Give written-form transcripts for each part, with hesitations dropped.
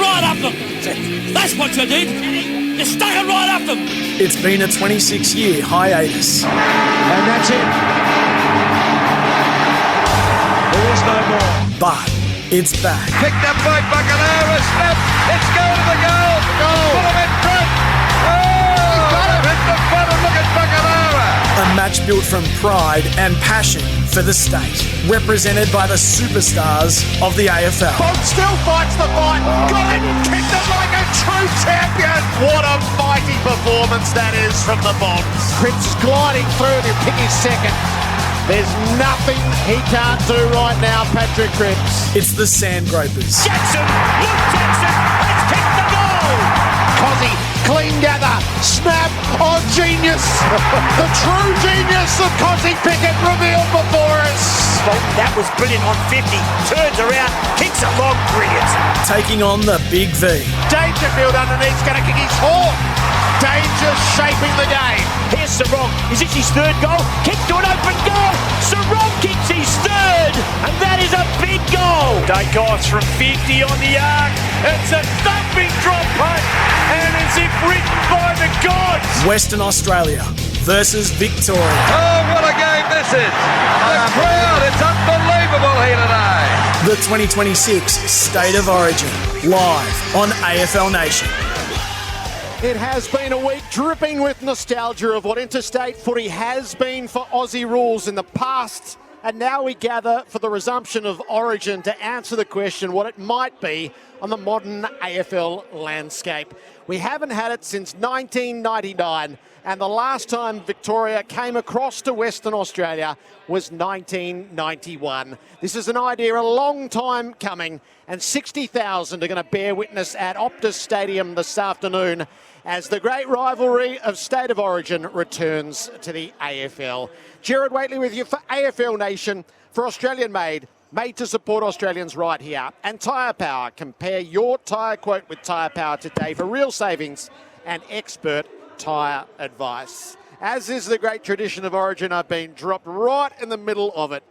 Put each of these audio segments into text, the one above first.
right up them. That's what you did. You stuck it right up them. It's been a 26-year hiatus. And that's it. There is no more. But it's back. Picked up by Bacalao, snapped. It's going to the goal. Put him in front. Oh, he's got him. Hit the front and look at Bacalao. A match built from pride and passion for the state, represented by the superstars of the AFL. Bob still fights the fight. Got it. Kicked it like a true champion. What a mighty performance that is from the Bonds. Cripps is gliding through to pick his second. There's nothing he can't do right now, Patrick Cripps. It's the Sandgropers. Jackson, Luke Jackson has kicked the goal. Cozzy, clean gather, snap, oh genius! The true genius of Cozzy Pickett revealed before us. Well, that was brilliant on 50. Turns around, kicks it long, brilliant. Taking on the Big V. Dangerfield underneath's going to kick his fourth. Danger shaping the game. Here's Sarong. Is this his third goal? Kick to an open goal. Sarong kicks his third. And that is a big goal. Dacos from 50 on the arc. It's a thumping drop punt. And as if written by the gods. Western Australia versus Victoria. Oh, what a game this is. The crowd, it's unbelievable here today. The 2026 State of Origin, live on AFL Nation. It has been a week dripping with nostalgia of what interstate footy has been for Aussie rules in the past. And now we gather for the resumption of Origin to answer the question what it might be on the modern AFL landscape. We haven't had it since 1999, and the last time Victoria came across to Western Australia was 1991. This is an idea a long time coming, and 60,000 are going to bear witness at Optus Stadium this afternoon as the great rivalry of State of Origin returns to the AFL. Gerard, Whateley with you for AFL Nation, for Australian made to support Australians right here. And Tyre Power. Compare your tyre quote with Tyre Power today for real savings and expert tyre advice. As is the great tradition of Origin, I've been dropped right in the middle of it.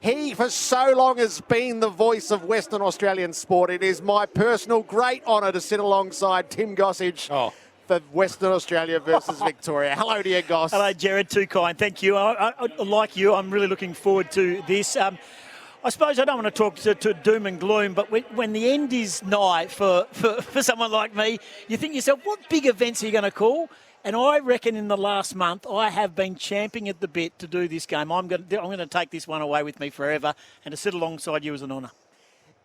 He, for so long, has been the voice of Western Australian sport. It is my personal great honour to sit alongside Tim Gossage for Western Australia versus Victoria. Hello to you, Goss. Hello, Gerard. Too kind. Thank you. I like you, I'm really looking forward to this. I suppose I don't want to talk to doom and gloom, but when the end is nigh for someone like me, you think to yourself, what big events are you going to call? And I reckon in the last month, I have been champing at the bit to do this game. I'm going to take this one away with me forever, and to sit alongside you is an honour.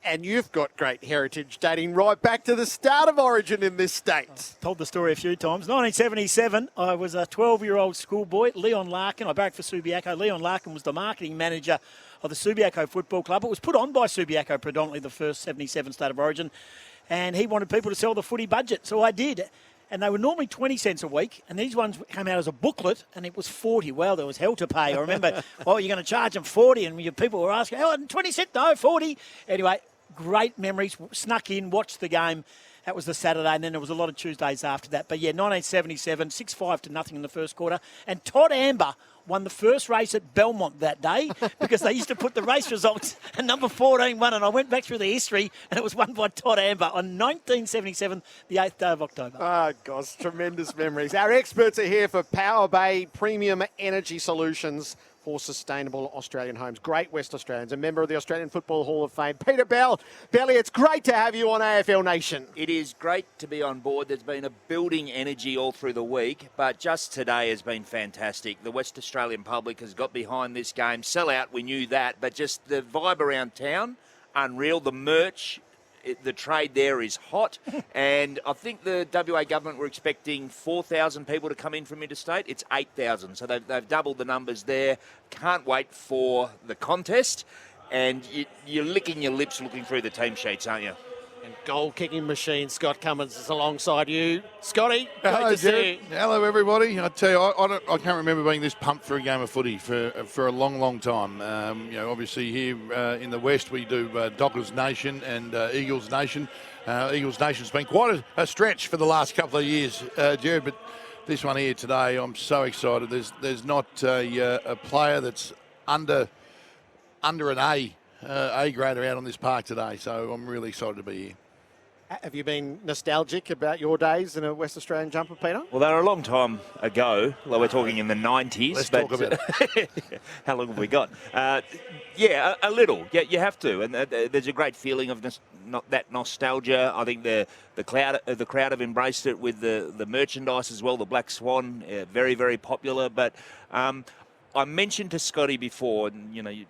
And you've got great heritage dating right back to the start of Origin in this state. I've told the story a few times. 1977, I was a 12-year-old schoolboy. Leon Larkin, I barracked for Subiaco. Leon Larkin was the marketing manager of the Subiaco Football Club. It was put on by Subiaco predominantly, the first 77 State of Origin. And he wanted people to sell the footy budget, so I did. And they were normally 20 cents a week, and these ones came out as a booklet, and it was 40. Well, there was hell to pay. I remember, you're going to charge them 40, and your people were asking, 20 cents? No, 40. Anyway, great memories. Snuck in, watched the game. That was the Saturday, and then there was a lot of Tuesdays after that. But yeah, 1977, 6-5 to nothing in the first quarter. And Todd Amber won the first race at Belmont that day because they used to put the race results and number 14 won. And I went back through the history, and it was won by Todd Amber on 1977, the 8th day of October. Oh, gosh, tremendous memories. Our experts are here for Power Bay Premium Energy Solutions for sustainable Australian homes. Great West Australians, a member of the Australian Football Hall of Fame. Peter Bell. Belly, it's great to have you on AFL Nation. It is great to be on board. There's been a building energy all through the week, but just today has been fantastic. The West Australian public has got behind this game. Sell out, we knew that, but just the vibe around town, unreal. The merch, the trade there is hot, and I think the WA government were expecting 4,000 people to come in from interstate. It's 8,000, so they've doubled the numbers there. Can't wait for the contest, and you're licking your lips looking through the team sheets, aren't you? And goal-kicking machine, Scott Cummins is alongside you. Scotty, Hello, great to see Gerard. you. Hello, everybody. I tell you, I can't remember being this pumped for a game of footy for a long, long time. Obviously here in the West we do Dockers Nation and Eagles Nation. Eagles Nation's been quite a stretch for the last couple of years, Gerard, but this one here today, I'm so excited. There's not a player that's under an A grade around on this park today, so I'm really excited to be here. Have you been nostalgic about your days in a West Australian jumper, Peter? Well, they were a long time ago. Well, we're talking in the 90s. Let's but talk about it. how long have we got? Yeah, a little. Yeah, you have to. And there's a great feeling of that nostalgia. I think the crowd have embraced it with the merchandise as well. The Black Swan, very, very popular. But I mentioned to Scotty before, and you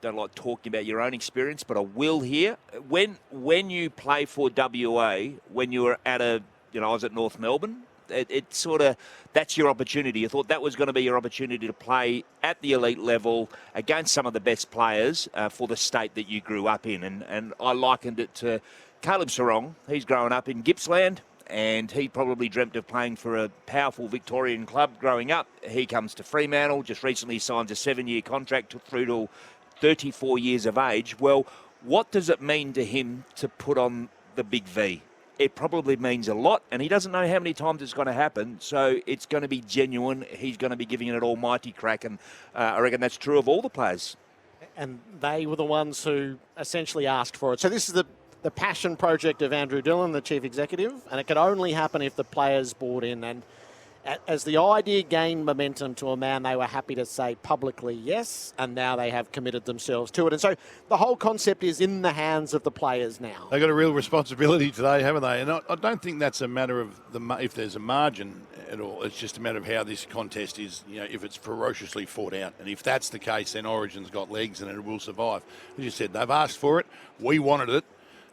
don't like talking about your own experience, but I will here. When you play for WA, when you were at I was at North Melbourne, it sort of, that's your opportunity. I thought that was going to be your opportunity to play at the elite level against some of the best players for the state that you grew up in. And I likened it to Caleb Sarong. He's grown up in Gippsland, and he probably dreamt of playing for a powerful Victorian club growing up. He comes to Fremantle, just recently signs a 7-year contract through to 34 years of age. Well, what does it mean to him to put on the big V? It probably means a lot, and he doesn't know how many times it's going to happen, so it's going to be genuine. He's going to be giving it an almighty crack, and I reckon that's true of all the players. And they were the ones who essentially asked for it. So this is the passion project of Andrew Dillon, the chief executive, and it could only happen if the players bought in. And as the idea gained momentum to a man, they were happy to say publicly yes, and now they have committed themselves to it. And so the whole concept is in the hands of the players now. They've got a real responsibility today, haven't they? And I don't think that's a matter of if there's a margin at all. It's just a matter of how this contest is, if it's ferociously fought out. And if that's the case, then Origin's got legs and it will survive. As you said, they've asked for it. We wanted it.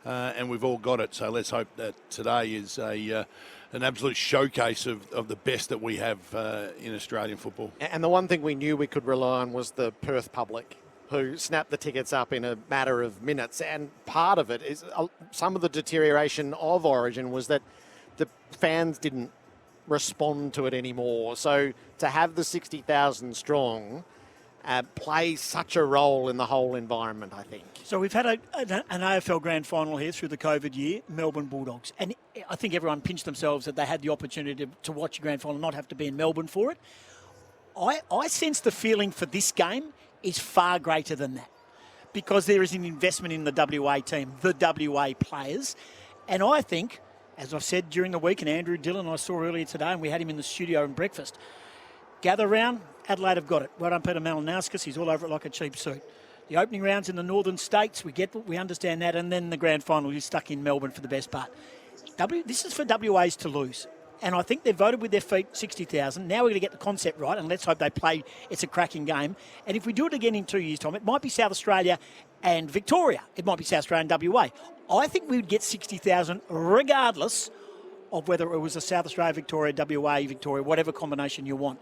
And we've all got it. So let's hope that today is an absolute showcase of the best that we have in Australian football. And the one thing we knew we could rely on was the Perth public, who snapped the tickets up in a matter of minutes. And part of it is some of the deterioration of Origin was that the fans didn't respond to it anymore. So to have the 60,000 strong play such a role in the whole environment, I think. So we've had an AFL Grand Final here through the COVID year, Melbourne Bulldogs. And I think everyone pinched themselves that they had the opportunity to watch a Grand Final and not have to be in Melbourne for it. I sense the feeling for this game is far greater than that, because there is an investment in the WA team, the WA players. And I think, as I've said during the week, and Andrew Dillon I saw earlier today, and we had him in the studio in breakfast, gather round, Adelaide have got it. Well done, Peter Malinauskas. He's all over it like a cheap suit. The opening rounds in the northern states, we understand that, and then the grand final is stuck in Melbourne for the best part. This is for WAs to lose. And I think they've voted with their feet 60,000. Now we're going to get the concept right, and let's hope they play. It's a cracking game. And if we do it again in 2 years' time, it might be South Australia and Victoria. It might be South Australia and WA. I think we would get 60,000 regardless of whether it was a South Australia, Victoria, WA, Victoria, whatever combination you want.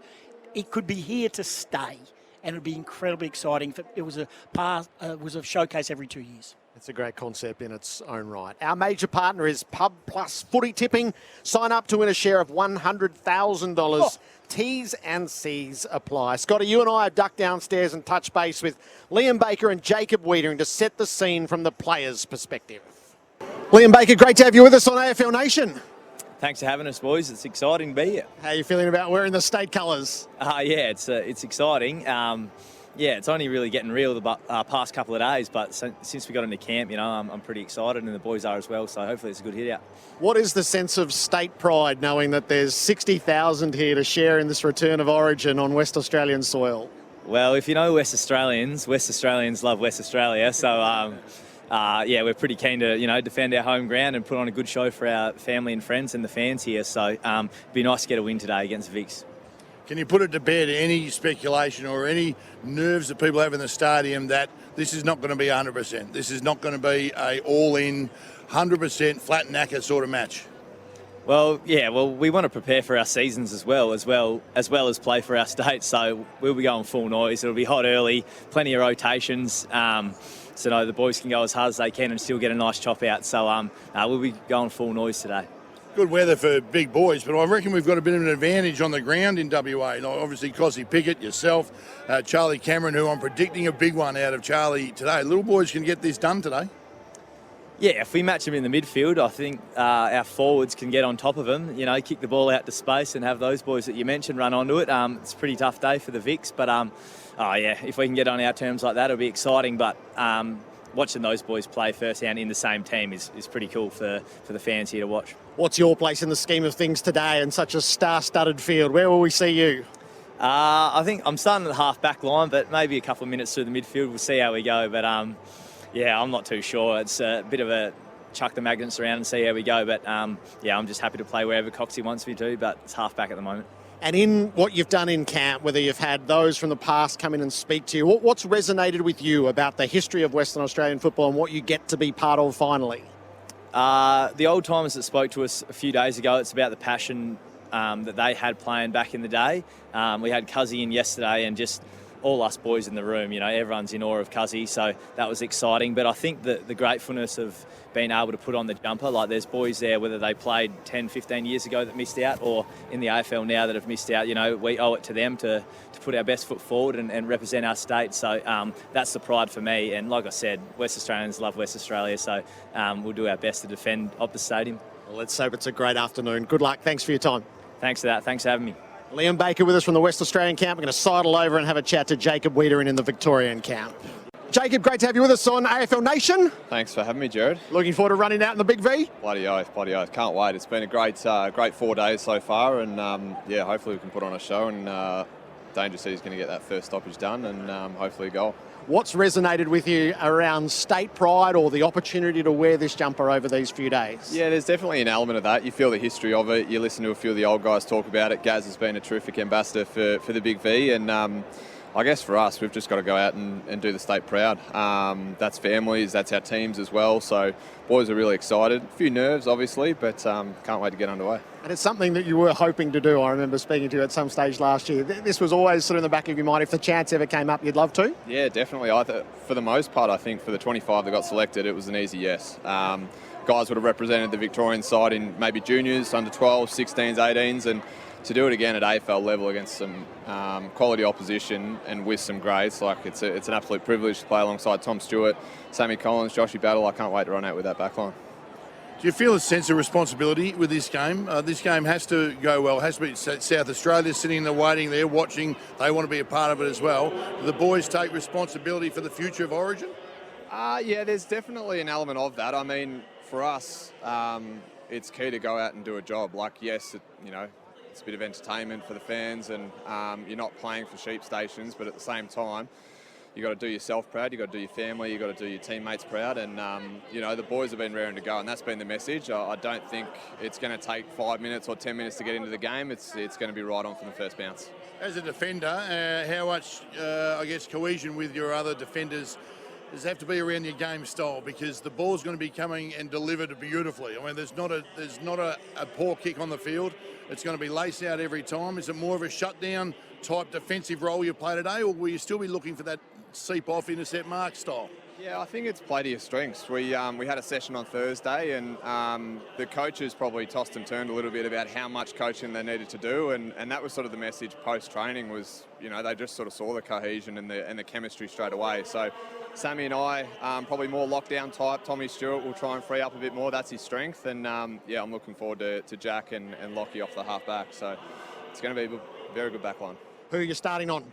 It could be here to stay, and it would be incredibly exciting. It was a showcase every 2 years. It's a great concept in its own right. Our major partner is Pub Plus Footy Tipping. Sign up to win a share of $100,000. T's and C's apply. Scotty, you and I have ducked downstairs and touched base with Liam Baker and Jacob Wiedering to set the scene from the players' perspective. Liam Baker, great to have you with us on AFL Nation. Thanks for having us, boys. It's exciting to be here. How are you feeling about wearing the state colours? Yeah, it's exciting. It's only really getting real the past couple of days, but since we got into camp, I'm pretty excited, and the boys are as well, so hopefully it's a good hit out. What is the sense of state pride knowing that there's 60,000 here to share in this return of Origin on West Australian soil? Well, if you know West Australians love West Australia, so we're pretty keen to, defend our home ground and put on a good show for our family and friends and the fans here. So it'd be nice to get a win today against Vicks. Can you put it to bed any speculation or any nerves that people have in the stadium that this is not going to be 100%? This is not going to be a all-in, 100% flat knacker sort of match? Well, we want to prepare for our seasons as well as play for our state. So we'll be going full noise. It'll be hot early, plenty of rotations. So the boys can go as hard as they can and still get a nice chop out. So we'll be going full noise today. Good weather for big boys, but I reckon we've got a bit of an advantage on the ground in WA. Obviously, Cossie Pickett, yourself, Charlie Cameron, who I'm predicting a big one out of Charlie today. Little boys can get this done today. Yeah, if we match them in the midfield, I think our forwards can get on top of them, kick the ball out to space and have those boys that you mentioned run onto it. It's a pretty tough day for the Vicks, but if we can get on our terms like that, it'll be exciting. But watching those boys play firsthand in the same team is pretty cool for the fans here to watch. What's your place in the scheme of things today in such a star-studded field? Where will we see you? I think I'm starting at the half-back line, but maybe a couple of minutes through the midfield. We'll see how we go. But, yeah, I'm not too sure. It's a bit of a chuck the magnets around and see how we go. But, yeah, I'm just happy to play wherever Coxie wants me to, but it's half-back at the moment. And in what you've done in camp, whether you've had those from the past come in and speak to you, what's resonated with you about the history of Western Australian football and what you get to be part of finally? The old timers that spoke to us a few days ago, it's about the passion that they had playing back in the day. We had Cuzzy in yesterday and just all us boys in the room, everyone's in awe of Cuzzy, so that was exciting. But I think that the gratefulness of being able to put on the jumper, like there's boys there, whether they played 10, 15 years ago that missed out or in the AFL now that have missed out, we owe it to them to put our best foot forward and represent our state. So that's the pride for me. And like I said, West Australians love West Australia, so we'll do our best to defend Optus Stadium. Well, let's hope it's a great afternoon. Good luck. Thanks for your time. Thanks for that. Thanks for having me. Liam Baker with us from the West Australian camp. We're going to sidle over and have a chat to Jacob Wiedering in the Victorian camp. Jacob, great to have you with us on AFL Nation. Thanks for having me, Gerard. Looking forward to running out in the Big V. Bloody oath. Can't wait. It's been a great 4 days so far, and yeah, hopefully we can put on a show, and Danger City's going to get that first stoppage done, and hopefully a goal. What's resonated with you around state pride or the opportunity to wear this jumper over these few days? Yeah, there's definitely an element of that. You feel the history of it. You listen to a few of the old guys talk about it. Gaz has been a terrific ambassador for the Big V, and I guess for us, we've just got to go out and do the state proud. That's families, that's our teams as well. So boys are really excited. A few nerves, obviously, but can't wait to get underway. And it's something that you were hoping to do. I remember speaking to you at some stage last year. This was always sort of in the back of your mind. If the chance ever came up, you'd love to? Yeah, definitely. For the most part, I think for the 25 that got selected, it was an easy yes. Guys would have represented the Victorian side in maybe juniors, under 12s, 16s, 18s, and to do it again at AFL level against some quality opposition and with some grades, it's an absolute privilege to play alongside Tom Stewart, Sammy Collins, Joshy Battle. I can't wait to run out with that back line. Do you feel a sense of responsibility with this game? This game has to go well. It has to be South Australia sitting in the waiting there, watching. They want to be a part of it as well. Do the boys take responsibility for the future of Origin? Yeah, there's definitely an element of that. I mean, for us, it's key to go out and do a job. Yes, it's a bit of entertainment for the fans, and you're not playing for sheep stations, but at the same time, you've got to do yourself proud, you've got to do your family, you've got to do your teammates proud, and the boys have been raring to go, and that's been the message. I don't think it's going to take 5 minutes or 10 minutes to get into the game. It's going to be right on from the first bounce. As a defender, how much, cohesion with your other defenders does have to be around your game style, because the ball's going to be coming and delivered beautifully? I mean, there's not a poor kick on the field. It's going to be lace out every time. Is it more of a shutdown type defensive role you play today, or will you still be looking for that seep off intercept mark style? Yeah, I think it's play to your strengths. We had a session on Thursday, and the coaches probably tossed and turned a little bit about how much coaching they needed to do, and that was sort of the message post-training was, they just sort of saw the cohesion and the chemistry straight away. So Sammy and I, probably more lockdown type. Tommy Stewart will try and free up a bit more. That's his strength, and I'm looking forward to Jack and Lockie off the half-back. So it's going to be a very good back line. Who are you starting on?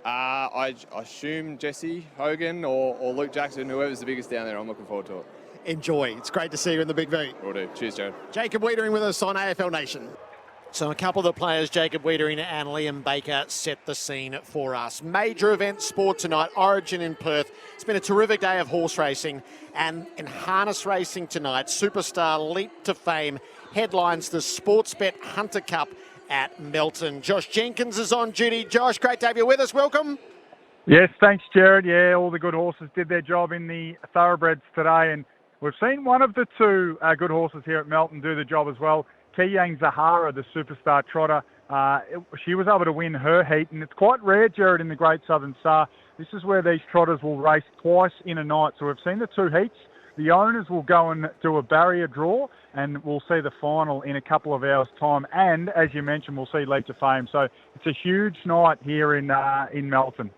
I assume Jesse Hogan or Luke Jackson, whoever's the biggest down there. I'm looking forward to it. Enjoy. It's great to see you in the Big V. Will do. Cheers, Gerard. Jacob Wiedering with us on AFL Nation. So a couple of the players, Jacob Wiedering and Liam Baker, set the scene for us. Major event sport tonight, Origin in Perth. It's been a terrific day of horse racing, and in harness racing tonight, Superstar Leap to Fame headlines the Sportsbet Hunter Cup at Melton. Josh Jenkins is on duty. Josh, great to have you with us. Welcome. Yes, thanks, Gerard. Yeah, all the good horses did their job in the thoroughbreds today, and we've seen one of the two good horses here at Melton do the job as well. Kiyang Zahara, the Superstar trotter, she was able to win her heat, and it's quite rare, Gerard, in the Great Southern Star. This is where these trotters will race twice in a night. So we've seen the two heats. The owners will go and do a barrier draw, and we'll see the final in a couple of hours' time. And, as you mentioned, we'll see Leap to Fame. So it's a huge night here in Melton.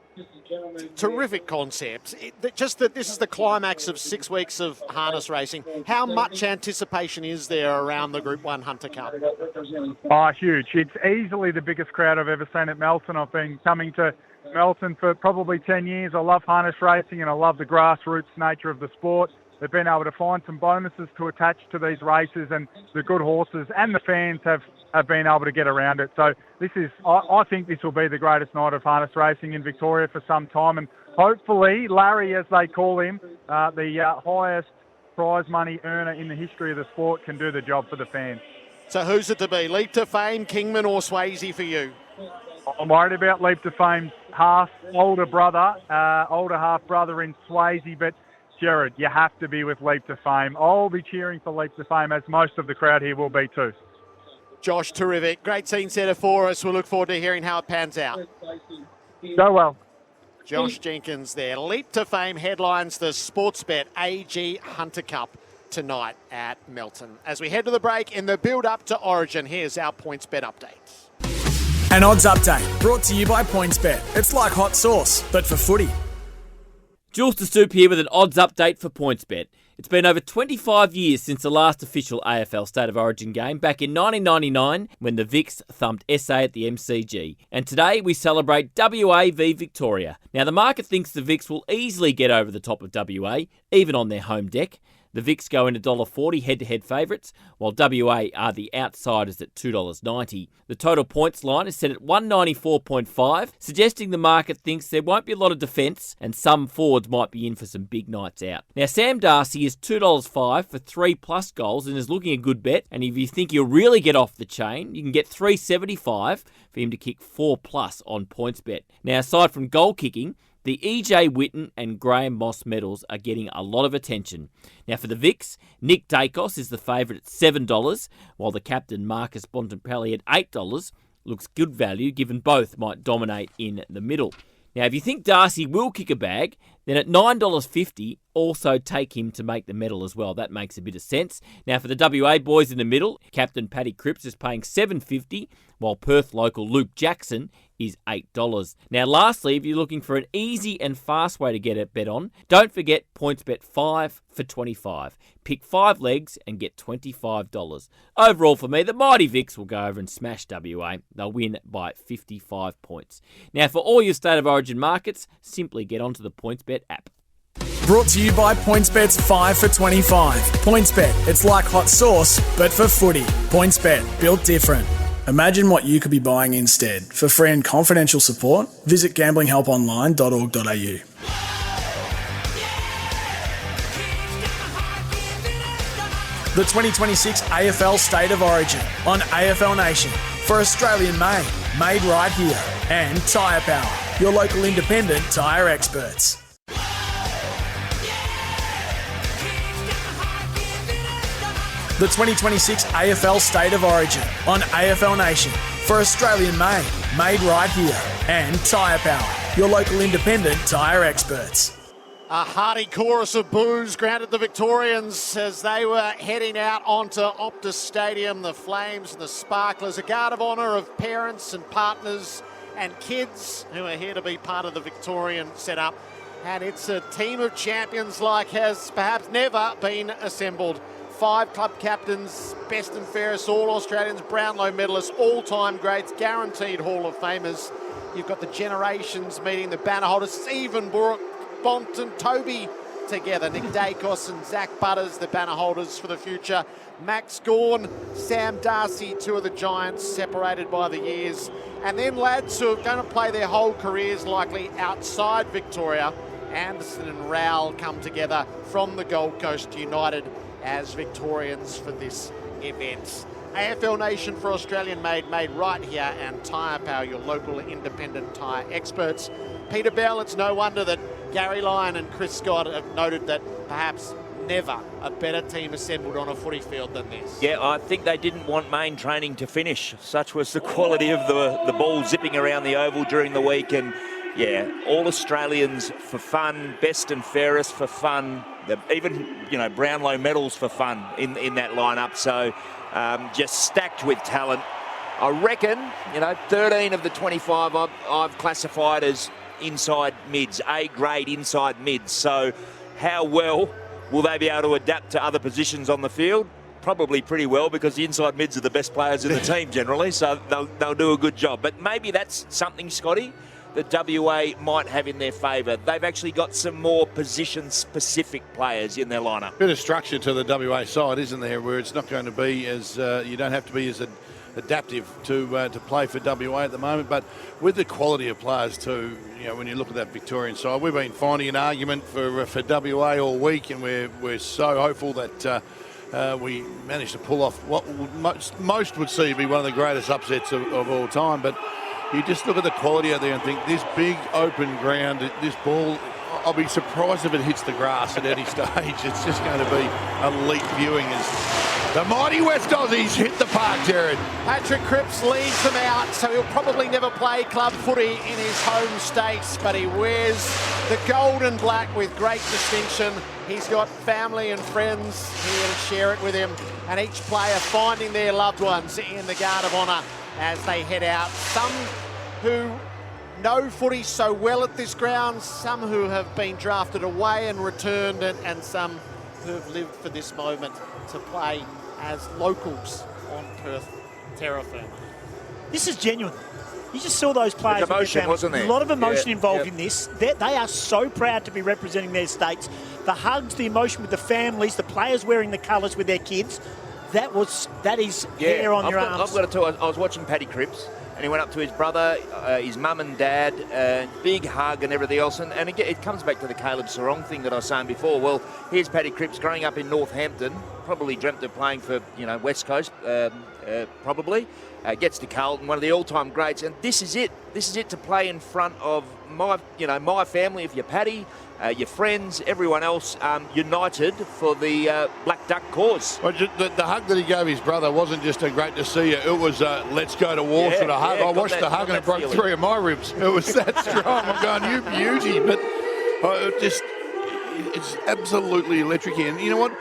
Terrific concept. Just that this is the climax of 6 weeks of harness racing. How much anticipation is there around the Group 1 Hunter Cup? Oh, huge. It's easily the biggest crowd I've ever seen at Melton. I've been coming to Melton for probably 10 years. I love harness racing and I love the grassroots nature of the sport. They've been able to find some bonuses to attach to these races, and the good horses and the fans have been able to get around it. So I think this will be the greatest night of harness racing in Victoria for some time, and hopefully Larry, as they call him, the highest prize money earner in the history of the sport, can do the job for the fans. So who's it to be? Leap to Fame, Kingman or Swayze for you? I'm worried about Leap to Fame's older half brother in Swayze, but Gerard, you have to be with Leap to Fame. I'll be cheering for Leap to Fame, as most of the crowd here will be too. Josh, terrific. Great scene setter for us. We'll look forward to hearing how it pans out. Go well. Josh Jenkins there. Leap to Fame headlines the Sportsbet AG Hunter Cup tonight at Melton. As we head to the break in the build-up to Origin, here's our PointsBet update. An odds update brought to you by PointsBet. It's like hot sauce, but for footy. Jules to Stoop here with an odds update for PointsBet. It's been over 25 years since the last official AFL State of Origin game, back in 1999 when the Vics thumped SA at the MCG. And today we celebrate WA v Victoria. Now the market thinks the Vics will easily get over the top of WA, even on their home deck. The Vics go in $1.40 head-to-head favourites, while WA are the outsiders at $2.90. The total points line is set at 194.5, suggesting the market thinks there won't be a lot of defence and some forwards might be in for some big nights out. Now, Sam Darcy is $2.05 for 3+ goals and is looking a good bet. And if you think he'll really get off the chain, you can get $3.75 for him to kick 4+ on PointsBet. Now, aside from goal kicking, the EJ Witten and Graham Moss medals are getting a lot of attention. Now for the Vics, Nick Dacos is the favourite at $7, while the captain Marcus Bontempelli at $8 looks good value, given both might dominate in the middle. Now if you think Darcy will kick a bag, then at $9.50, also take him to make the medal as well. That makes a bit of sense. Now for the WA boys in the middle, Captain Paddy Cripps is paying $7.50, while Perth local Luke Jackson is $8. Now lastly, if you're looking for an easy and fast way to get a bet on, don't forget PointsBet 5 for 25. Pick 5 legs and get $25. Overall for me, the mighty Vics will go over and smash WA. They'll win by 55 points. Now for all your State of Origin markets, simply get onto the PointsBet app. Brought to you by PointsBet's 5 for 25. PointsBet, it's like hot sauce, but for footy. PointsBet, built different. Imagine what you could be buying instead. For free and confidential support, visit gamblinghelponline.org.au. The 2026 AFL State of Origin on AFL Nation for Australian made right here, and Tyre Power, your local independent tyre experts. The 2026 AFL State of Origin on AFL Nation for Australian made right here, and Tyre Power, your local independent tyre experts. A hearty chorus of boos grounded the Victorians as they were heading out onto Optus Stadium. The Flames and the Sparklers, a guard of honour of parents and partners and kids who are here to be part of the Victorian setup. And it's a team of champions like has perhaps never been assembled. 5 club captains, best and fairest, all Australians, Brownlow medalists, all-time greats, guaranteed Hall of Famers. You've got the generations meeting the banner holders, Stephen Burke, Bont and Toby together. Nick Dacos and Zach Butters, the banner holders for the future. Max Gawn, Sam Darcy, 2 of the Giants, separated by the years. And then lads who are going to play their whole careers likely outside Victoria. Anderson and Rowell come together from the Gold Coast United as Victorians for this event. AFL Nation for Australian made right here, and Tyre Power, your local independent tyre experts. Peter Bell, it's no wonder that Gary Lyon and Chris Scott have noted that perhaps never a better team assembled on a footy field than this. Yeah, I think they didn't want main training to finish. Such was the quality of the ball zipping around the oval during the week. And yeah, all Australians for fun, best and fairest for fun. Even, Brownlow medals for fun in that lineup. So just stacked with talent. I reckon, 13 of the 25 I've classified as inside mids, A-grade inside mids. So how well will they be able to adapt to other positions on the field? Probably pretty well, because the inside mids are the best players in the team generally, so they'll do a good job. But maybe that's something, Scotty, that WA might have in their favour. They've actually got some more position-specific players in their lineup. Bit of structure to the WA side, isn't there, where it's not going to be as you don't have to be as adaptive to play for WA at the moment, but with the quality of players too, when you look at that Victorian side, we've been finding an argument for WA all week, and we're so hopeful that we managed to pull off what most would see to be one of the greatest upsets of all time. But you just look at the quality out there and think, this big open ground, this ball, I'll be surprised if it hits the grass at any stage. It's just going to be elite viewing as the mighty West Aussies hit the park, Gerard. Patrick Cripps leads them out, so he'll probably never play club footy in his home states, but he wears the gold and black with great distinction. He's got family and friends here to share it with him, and each player finding their loved ones in the Guard of Honour as they head out. Some who know footy so well at this ground, some who have been drafted away and returned, and some who have lived for this moment to play as locals on Perth terra firma. This is genuine. You just saw those players. Emotion, wasn't there? A lot of emotion involved in this. They are so proud to be representing their states. The hugs, the emotion with the families, the players wearing the colours with their kids. That is hair on your arms. I've got to tell you, I was watching Paddy Cripps, and he went up to his brother, his mum and dad, big hug and everything else. And again, it comes back to the Caleb Sarong thing that I was saying before. Well, here's Paddy Cripps growing up in Northampton, probably dreamt of playing for West Coast, probably. Gets to Carlton, one of the all-time greats, and this is it. This is it to play in front of my family, if you're Paddy, your friends, everyone else, united for the Black Duck cause. Well, the hug that he gave his brother wasn't just a great to see you. It was let's go to war sort of hug. I watched the hug and it broke 3 of my ribs. It was that strong. I'm going, you beauty. But it's absolutely electric here. And you know what?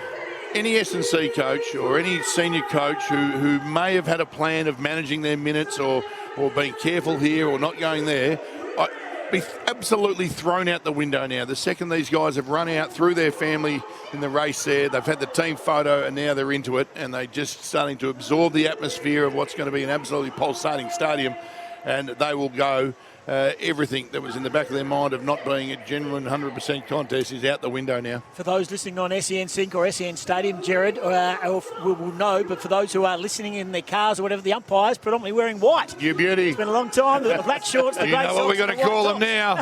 Any S&C coach or any senior coach who may have had a plan of managing their minutes or being careful here or not going there, I'd be absolutely thrown out the window now. The second these guys have run out through their family in the race there, they've had the team photo and now they're into it, and they're just starting to absorb the atmosphere of what's going to be an absolutely pulsating stadium, and they will go. Everything that was in the back of their mind of not being a genuine 100% contest is out the window now. For those listening on SEN Sync or SEN Stadium, Gerard, will know, but for those who are listening in their cars or whatever, the umpires predominantly wearing white. You beauty. It's been a long time. The black shorts, the grey socks. You know what we're going to call them now.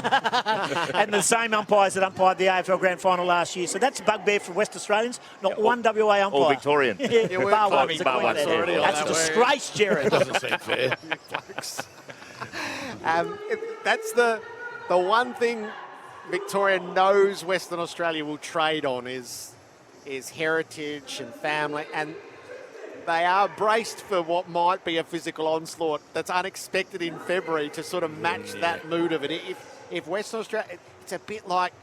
And the same umpires that umpired the AFL Grand Final last year. So that's a bugbear for West Australians. Not one WA umpire. All Victorian. Bar one's already. That's a disgrace, Gerard. Doesn't seem fair. That's the one thing Victoria knows Western Australia will trade on is heritage and family, and they are braced for what might be a physical onslaught that's unexpected in February to sort of match that mood of it. If Western Australia, it's a bit like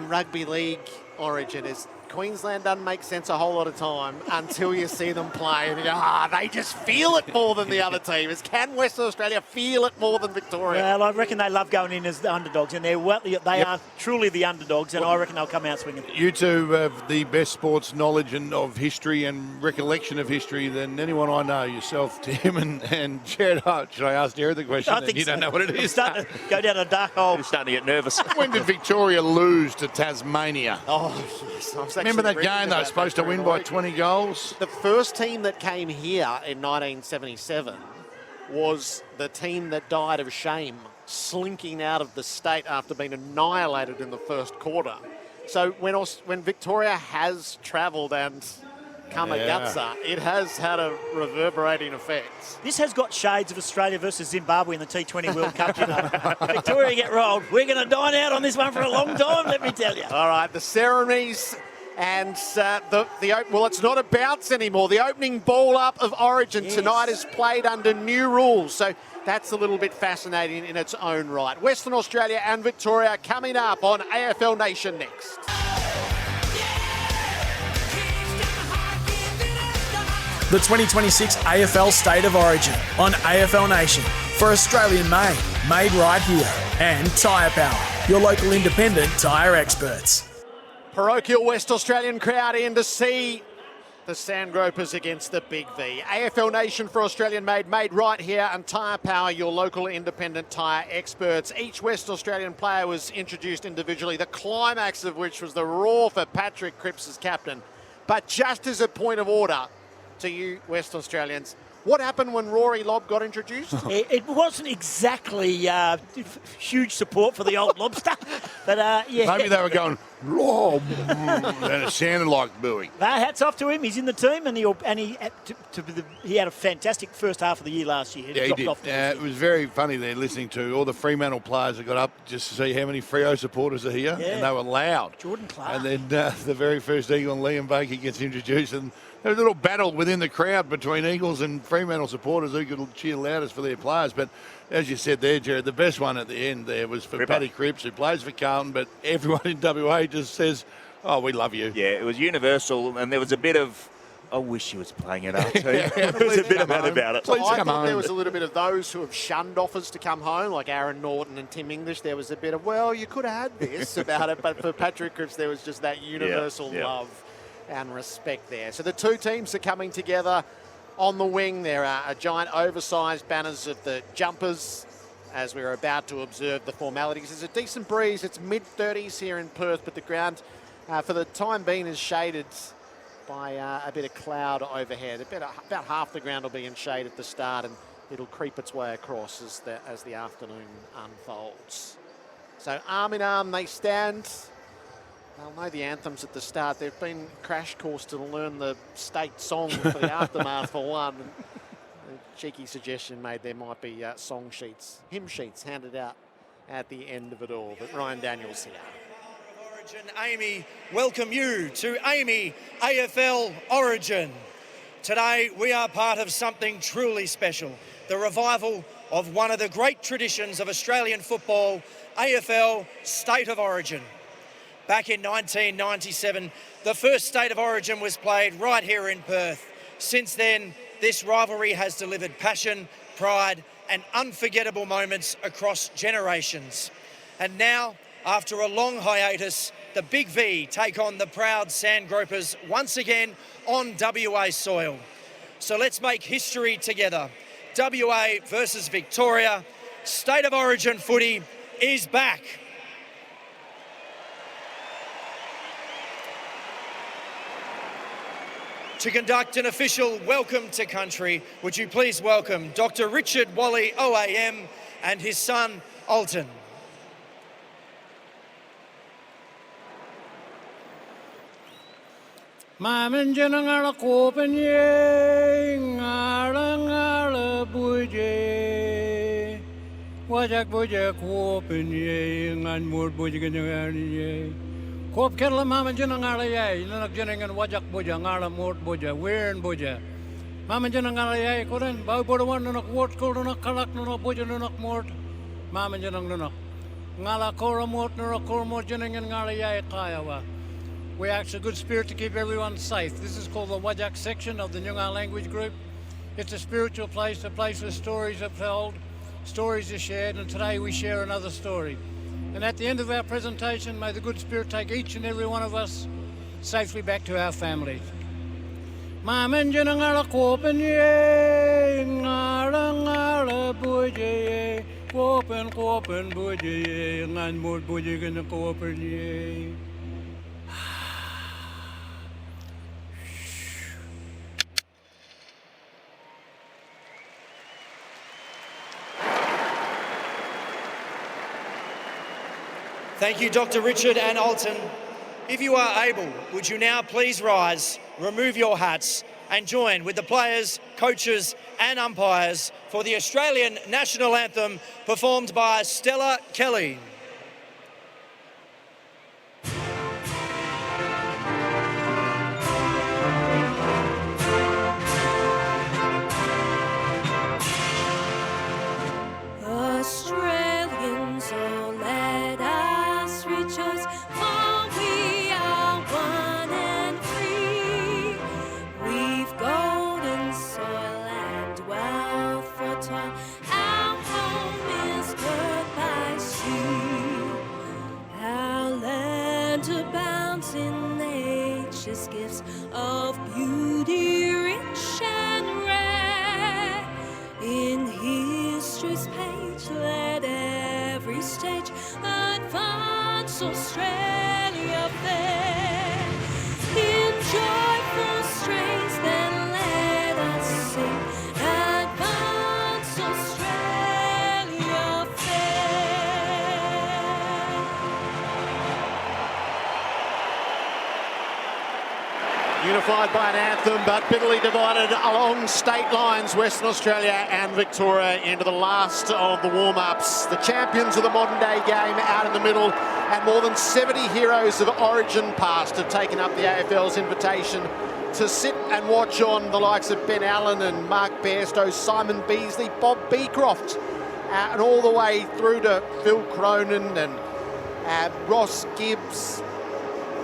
rugby league origin is. Queensland doesn't make sense a whole lot of time until you see them play and you go, they just feel it more than the other teams. Can Western Australia feel it more than Victoria? Well, I reckon they love going in as the underdogs, and they are truly the underdogs, and I reckon they'll come out swinging. You two have the best sports knowledge and of history and recollection of history than anyone I know, yourself, Tim and Gerard. Should I ask Gerard the question? I think you don't know what it is. I'm starting to go down a dark hole. I'm starting to get nervous. When did Victoria lose to Tasmania? Oh, yes. Remember that game they were supposed to win by 20 goals? The first team that came here in 1977 was the team that died of shame, slinking out of the state after being annihilated in the first quarter. So when Victoria has travelled and come a gutser, it has had a reverberating effect. This has got shades of Australia versus Zimbabwe in the T20 World Cup, you know. Victoria get rolled. We're going to dine out on this one for a long time, let me tell you. All right, the ceremonies and well, it's not a bounce anymore. The opening ball up of Origin tonight is played under new rules, so that's a little bit fascinating in its own right. Western Australia and Victoria coming up on AFL Nation next. The 2026 AFL State of Origin on AFL Nation for Australian made right here, and Tyre Power, your local independent tyre experts. Parochial West Australian crowd in to see The Sandgropers against the Big V. AFL Nation for Australian made right here, and Tyre Power, your local independent tyre experts. Each West Australian player was introduced individually, the climax of which was the roar for Patrick Cripps as captain. But just as a point of order to you West Australians, what happened when Rory Lobb got introduced? It wasn't exactly huge support for the old lobster, but yeah. Maybe they were going, Lobb, and it sounded like booing. Hats off to him. He's in the team, and he had a fantastic first half of the year last year. Yeah, he did. It was very funny there listening to all the Fremantle players that got up just to see how many Freo supporters are here, and they were loud. Jordan Clark. And then the very first Eagle, Liam Baker, gets introduced, and there was a little battle within the crowd between Eagles and Fremantle supporters who could cheer loudest for their players. But as you said there, Gerard, the best one at the end there was for Paddy Cripps, who plays for Carlton, but everyone in WA just says, oh, we love you. Yeah, it was universal, and there was a bit of, I wish she was playing it up too. There was a bit of that about it. So I thought there was a little bit of those who have shunned offers to come home, like Aaron Norton and Tim English. There was a bit of, well, you could have had this about it, but for Patrick Cripps, there was just that universal love and respect there. So the two teams are coming together on the wing. There are giant oversized banners of the jumpers as we're about to observe the formalities. There's a decent breeze. It's mid-30s here in Perth, but the ground for the time being is shaded by a bit of cloud overhead. About half the ground will be in shade at the start, and it'll creep its way across as the afternoon unfolds. So arm in arm they stand. They'll know the anthems at the start. They've been crash course to learn the state song for the aftermath for one. A cheeky suggestion made there might be song sheets, hymn sheets handed out at the end of it all. But Ryan Daniels here. Origin, Amy, welcome you to Amy AFL Origin. Today we are part of something truly special, the revival of one of the great traditions of Australian football, AFL State of Origin. Back in 1997, the first State of Origin was played right here in Perth. Since then, this rivalry has delivered passion, pride, and unforgettable moments across generations. And now, after a long hiatus, the Big V take on the proud Sandgropers once again on WA soil. So let's make history together. WA versus Victoria. State of Origin footy is back. To conduct an official welcome to country, would you please welcome Dr. Richard Whalley OAM and his son Alton. Mamin janangala kopanye ngala buje wajak buje kopanye ngan mur buje ganye kop kerla mamin janangala yai lanak janangan wajak buje ngala mur buje weirn buje mamin janangala yai koren bau bodawan nak wot ko nak kalak nak buje nak mur mamin janang nak ngala kora mur nak kora mur janangan ngala yai kayawa. We ask a good spirit to keep everyone safe. This is called the Wajak section of the Nyungar language group. It's a spiritual place, a place where stories are told, stories are shared, and today we share another story. And at the end of our presentation, may the good spirit take each and every one of us safely back to our families. Mamen janangala kopenye ngala ngala buje kopen buje ngan mud buje gana kopenye. Thank you, Dr. Richard and Alton. If you are able, would you now please rise, remove your hats, and join with the players, coaches, and umpires for the Australian National Anthem performed by Stella Kelly. Australians, oh, let us rejoice, for we are one and free. We've golden soil and wealth for toil. Our home is Perth by sea. Our land abounds in nature's precious gifts of beauty rich and rare. In history's page, let every stage advance Australia fair. In joyful strains, then let us sing, advance Australia fair. Unified by an anthem, but bitterly divided along state lines, Western Australia and Victoria into the last of the warm-ups. The champions of the modern-day game out in the middle, and more than 70 heroes of Origin past have taken up the AFL's invitation to sit and watch on the likes of Ben Allen and Mark Bairstow, Simon Beasley, Bob Beecroft, and all the way through to Phil Cronin and Ross Gibbs,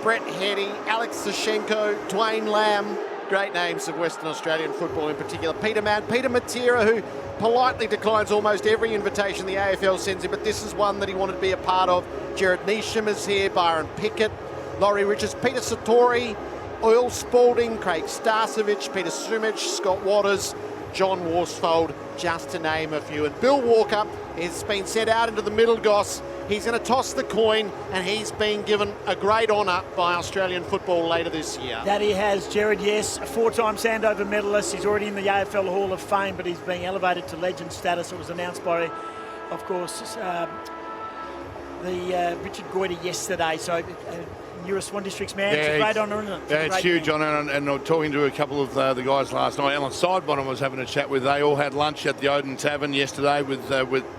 Brett Heady, Alex Sashenko, Dwayne Lamb, great names of Western Australian football in particular. Peter Matera, who politely declines almost every invitation the AFL sends him, but this is one that he wanted to be a part of. Gerard Neesham is here, Byron Pickett, Laurie Richards, Peter Satori, Earl Spalding, Craig Starcevich, Peter Sumich, Scott Waters, John Worsfold, just to name a few. And Bill Walker has been sent out into the middle, Goss. He's going to toss the coin, and he's been given a great honour by Australian football later this year. That he has, Gerard, yes. A four-time Sandover medalist. He's already in the AFL Hall of Fame, but he's being elevated to legend status. It was announced by, of course, Richard Goyder yesterday. So you're a Swan Districts man. It's a great honour, isn't it? Yeah, it's huge honour. And I'm talking to a couple of the guys last night. Alan Sidebottom was having a chat with. They all had lunch at the Odin Tavern yesterday with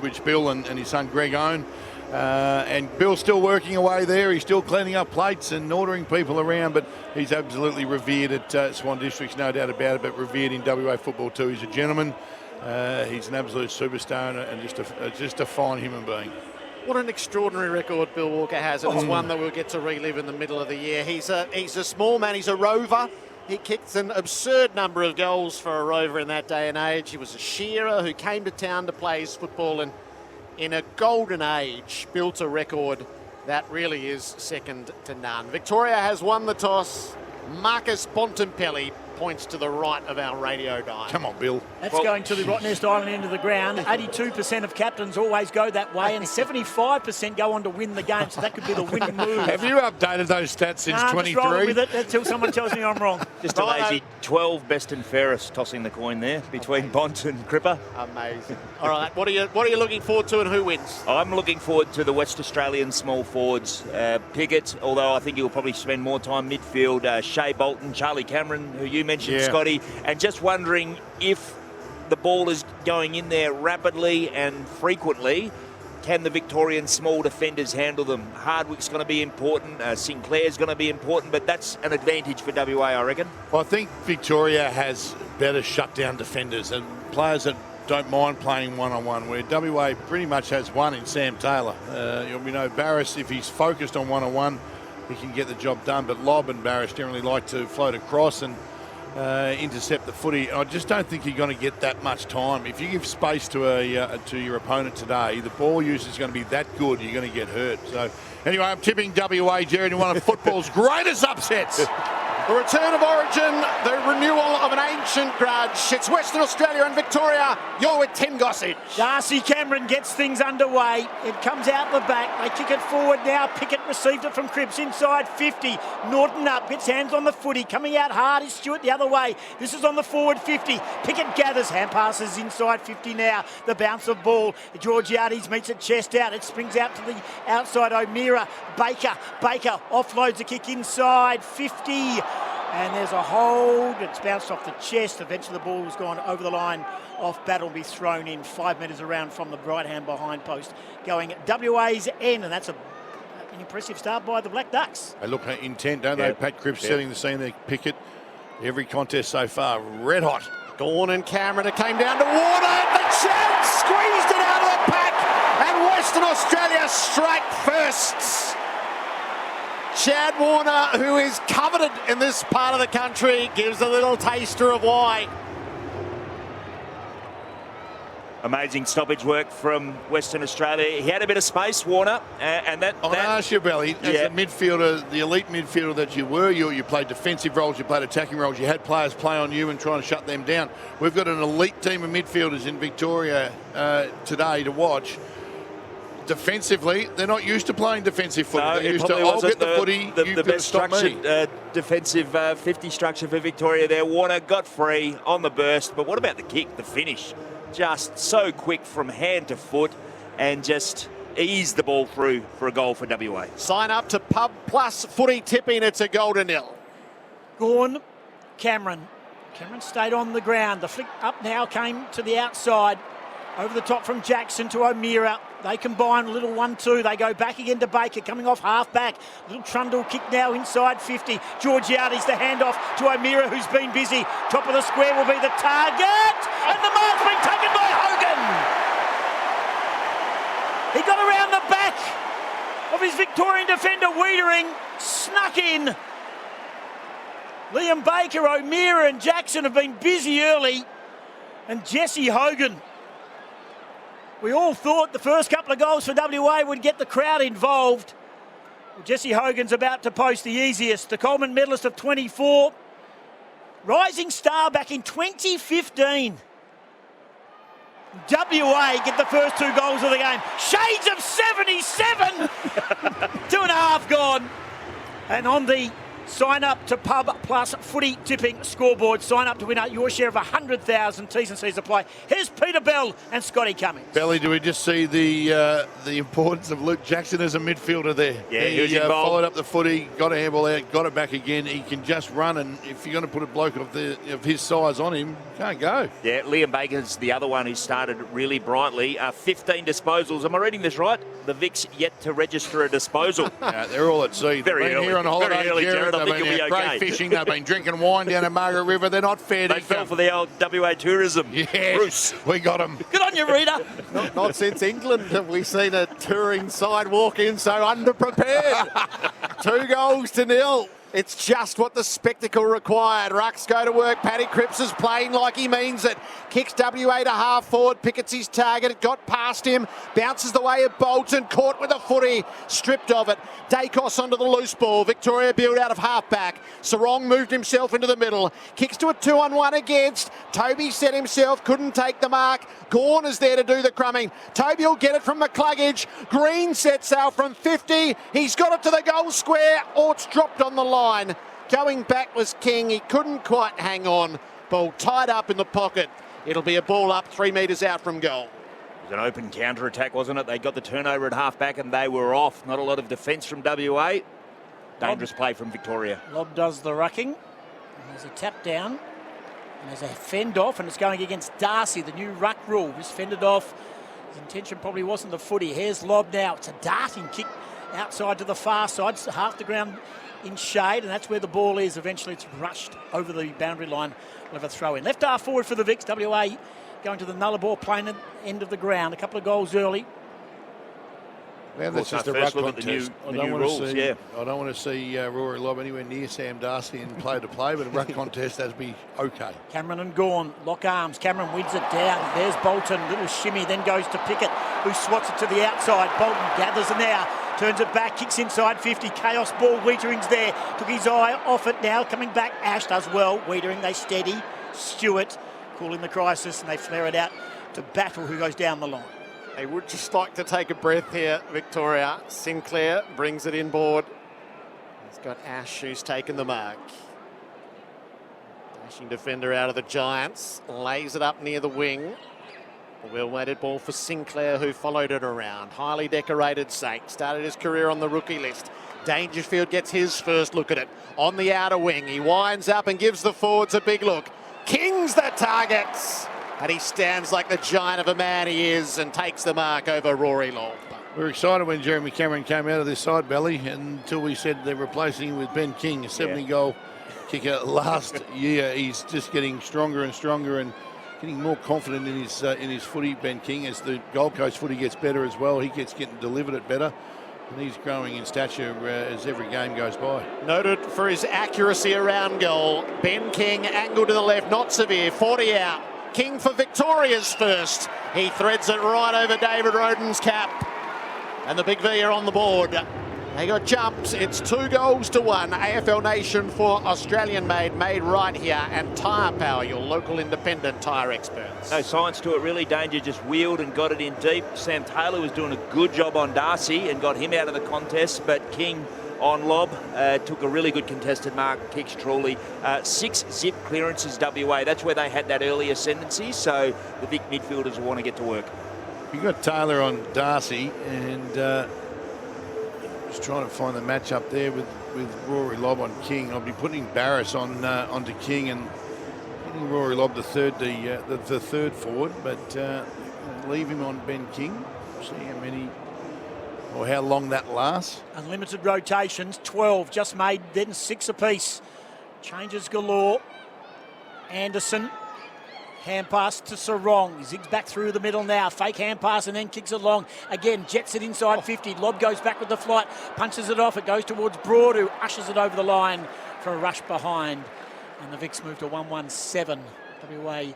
which Bill and his son Greg own. And Bill's still working away there. He's still cleaning up plates and ordering people around, but he's absolutely revered at Swan Districts, no doubt about it, but revered in WA football too. He's a gentleman. He's an absolute superstar and just a fine human being. What an extraordinary record Bill Walker has, and it's one that we'll get to relive in the middle of the year. He's a small man, he's a rover. He kicked an absurd number of goals for a rover in that day and age. He was a shearer who came to town to play his football, and in a golden age, built a record that really is second to none. Victoria has won the toss. Marcus Bontempelli points to the right of our radio dial. Come on, Bill. That's going to the Rottnest Island end of the ground. 82% of captains always go that way, and 75% go on to win the game, so that could be the winning move. Have you updated those stats since 23? Just rolling with it until someone tells me I'm wrong. Just a lazy 12 best and fairest tossing the coin there between Bont and Cripper. Amazing. All right, what are you looking forward to, and who wins? I'm looking forward to the West Australian small forwards. Pickett, although I think he'll probably spend more time midfield. Shea Bolton, Charlie Cameron, who you mentioned, Scotty, and just wondering if the ball is going in there rapidly and frequently, can the Victorian small defenders handle them? Hardwick's going to be important, Sinclair's going to be important, but that's an advantage for WA, I reckon. Well, I think Victoria has better shutdown defenders and players that don't mind playing one-on-one, where WA pretty much has one in Sam Taylor. We know Barris, if he's focused on one-on-one, he can get the job done, but Lobb and Barris generally like to float across and intercept the footy. I just don't think you're going to get that much time. If you give space to your opponent today, the ball use is going to be that good, you're going to get hurt. So anyway, I'm tipping WA, Gerard, in one of football's greatest upsets. The return of Origin, the renewal of an ancient grudge. It's Western Australia and Victoria. You're with Tim Gossage. Darcy Cameron gets things underway. It comes out the back. They kick it forward now. Pickett received it from Cripps inside 50. Norton up, gets hands on the footy. Coming out hard is Stewart the other way. This is on the forward 50. Pickett gathers, hand passes inside 50 now. The bounce of ball. Georgiades meets it chest out. It springs out to the outside. O'Meara, Baker offloads the kick inside 50. And there's a hold. It's bounced off the chest. Eventually the ball has gone over the line off bat. Will be thrown in 5 metres around from the right hand behind post. Going WA's end, and that's an impressive start by the Black Ducks. They look intent, don't they? Pat Cripps setting the scene there. Pickett, every contest so far, red hot. Gawn and Cameron, it came down to water. The chance squeezed it out of the pack, and Western Australia strike firsts. Chad Warner, who is coveted in this part of the country, gives a little taster of why. Amazing stoppage work from Western Australia. He had a bit of space, Warner, and that... I'll ask you, Belly, as a midfielder, the elite midfielder that you were, you played defensive roles, you played attacking roles, you had players play on you and trying to shut them down. We've got an elite team of midfielders in Victoria today to watch. Defensively, they're not used to playing defensive footy. No, they're used to, I'll get the footy, the best structured defensive 50 structure for Victoria there. Warner got free on the burst, but what about the kick, the finish? Just so quick from hand to foot and just eased the ball through for a goal for WA. Sign up to Pub Plus Footy Tipping. It's a goal to nil. Gorn, Cameron. Cameron stayed on the ground. The flick up now came to the outside. Over the top from Jackson to O'Meara. They combine a little 1-2. They go back again to Baker, coming off half-back. Little trundle kick now inside 50. Georgiades the handoff to O'Meara, who's been busy. Top of the square will be the target. And the mark's been taken by Hogan. He got around the back of his Victorian defender, Wiedering. Snuck in. Liam Baker, O'Meara and Jackson have been busy early. And Jesse Hogan. We all thought the first couple of goals for WA would get the crowd involved. Well, Jesse Hogan's about to post the easiest. The Coleman medalist of 24. Rising star back in 2015. WA get the first 2 goals of the game. Shades of 77. 2.5 gone. And on the sign up to Pub Plus Footy Tipping scoreboard. Sign up to win out your share of 100,000. T's and C's apply. Here's Peter Bell and Scotty Cummings. Belly, do we just see the importance of Luke Jackson as a midfielder there? Yeah, he was involved. Followed up the footy, got a handball out, got it back again. He can just run, and if you're going to put a bloke of his size on him, can't go. Yeah, Liam Baker's the other one who started really brightly. 15 disposals. Am I reading this right? The Vic's yet to register a disposal. Yeah, they're all at sea. Very They've been early. here on holiday, Very early, Gerard. I They've think been you'll be out okay. great fishing. They've been drinking wine down at Margaret River. They're not fair. They fell for the old WA tourism. Yes, Bruce. we got them. Good on you, Rita. Not since England have we seen a touring side walk in so underprepared. 2 goals to nil. It's just what the spectacle required. Rucks go to work. Paddy Cripps is playing like he means it. Kicks WA to half forward. Pickets his target. It got past him. Bounces the way of Bolton. Caught with a footy. Stripped of it. Dacos onto the loose ball. Victoria build out of half-back. Sarong moved himself into the middle. Kicks to a 2-on-1 against. Toby set himself. Couldn't take the mark. Gawn is there to do the crumbing. Toby will get it from McCluggage. Green sets out from 50. He's got it to the goal square. Or it's dropped on the line. Going back was King. He couldn't quite hang on. Ball tied up in the pocket. It'll be a ball up 3 metres out from goal. It was an open counter-attack, wasn't it? They got the turnover at half-back and they were off. Not a lot of defence from WA. Dangerous play from Victoria. Lobb does the rucking. And there's a tap down. And there's a fend off, and it's going against Darcy, the new ruck rule. He's fended off. His intention probably wasn't the footy. Here's Lobb now. It's a darting kick outside to the far side. It's half the ground in shade, and that's where the ball is. Eventually it's rushed over the boundary line. We'll have a throw in. Left half forward for the Vics. WA going to the Nullarbor plain end of the ground. A couple of goals early. Well, that's just a first ruck look at contest. the new rules, yeah. I don't want to see Rory Lobb anywhere near Sam Darcy in play-to-play, but a ruck contest has to be okay. Cameron and Gawn lock arms. Cameron wins it down. There's Bolton. Little shimmy, then goes to Pickett, who swats it to the outside. Bolton gathers it now. Turns it back, kicks inside 50. Chaos ball. Wiedering's there. Took his eye off it now. Coming back. Ash does well. Wiedering, they steady. Stewart calling the crisis, and they flare it out to Battle, who goes down the line. They would just like to take a breath here, Victoria. Sinclair brings it inboard. He's got Ash, who's taken the mark. Dashing defender out of the Giants. Lays it up near the wing. A well-weighted ball for Sinclair, who followed it around. Highly decorated Saint. Started his career on the rookie list. Dangerfield gets his first look at it. On the outer wing, he winds up and gives the forwards a big look. King's the targets. And he stands like the giant of a man he is and takes the mark over Rory Lobb. We were excited when Jeremy Cameron came out of this side, Belly, until we said they're replacing him with Ben King, a 70-goal kicker last year. He's just getting stronger and stronger and getting more confident in his footy, Ben King. As the Gold Coast footy gets better as well, he gets getting delivered it better. And he's growing in stature as every game goes by. Noted for his accuracy around goal. Ben King, angle to the left, not severe. 40 out. King for Victoria's first. He threads it right over David Roden's cap. And the Big V are on the board. They got jumped. It's 2-1. AFL Nation for Australian-made, made right here. And Tyre Power, your local independent tyre experts. No science to it, really. Danger just wheeled and got it in deep. Sam Taylor was doing a good job on Darcy and got him out of the contest, but King on lob took a really good contested mark, kicks truly. 6 zip clearances WA. That's where they had that early ascendancy, so the Vic midfielders will want to get to work. You got Taylor on Darcy, and just trying to find the match up there with Rory Lobb on King. I'll be putting Barris on onto King and getting Rory Lobb the third forward, but leave him on Ben King. See how many or how long that lasts. Unlimited rotations, 12 just made, then 6 apiece. Changes galore. Anderson. Hand pass to Sarong. Zigs back through the middle now. Fake hand pass and then kicks it long. Again, jets it inside 50. Lob goes back with the flight. Punches it off. It goes towards Broad, who ushers it over the line for a rush behind. And the Vicks move to 1-1-7. WA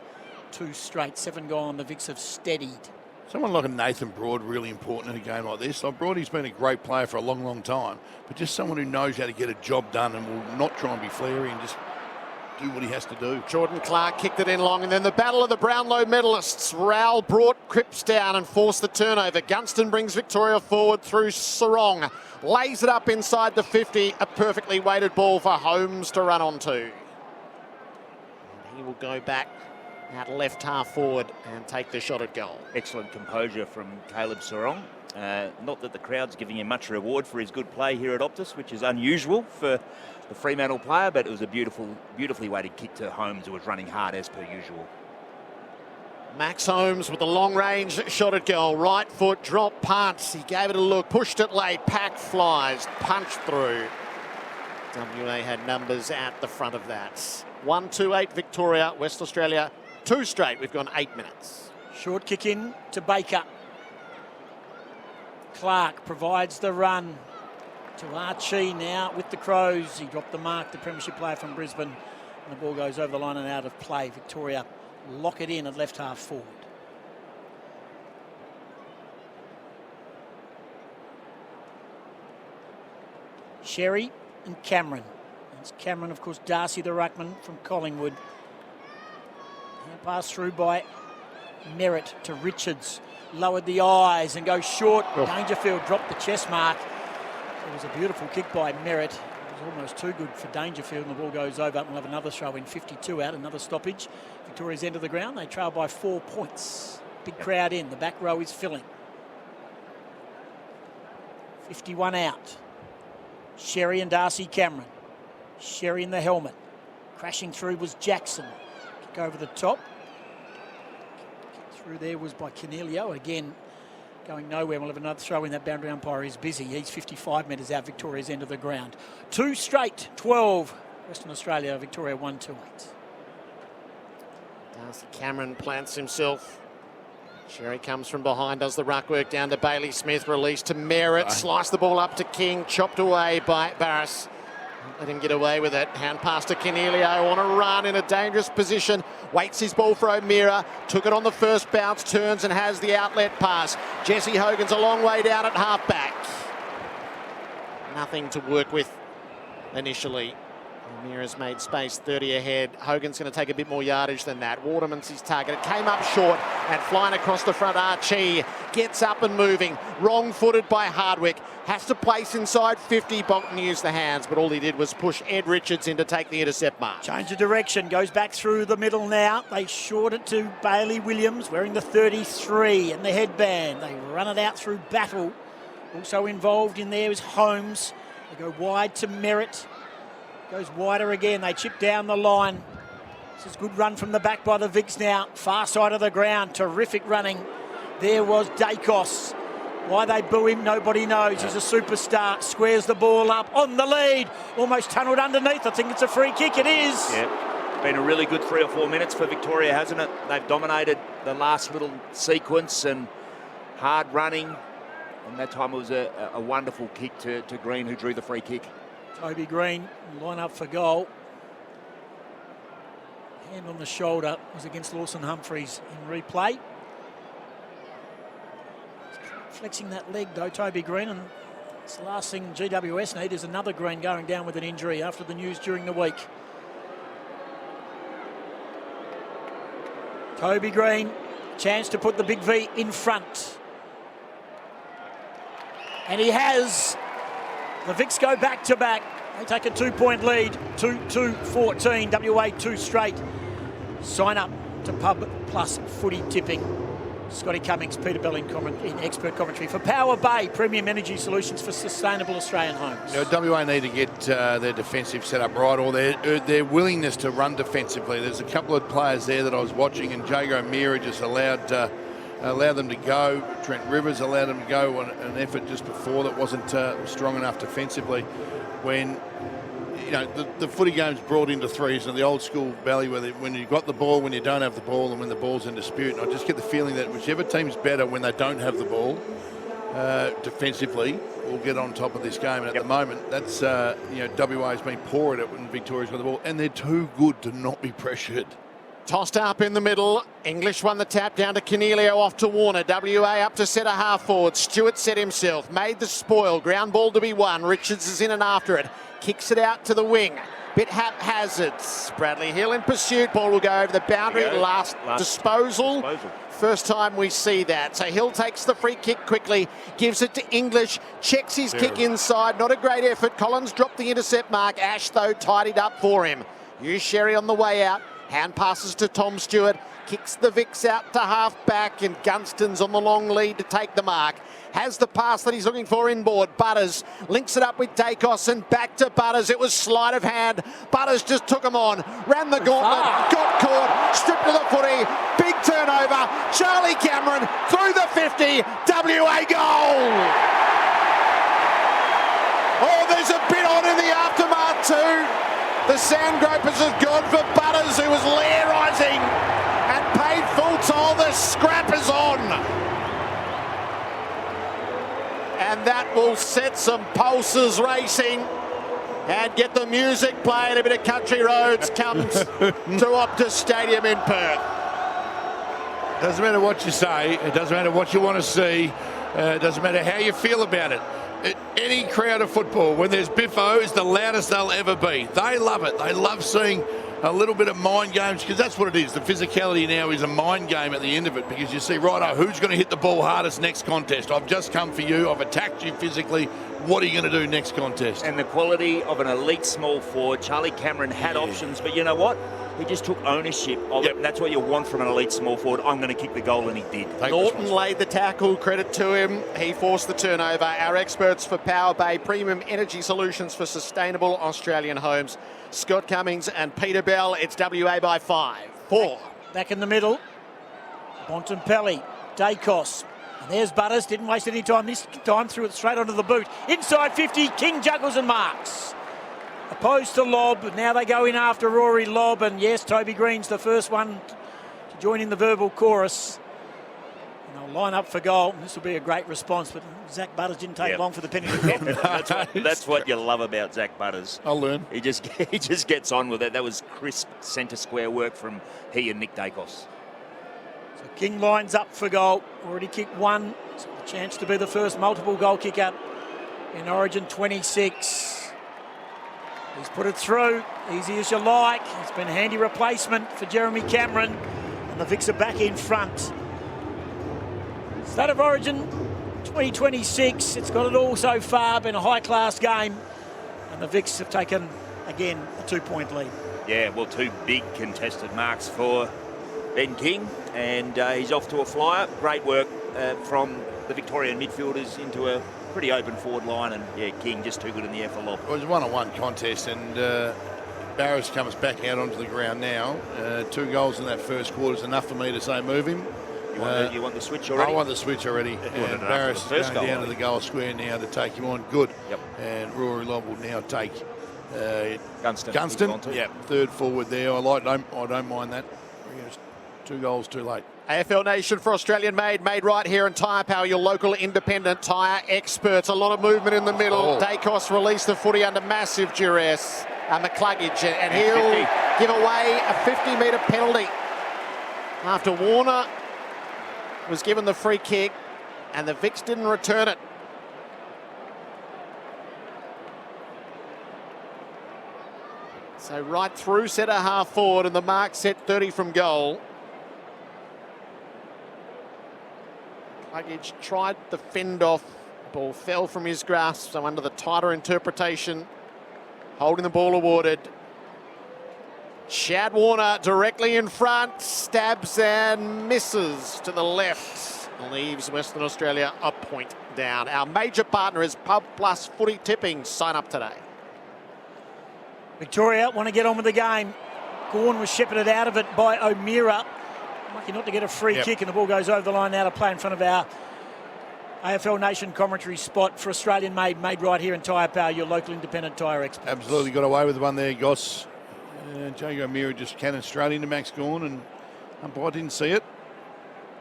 2 straight. 7 gone. The Vicks have steadied. Someone like a Nathan Broad, really important in a game like this. Like Broady's been a great player for a long, long time, but just someone who knows how to get a job done and will not try and be flary and just do what he has to do. Jordan Clark kicked it in long, and then the battle of the Brownlow medalists. Rowell brought Cripps down and forced the turnover. Gunston brings Victoria forward through Sarong. Lays it up inside the 50. A perfectly weighted ball for Holmes to run onto. And he will go back out left half forward and take the shot at goal. Excellent composure from Caleb Sarong. Not that the crowd's giving him much reward for his good play here at Optus, which is unusual for the Fremantle player, but it was a beautifully weighted kick to Holmes, who was running hard as per usual. Max Holmes with a long-range shot at goal. Right foot, drop, punt. He gave it a look, pushed it late, pack flies, punched through. WA had numbers at the front of that. 1-2-8 Victoria, West Australia, 2 straight. We've gone 8 minutes. Short kick in to Baker. Clark provides the run to Archie now with the Crows. He dropped the mark, the premiership player from Brisbane. And the ball goes over the line and out of play. Victoria lock it in at left half forward. Sherry and Cameron. It's Cameron, of course, Darcy the ruckman from Collingwood. And pass through by Merritt to Richards. Lowered the eyes and goes short. Oh. Dangerfield dropped the chest mark. It was a beautiful kick by Merritt. It was almost too good for Dangerfield, and the ball goes over. We'll have another throw in, 52 out, another stoppage. Victoria's end of the ground. They trail by 4 points. Big crowd in. The back row is filling. 51 out. Sherry and Darcy Cameron. Sherry in the helmet. Crashing through was Jackson. Kick over the top. Kick through there was by Cornelio. Again, going nowhere. We'll have another throw in. That boundary umpire is busy. He's 55 metres out Victoria's end of the ground. 2 straight, 12. Western Australia, Victoria 1-2-8. Darcy Cameron plants himself. Sherry comes from behind, does the ruck work down to Bailey Smith, release to Merritt, slice the ball up to King, chopped away by Barris. Let him get away with it. Hand pass to Cornelio on a run in a dangerous position. Waits his ball for O'Meara. Took it on the first bounce, turns and has the outlet pass. Jesse Hogan's a long way down at halfback. Nothing to work with initially. O'Meara's made space, 30 ahead. Hogan's going to take a bit more yardage than that. Waterman's his target. It came up short and flying across the front. Archie gets up and moving. Wrong-footed by Hardwick. Has to place inside 50. Bolton used the hands, but all he did was push Ed Richards in to take the intercept mark. Change of direction. Goes back through the middle now. They short it to Bailey Williams, wearing the 33 and the headband. They run it out through Battle. Also involved in there is Holmes. They go wide to Merritt. Goes wider again. They chip down the line. This is a good run from the back by the Vicks now. Far side of the ground. Terrific running. There was Dacos. Why they boo him, nobody knows. He's a superstar. Squares the ball up on the lead. Almost tunnelled underneath. I think it's a free kick. It is. Yeah. Been a really good 3 or 4 minutes for Victoria, hasn't it? They've dominated the last little sequence and hard running. And that time it was a wonderful kick to Green, who drew the free kick. Toby Green line up for goal. Hand on the shoulder was against Lawson Humphreys in replay. Flexing that leg though, Toby Green, and it's the last thing GWS need is another Green going down with an injury after the news during the week. Toby Green, chance to put the big V in front. And he has. The Vics go back to back. They take a 2-point lead, 2-2-14, WA 2 straight. Sign up to Pub Plus Footy Tipping. Scotty Cummings, Peter Bell in expert commentary for Power Bay, premium energy solutions for sustainable Australian homes. You know, WA need to get their defensive set up right, or their willingness to run defensively. There's a couple of players there that I was watching, and Jago Mira just allowed them to go. Trent Rivers allowed them to go on an effort just before that wasn't strong enough defensively. When you know the footy game's brought into threes, and the old school valley where when you've got the ball, when you don't have the ball, and when the ball's in dispute. And I just get the feeling that whichever team's better when they don't have the ball defensively will get on top of this game. And at the moment, that's WA's been poor at it when Victoria's got the ball, and they're too good to not be pressured. Tossed up in the middle. English won the tap down to Cornelio, off to Warner. WA up to centre half forward. Stewart set himself. Made the spoil. Ground ball to be won. Richards is in and after it. Kicks it out to the wing. Bit haphazard. Bradley Hill in pursuit. Ball will go over the boundary. Last disposal. First time we see that. So Hill takes the free kick quickly. Gives it to English. Checks his kick inside. Not a great effort. Collins dropped the intercept mark. Ash, though, tidied up for him. Hugh Sherry on the way out. Hand passes to Tom Stewart. Kicks the Vics out to half back, and Gunston's on the long lead to take the mark. Has the pass that he's looking for inboard. Butters links it up with Dacos and back to Butters. It was sleight of hand. Butters just took him on. Ran the gauntlet. Got caught. Stripped to the footy. Big turnover. Charlie Cameron through the 50. WA goal. Oh, there's a bit on in the aftermath too. The Sandgropers have gone for Butters, who was lairising and paid full toll. The scrap is on. And that will set some pulses racing and get the music playing. A bit of Country Roads comes to Optus Stadium in Perth. Doesn't matter what you say. It doesn't matter what you want to see. It doesn't matter how you feel about it. Any crowd of football, when there's biffo, is the loudest they'll ever be. They love it. They love seeing a little bit of mind games, because that's what it is. The physicality now is a mind game at the end of it, because you see, righto, who's going to hit the ball hardest next contest? I've just come for you. I've attacked you physically. What are you going to do next contest? And the quality of an elite small forward. Charlie Cameron had options, but you know what? He just took ownership of it, and that's what you want from an elite small forward. I'm going to kick the goal, and he did. Norton laid the tackle, credit to him. He forced the turnover. Our experts for Power Bay, premium energy solutions for sustainable Australian homes. Scott Cummings and Peter Bell. It's WA by 5-4. Back in the middle. Bontempelli, Dacos. And there's Butters. Didn't waste any time. This time threw it straight onto the boot. Inside 50, King juggles and marks. Opposed to Lobb. Now they go in after Rory Lobb. And yes, Toby Green's the first one to join in the verbal chorus. And they'll line up for goal. This will be a great response, but Zach Butters didn't take long for the penny to drop. That's what you love about Zach Butters. I'll learn. He just gets on with it. That was crisp centre square work from he and Nick Dacos. So King lines up for goal. Already kicked one. So a chance to be the first multiple goal kicker in Origin 26. He's put it through, easy as you like. It's been a handy replacement for Jeremy Cameron. And the Vics are back in front. State of Origin 2026. It's got it all so far, been a high-class game. And the Vics have taken, again, a 2-point lead. Yeah, well, two big contested marks for Ben King. And he's off to a flyer. Great work from the Victorian midfielders into a pretty open forward line, and yeah, King just too good in the air for lob. It was a one-on-one contest, and Barris comes back out onto the ground now. 2 goals in that first quarter is enough for me to say move him. You want the switch already? I want the switch already. And Barris is going down to the goal square now to take him on. Good. Yep. And Rory Lobb will now take Gunston. Yeah, third forward there. I don't mind that. 2 goals too late. AFL Nation for Australian made right here in Tyre Power, your local independent tyre experts. A lot of movement in the middle. Dacos released the footy under massive duress. McCluggage, and he'll give away a 50-metre penalty after Warner was given the free kick and the Vics didn't return it. So right through centre half forward, and the mark set 30 from goal. Luggage tried to fend off, ball fell from his grasp, so under the tighter interpretation, holding the ball awarded. Chad Warner directly in front, stabs and misses to the left, leaves Western Australia a point down. Our major partner is Pub Plus Footy Tipping. Sign up today. Victoria want to get on with the game. Gawn was shepherded out of it by O'Meara. Lucky not to get a free kick, and the ball goes over the line now to play in front of our AFL Nation commentary spot for Australian made right here in Tyre Power, your local independent tyre expert. Absolutely got away with one there, Goss. Jago O'Meara just cannoned straight into Max Gawn, and umpire didn't see it.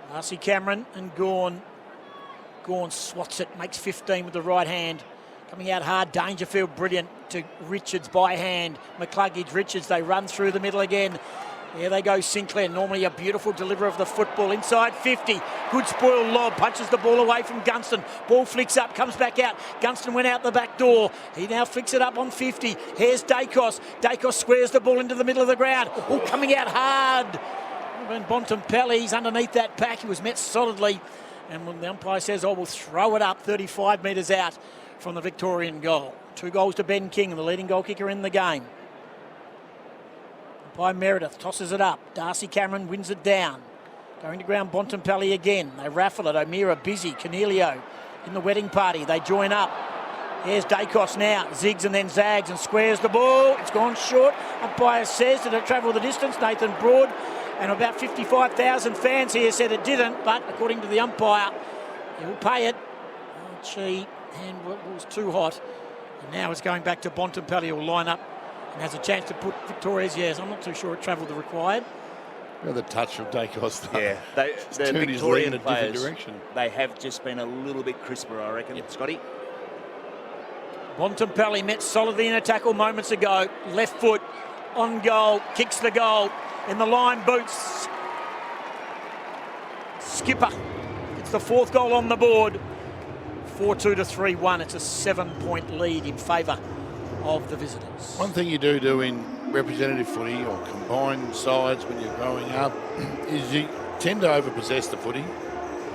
Darcy Cameron and Gawn. Gawn swats it, makes 15 with the right hand. Coming out hard, Dangerfield brilliant to Richards by hand. McCluggage, Richards, they run through the middle again. There they go, Sinclair, normally a beautiful deliverer of the football. Inside 50, good spoil lob, punches the ball away from Gunston. Ball flicks up, comes back out. Gunston went out the back door. He now flicks it up on 50. Here's Dacos. Dacos squares the ball into the middle of the ground. Oh, coming out hard. And Bontempelli's underneath that pack. He was met solidly. And when the umpire says, oh, we'll throw it up 35 metres out from the Victorian goal. 2 goals to Ben King, the leading goal kicker in the game. By Meredith, tosses it up. Darcy Cameron wins it down. Going to ground, Bontempelli again. They raffle it. O'Meara busy. Cornelio in the wedding party. They join up. Here's Dacos now. Zigs and then zags and squares the ball. It's gone short. Umpire says, did it travel the distance? Nathan Broad and about 55,000 fans here said it didn't, but according to the umpire, he will pay it. Oh, gee, hand was too hot. And now it's going back to Bontempelli, who will line up and has a chance to put Victoria's, yes, I'm not too sure it travelled the required. The touch of Dacos. Yeah, the turned his leg in a players, different direction. They have just been a little bit crisper, I reckon. Yep. Scotty? Bontempelli met solidly in a tackle moments ago. Left foot on goal, kicks the goal. In the line, boots. Skipper. It's the 4th goal on the board. 4-2 to 3-1. It's a 7-point lead in favour of the visitors. One thing you do in representative footy or combined sides when you're growing up is you tend to overpossess the footy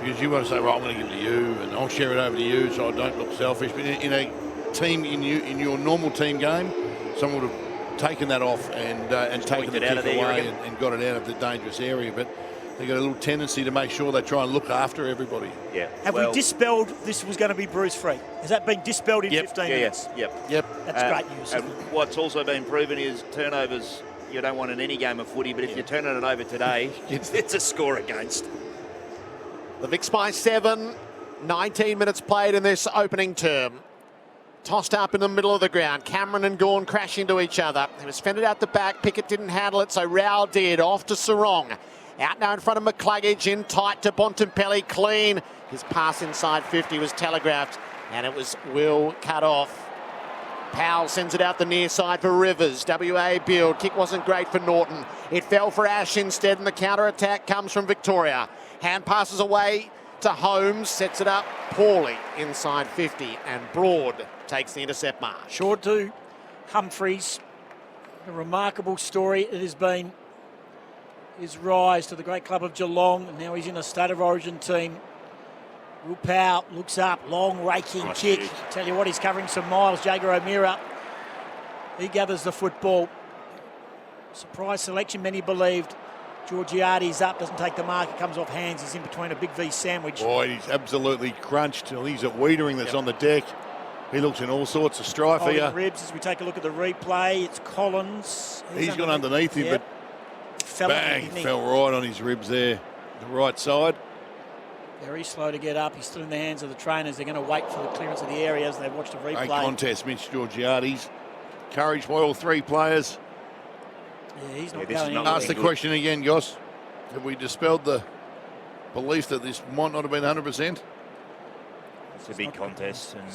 because you want to say, right, I'm going to give it to you and I'll share it over to you so I don't look selfish. But in a team, in your normal team game, someone would have taken that off and taken the kick away and got it out of the dangerous area. But they've got a little tendency to make sure they try and look after everybody. Yeah. Have we dispelled this was going to be bruise-free? Has that been dispelled in 15 minutes? Yep. That's great news. And what's also been proven is turnovers you don't want in any game of footy, but if you're turning it over today, it's a score against. The Vics by 7, 19 minutes played in this opening term. Tossed up in the middle of the ground. Cameron and Gawn crash into each other. It was fended out the back. Pickett didn't handle it, so Rowell did. Off to Sarong. Out now in front of McCluggage, in tight to Bontempelli, clean. His pass inside 50 was telegraphed, and it was Will cut off. Powell sends it out the near side for Rivers. WA build. Kick wasn't great for Norton. It fell for Ash instead, and the counter-attack comes from Victoria. Hand passes away to Holmes, sets it up poorly inside 50, and Broad takes the intercept mark. Short to Humphreys. A remarkable story it has been. His rise to the great club of Geelong, and now he's in a State of Origin team. Will Powell looks up, long raking kick. Tell you what, he's covering some miles. Jager O'Meara, he gathers the football. Surprise selection, many believed. Georgiades up, doesn't take the mark, it comes off hands. He's in between a big V sandwich. Boy, he's absolutely crunched. He's at Wiedering that's on the deck. He looks in all sorts of strife here. Ribs as we take a look at the replay. It's Collins. He's gone underneath him, but bang, fell right on his ribs there, the right side. Very slow to get up. He's still in the hands of the trainers. They're going to wait for the clearance of the area as they watch the replay. Great contest, Mitch Georgiades. Encouraged by all 3 players. Yeah, he's not going anywhere. Ask the question again, Goss. Have we dispelled the belief that this might not have been 100%? It's a big contest, and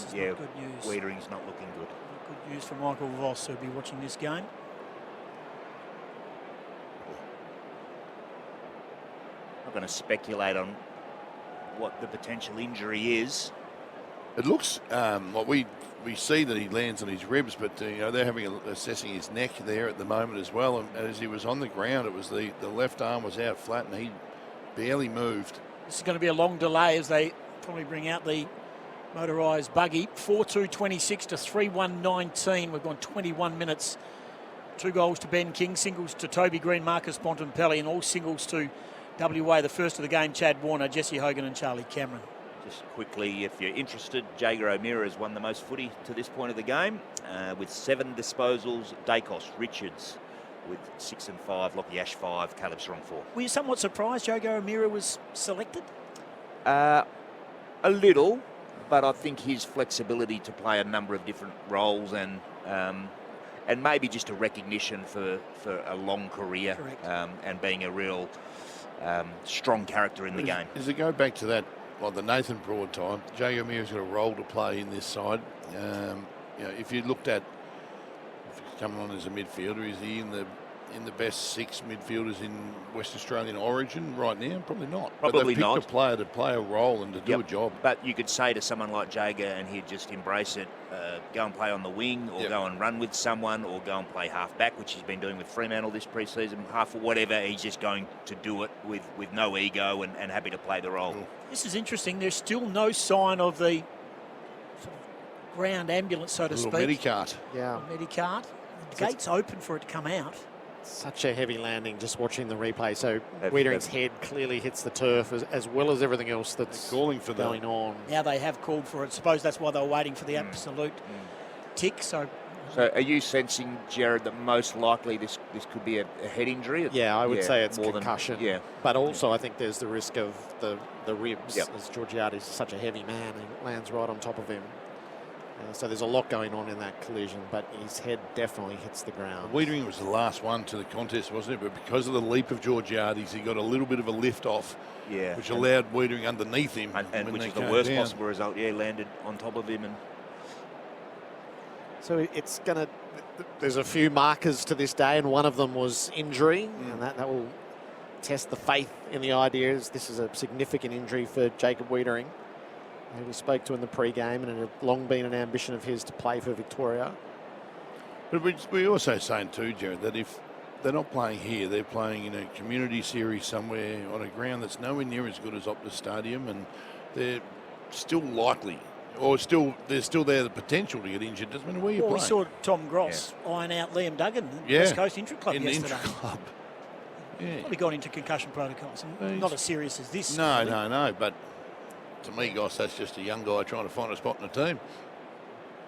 Wiedering's not looking good. Good news for Michael Voss, who'll be watching this game. Not going to speculate on what the potential injury is. It looks like we see that he lands on his ribs, but they're assessing his neck there at the moment as well. And as he was on the ground, it was the left arm was out flat, and he barely moved. This is going to be a long delay as they probably bring out the motorised buggy. 4-2-26 to 3-1-19. We've gone 21 minutes. 2 goals to Ben King, singles to Toby Green, Marcus Bontempelli, and all singles to WA. The first of the game, Chad Warner, Jesse Hogan and Charlie Cameron. Just quickly, if you're interested, Jager O'Meara has won the most footy to this point of the game with 7 disposals. Dacos Richards with 6 and 5, Lockie Ash 5, Caleb Strong 4. Were you somewhat surprised Jager O'Meara was selected? A little, but I think his flexibility to play a number of different roles and maybe just a recognition for a long career and being a real strong character in the game. Does it go back to that? Well, the Nathan Broad time, Jager O'Meara's got a role to play in this side. If you looked at if he's coming on as a midfielder, is he in the best 6 midfielders in West Australian origin right now? Probably not. Probably but they've not. picked a player to play a role and to do a job. But you could say to someone like Jager, and he'd just embrace it, go and play on the wing, or go and run with someone, or go and play half back, which he's been doing with Fremantle this pre-season, half or whatever. He's just going to do it with no ego and happy to play the role. This is interesting. There's still no sign of the sort of ground ambulance, so to speak. Medicart. Yeah. Medicart. The gate's open for it to come out. Such a heavy landing just watching the replay. So Wiedering's head clearly hits the turf as well as everything else that's calling for going on. Now they have called for it. Suppose that's why they were waiting for the absolute tick. So are you sensing, Gerard, that most likely this could be a head injury? Yeah, I would say it's more concussion. But also I think there's the risk of the ribs, as Georgiades is such a heavy man. He lands right on top of him. So there's a lot going on in that collision, but his head definitely hits the ground. Wiedering was the last one to the contest, wasn't it? But because of the leap of Georgiades, he got a little bit of a lift off, which allowed Wiedering underneath him. And which is the worst possible result. Yeah, landed on top of him. And so it's going to... There's a few markers to this day, and one of them was injury, and that will test the faith in the ideas. This is a significant injury for Jacob Wiedering, who we spoke to in the pre-game, and it had long been an ambition of his to play for Victoria. But we're also saying too, Gerard, that if they're not playing here, they're playing in a community series somewhere on a ground that's nowhere near as good as Optus Stadium, and they're still likely, or there's still there the potential to get injured. Doesn't matter where you play. We saw Tom Gross iron out Liam Duggan at the West Coast Intra Club yesterday. The Intra Club. Yeah. Probably got into concussion protocols. Not as serious as this. No, but to me, Goss, that's just a young guy trying to find a spot in the team.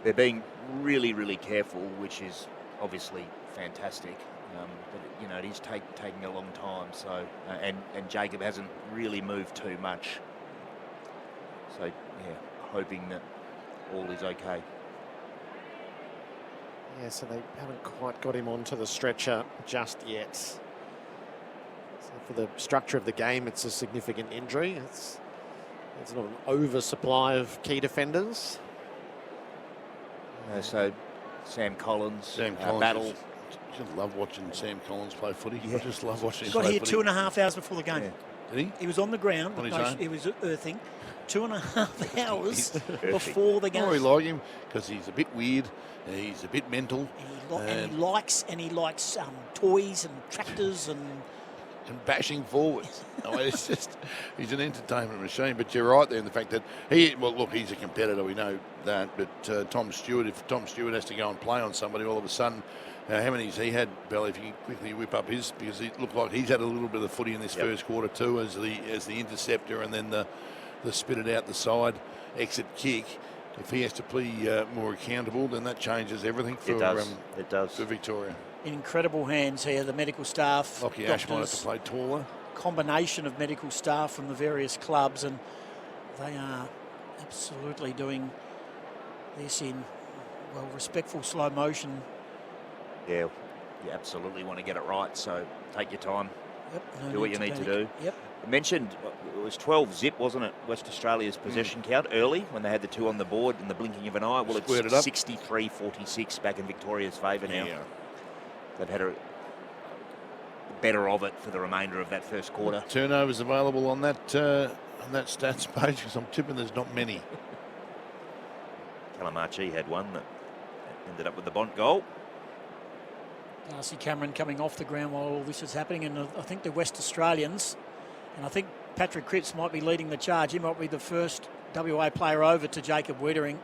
They're being really, really careful, which is obviously fantastic. But it is taking a long time. So, and Jacob hasn't really moved too much. So, hoping that all is okay. Yeah, so they haven't quite got him onto the stretcher just yet. So for the structure of the game, it's a significant injury. It's not an oversupply of key defenders. So Sam Collins battle. I just love watching Sam Collins play footy. I just love watching him got play here footy. 2.5 hours before the game. Yeah. Did he? He was on the ground. On his but own? He was earthing 2.5 hours before the game. I like him because he's a bit weird. He's a bit mental. And he likes toys and tractors and bashing forwards. It's just, he's an entertainment machine. But you're right there in the fact that he's a competitor, we know that. But Tom Stewart, if Tom Stewart has to go and play on somebody all of a sudden, how many has he had, Bell, if you can quickly whip up his, because it looked like he's had a little bit of footy in this first quarter too as the interceptor, and then the spit it out the side exit kick. If he has to be more accountable, then that changes everything for it does. For Victoria. In incredible hands here, the medical staff, Lockie Ash might have to play taller. Combination of medical staff from the various clubs, and they are absolutely doing this in respectful slow motion. Yeah, you absolutely want to get it right, so take your time. Yep, do what you need to do. Yep. I mentioned it was 12-zip, wasn't it? West Australia's possession count early when they had the 2 on the board in the blinking of an eye. Well, it's 63-46 back in Victoria's favour now. Yeah. They've had a better of it for the remainder of that first quarter. Turnovers available on that stats page, because I'm tipping there's not many. Calamachi had one that ended up with the Bont goal. Darcy Cameron coming off the ground while all this is happening, and I think the West Australians, and I think Patrick Cripps might be leading the charge. He might be the first WA player over to Jacob Wiedering.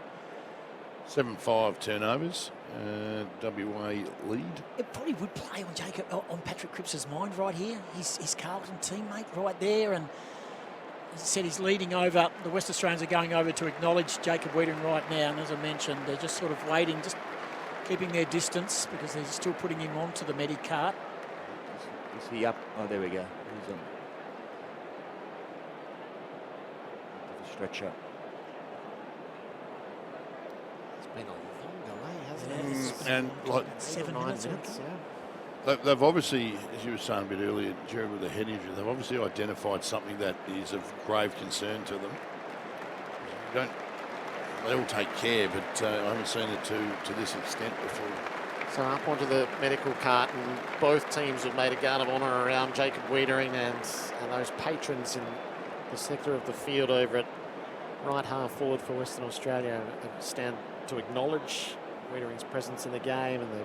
7-5 turnovers. WA lead. It probably would play on Patrick Cripps' mind right here. His Carlton teammate right there, and as I said, he's leading over. The West Australians are going over to acknowledge Jacob Wiedering right now, and as I mentioned, they're just sort of waiting, just keeping their distance because they're still putting him onto the medic cart. Is he up? Oh, there we go. He's on the stretcher. It's been a long delay, hasn't it? And like 7 minutes. They've obviously, as you were saying a bit earlier, Gerard, with the head injury, they've obviously identified something that is of grave concern to them. They all take care, but I haven't seen it to this extent before. So up onto the medical cart, and both teams have made a guard of honour around Jacob Wiedering and those patrons in the sector of the field over at right half forward for Western Australia stand to acknowledge Wiedering's presence in the game and the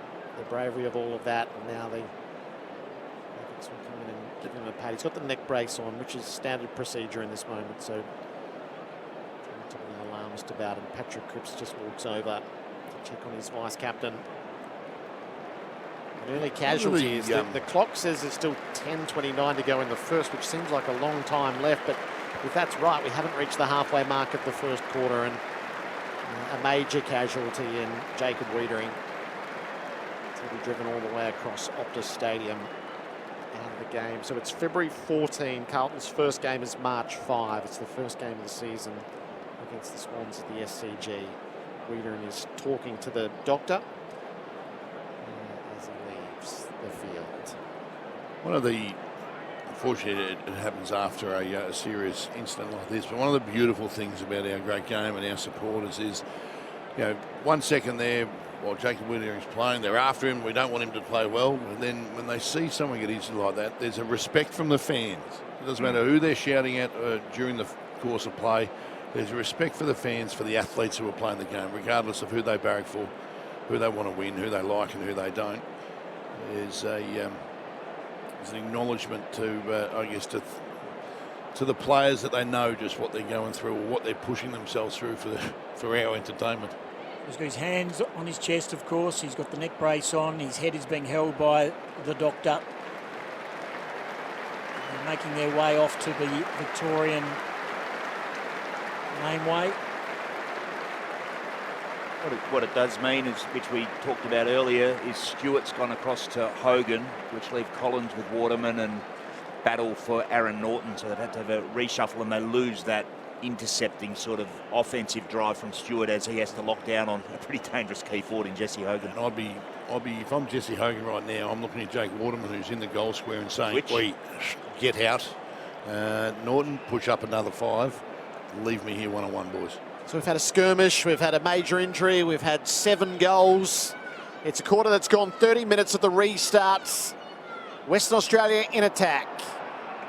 bravery of all of that. And now they come in and give him a pat. He's got the neck brace on, which is standard procedure in this moment. So an alarmist about, and Patrick Cripps just walks over to check on his vice captain. An early casualty is the clock says there's still 10:29 to go in the first, which seems like a long time left. But if that's right, we haven't reached the halfway mark of the first quarter, and a major casualty in Jacob Wiedering. He'll be driven all the way across Optus Stadium out of the game. So it's February 14. Carlton's first game is March 5. It's the first game of the season against the Swans at the SCG. Wiedering is talking to the doctor as he leaves the field. One of the, unfortunately, it happens after a serious incident like this, but one of the beautiful things about our great game and our supporters is, 1 second there, while Jacob Wiedering's playing, they're after him. We don't want him to play well. And then when they see someone get injured like that, there's a respect from the fans. It doesn't matter who they're shouting at during the course of play. There's a respect for the fans, for the athletes who are playing the game, regardless of who they barrack for, who they want to win, who they like and who they don't. There's an acknowledgement to, I guess, to the players that they know just what they're going through or what they're pushing themselves through for our entertainment. He's got his hands on his chest, of course. He's got the neck brace on. His head is being held by the doctor. They're making their way off to the Victorian laneway. What it does mean is, which we talked about earlier, is Stewart's gone across to Hogan, which leave Collins with Waterman and battle for Aaron Norton. So they've had to have a reshuffle, and they lose that intercepting sort of offensive drive from Stewart as he has to lock down on a pretty dangerous key forward in Jesse Hogan. And I'd be if I'm Jesse Hogan right now, I'm looking at Jake Waterman, who's in the goal square, and saying, "Wait, get out, Norton, push up another 5, leave me here 1-on-1, boys." So we've had a skirmish, we've had a major injury, we've had 7 goals. It's a quarter that's gone 30 minutes at the restarts. Western Australia in attack.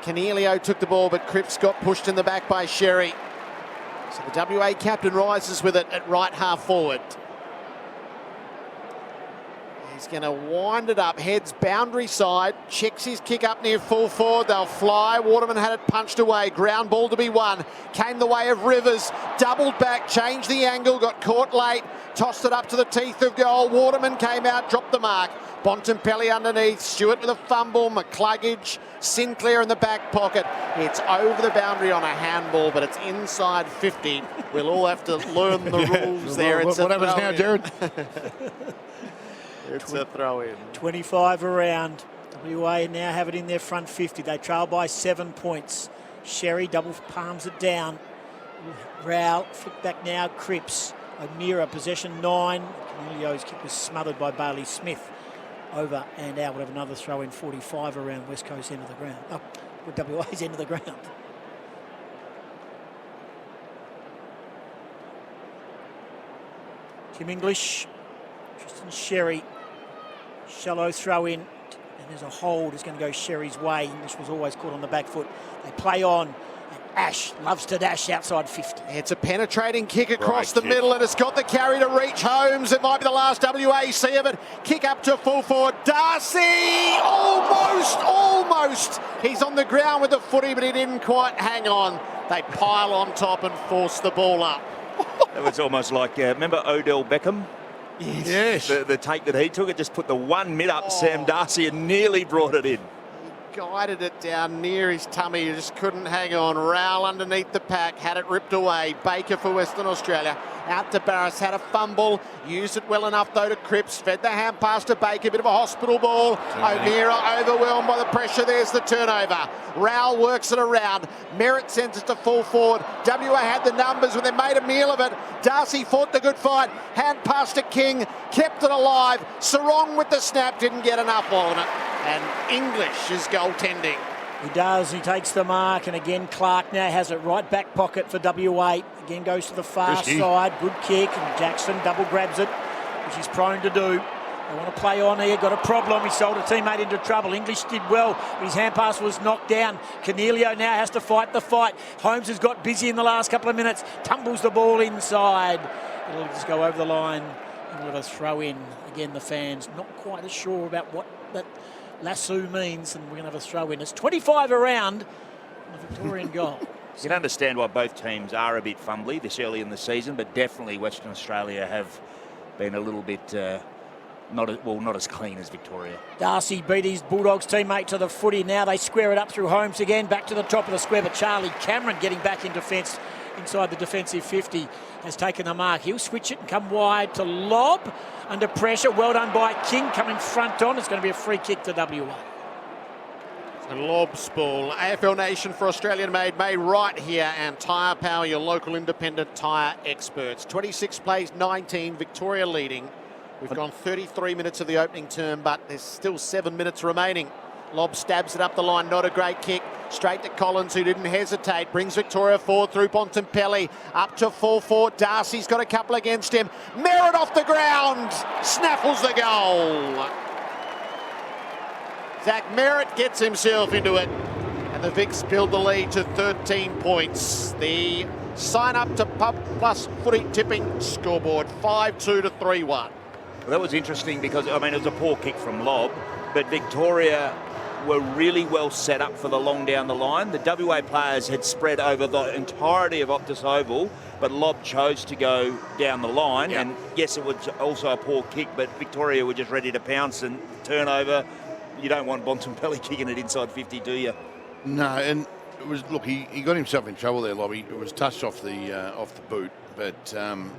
Canelio took the ball, but Cripps got pushed in the back by Sherry. So the WA captain rises with it at right half forward. He's going to wind it up, heads boundary side, checks his kick up near full forward. They'll fly. Waterman had it punched away. Ground ball to be won. Came the way of Rivers. Doubled back, changed the angle, got caught late. Tossed it up to the teeth of goal. Waterman came out, dropped the mark. Bontempelli underneath. Stewart with a fumble. McCluggage. Sinclair in the back pocket. It's over the boundary on a handball, but it's inside 50. We'll all have to learn the rules there. What happens now, Gerard? It's a throw in. 25 around. WA now have it in their front 50. They trail by 7 points. Sherry double palms it down. Rao flick back now. Cripps. O'Meara possession 9. Canelio's kick was smothered by Bailey Smith. Over and out. We'll have another throw in 45 around West Coast end of the ground. with WA's end of the ground. Tim English, Tristan Sherry, shallow throw in, and there's a hold. It's going to go Sherry's way. English was always caught on the back foot. They play on, and Ash loves to dash outside 50. It's a penetrating kick across the middle, and it's got the carry to reach Holmes. It might be the last WAC of it. Kick up to full forward. Darcy, almost. He's on the ground with the footy, but he didn't quite hang on. They pile on top and force the ball up. It was almost like, remember Odell Beckham? Yes. The take that he took, it just put the 1 mid up Sam Darcy and nearly brought it in. Guided it down near his tummy. He just couldn't hang on. Rowell underneath the pack, had it ripped away. Baker for Western Australia. Out to Barris, had a fumble. Used it well enough though to Cripps. Fed the hand pass to Baker, bit of a hospital ball. O'Meara overwhelmed by the pressure. There's the turnover. Rowell works it around. Merritt sends it to full forward. WA had the numbers when they made a meal of it. Darcy fought the good fight. Hand pass to King, kept it alive. Sarong with the snap, didn't get enough on it. And English is goaltending. He does. He takes the mark, and again Clark now has it right back pocket for WA. Again goes to the far side. Good kick, and Jackson double grabs it, which he's prone to do. They want to play on here. Got a problem. He sold a teammate into trouble. English did well, but his hand pass was knocked down. Cornelio now has to fight the fight. Holmes has got busy in the last couple of minutes. Tumbles the ball inside. It'll just go over the line and let us throw in. Again, the fans not quite as sure about what that lasso means, and we're going to have a throw in. It's 25 around on the Victorian goal. You can understand why both teams are a bit fumbly this early in the season, but definitely Western Australia have been a little bit not as clean as Victoria. Darcy beat his Bulldogs teammate to the footy. Now they square it up through Holmes again, back to the top of the square, but Charlie Cameron getting back in defence inside the defensive 50 has taken the mark. He'll switch it and come wide to Lob under pressure. Well done by King, coming front on. It's going to be a free kick to WA. And Lob's ball. AFL Nation for Australian made right here, and Tyre Power, your local independent tyre experts. 26 plays, 19, Victoria leading. We've gone 33 minutes of the opening term, but there's still 7 minutes remaining. Lob stabs it up the line, not a great kick. Straight to Collins, who didn't hesitate. Brings Victoria forward through Bontempelli. Up to full forward. Darcy's got a couple against him. Merritt off the ground. Snaffles the goal. Zach Merritt gets himself into it. And the Vics build the lead to 13 points. The sign up to Pub Plus footy tipping scoreboard, 5-2 to 3-1. Well, that was interesting because, I mean, it was a poor kick from Lob, but Victoria were really well set up for the long down the line. The WA players had spread over the entirety of Optus Oval, but Lob chose to go down the line. And yes, it was also a poor kick, but Victoria were just ready to pounce and turnover. You don't want Bontempelli kicking it inside 50, do you? No, and it was, look, he got himself in trouble there, Lobby. It was touched off the boot, but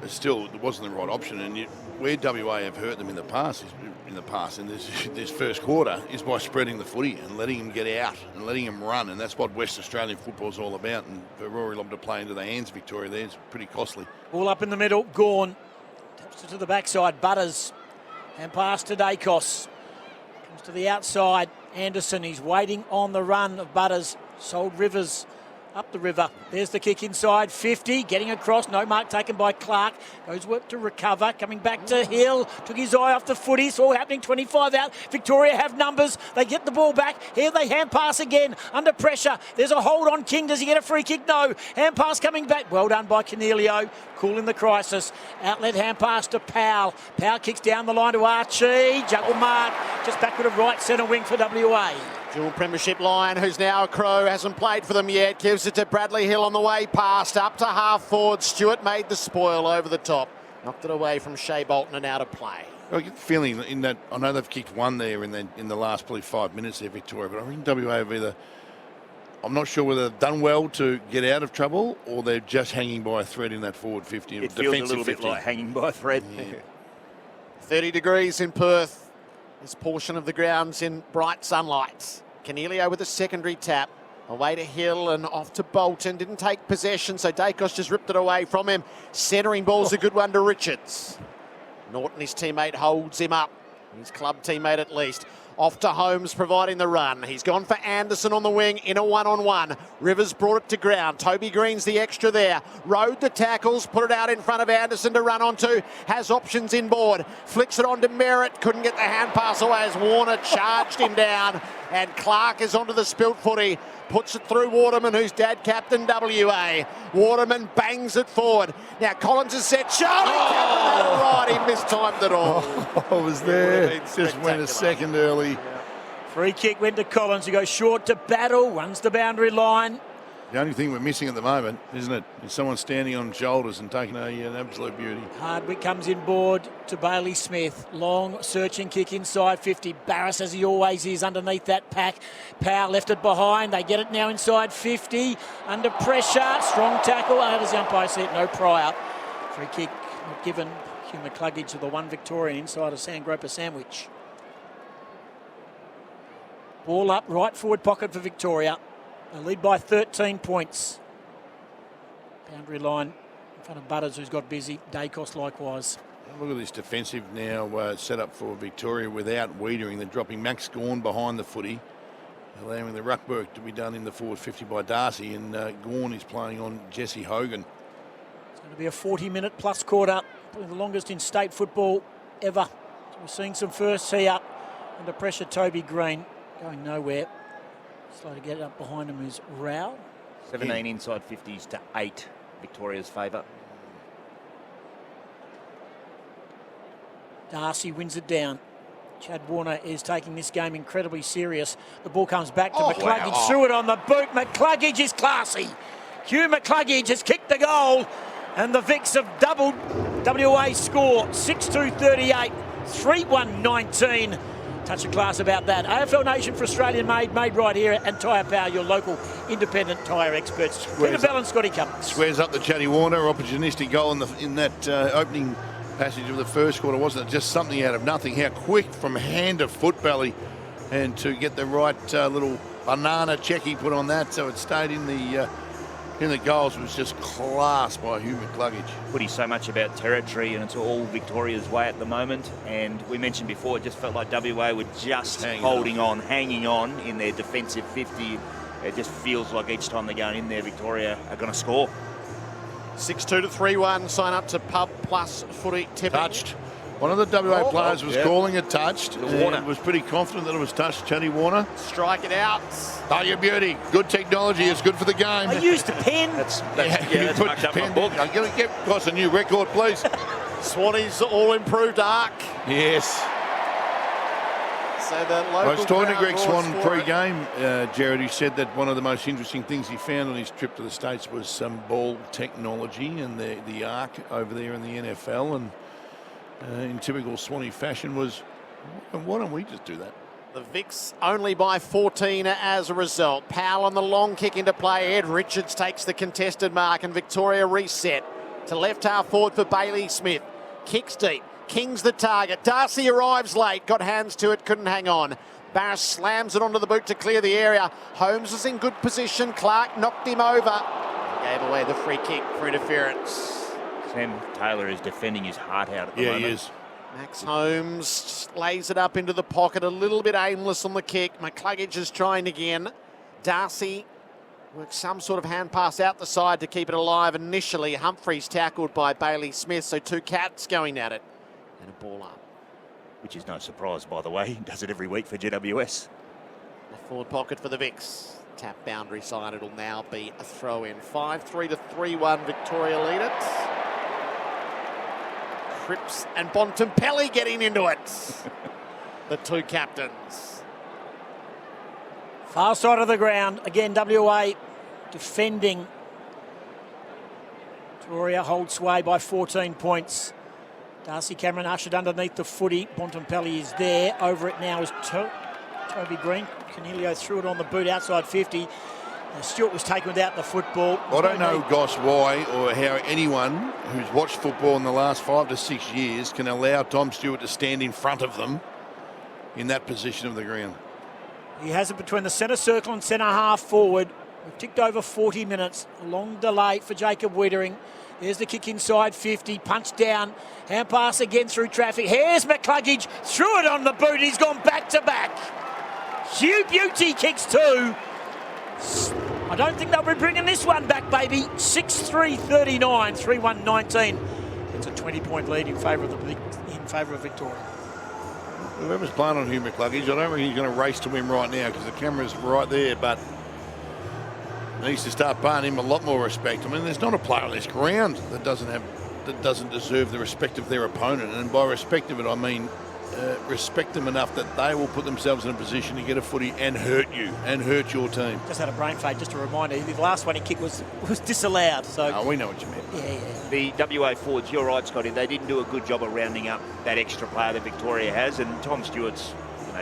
still, it wasn't the right option. And where WA have hurt them in the past, in this first quarter, is by spreading the footy and letting him get out and letting him run. And that's what West Australian football is all about. And for Rory Lobb to play into the hands of Victoria there is pretty costly. All up in the middle, Gawn. Taps it to the backside, Butters. And pass to Dacos. Comes to the outside, Anderson. He's waiting on the run of Butters. Sold Rivers up the river. There's the kick inside 50, getting across. No mark taken by Clark. Goes work to recover. Coming back to Hill. Took his eye off the footy. It's all happening. 25 out. Victoria have numbers. They get the ball back. Here they hand pass again. Under pressure. There's a hold on King. Does he get a free kick? No. Hand pass coming back. Well done by Cornelio. Cool in the crisis. Outlet hand pass to Powell. Powell kicks down the line to Archie. Juggle mark. Just backward of right centre wing for WA. Dual premiership line, who's now a Crow, hasn't played for them yet. Gives it to Bradley Hill on the way past. Up to half forward. Stewart made the spoil over the top. Knocked it away from Shea Bolton and out of play. I get the feeling in that, I know they've kicked one there in the last probably 5 minutes there, Victoria, but I think WA have either, I'm not sure whether they've done well to get out of trouble or they're just hanging by a thread in that forward 50. It feels a little bit like hanging by a thread. Yeah. 30 degrees in Perth. This portion of the ground's in bright sunlight. Cornelio with a secondary tap. Away to Hill and off to Bolton. Didn't take possession, so Dacos just ripped it away from him. Centering ball's a good one to Richards. Norton, his teammate, holds him up. His club teammate at least. Off to Holmes providing the run. He's gone for Anderson on the wing in a one-on-one. Rivers brought it to ground. Toby Green's the extra there. Rode the tackles, put it out in front of Anderson to run onto. Has options inboard. Flicks it on to Merritt. Couldn't get the hand pass away as Warner charged him down. And Clark is onto the spilt footy. Puts it through Waterman, who's dad captain WA. Waterman bangs it forward. Now Collins is set. Charlie right. He mistimed it all. I was there. Just went a second early. Free kick went to Collins. He goes short to Battle. Runs the boundary line. The only thing we're missing at the moment, isn't it, is someone standing on shoulders and taking an absolute beauty. Hardwick comes inboard to Bailey Smith. Long searching kick inside 50. Barris, as he always is, underneath that pack. Power left it behind. They get it now inside 50. Under pressure. Strong tackle. Does the umpire see it? No prior. Free kick not given. Hugh McCluggage to the one Victorian inside a Sandgroper sandwich. Ball up, right forward pocket for Victoria. They lead by 13 points. Boundary line in front of Butters, who's got busy. Dacos likewise. Look at this defensive now set up for Victoria without Wiedering. They're dropping Max Gawn behind the footy, allowing the ruck work to be done in the forward 50 by Darcy, and Gawn is playing on Jesse Hogan. It's going to be a 40-minute plus quarter, probably the longest in state football ever. So we're seeing some firsts here. Under pressure, Toby Green going nowhere. Slow to get up behind him is Rao. 17 inside 50s to 8, Victoria's favour. Darcy wins it down. Chad Warner is taking this game incredibly serious. The ball comes back to McCluggage. Wow. Threw it on the boot. McCluggage is classy. Hugh McCluggage has kicked the goal. And the Vics have doubled WA score. 6-2-38, 3-1-19. Touch of class about that. AFL Nation for Australian made right here at Tyre Power, your local independent tyre experts. Peter Bell and Scotty Cummins. Squares up the Chatty Warner, opportunistic goal in that opening passage of the first quarter. Wasn't it just something out of nothing? How quick from hand to foot belly, and to get the right little banana check he put on that, so it stayed in the goals. Was just class by Hugh McCluggage. Footy so much about territory, and it's all Victoria's way at the moment. And we mentioned before, it just felt like WA were just hanging on in their defensive 50. It just feels like each time they're going in there, Victoria are going to score. 6-2 to 3-1. Sign up to Pub Plus Footy Tipping. Touched. One of the WA players was calling it touched. Warner was pretty confident that it was touched. Chatty Warner. Strike it out. Oh, your beauty. Good technology. It's good for the game. I used a pen. That's you mucked up my book. I'm going to get across a new record, please. Swanee's all improved arc. Yes. So the local I was talking to crowd Greg Swan roars for it. pre-game, Gerard, who said that one of the most interesting things he found on his trip to the States was some ball technology and the arc over there in the NFL. And in typical Swanee fashion was, why don't we just do that? The Vics only by 14 as a result. Powell on the long kick into play. Ed Richards takes the contested mark, and Victoria reset to left half forward for Bailey Smith. Kicks deep. King's the target. Darcy arrives late. Got hands to it. Couldn't hang on. Barris slams it onto the boot to clear the area. Holmes is in good position. Clark knocked him over. Gave away the free kick for interference. Sam Taylor is defending his heart out at the moment. Yeah, he is. Max Holmes just lays it up into the pocket, a little bit aimless on the kick. McCluggage is trying again. Darcy works some sort of hand pass out the side to keep it alive initially. Humphreys tackled by Bailey Smith, so two Cats going at it. And a ball up. Which is no surprise, by the way. He does it every week for GWS. The forward pocket for the Vics. Tap boundary side, it'll now be a throw in. 5-3 to 3-1, Victoria lead it. Cripps and Bontempelli getting into it. The two captains. Far side of the ground. Again, WA defending. Victoria holds sway by 14 points. Darcy Cameron ushered underneath the footy. Bontempelli is there. Over it now is Toby Green. Canelio threw it on the boot outside 50. Stewart was taken without the football. I don't know, Goss, why or how anyone who's watched football in the last 5 to 6 years can allow Tom Stewart to stand in front of them in that position of the ground. He has it between the centre circle and centre half forward. We've ticked over 40 minutes. A long delay for Jacob Wiedering. There's the kick inside 50, punch down, hand pass again through traffic. Here's McCluggage, threw it on the boot, he's gone back to back. Hugh Beauty kicks two. I don't think they'll be bringing this one back, baby. 6-3-39, 3-1-19. It's a 20-point lead in favour of Victoria. Whoever's playing on Hugh McCluggage, I don't think he's going to race to him right now because the camera's right there, but needs to start paying him a lot more respect. I mean, there's not a player on this ground that doesn't deserve the respect of their opponent, and by respect of it, I mean respect them enough that they will put themselves in a position to get a footy and hurt you and hurt your team. Just had a brain fade, just a reminder. The last one he kicked was disallowed. So we know what you meant. Yeah. The WA forwards, you're right, Scotty. They didn't do a good job of rounding up that extra player that Victoria has, and Tom Stewart's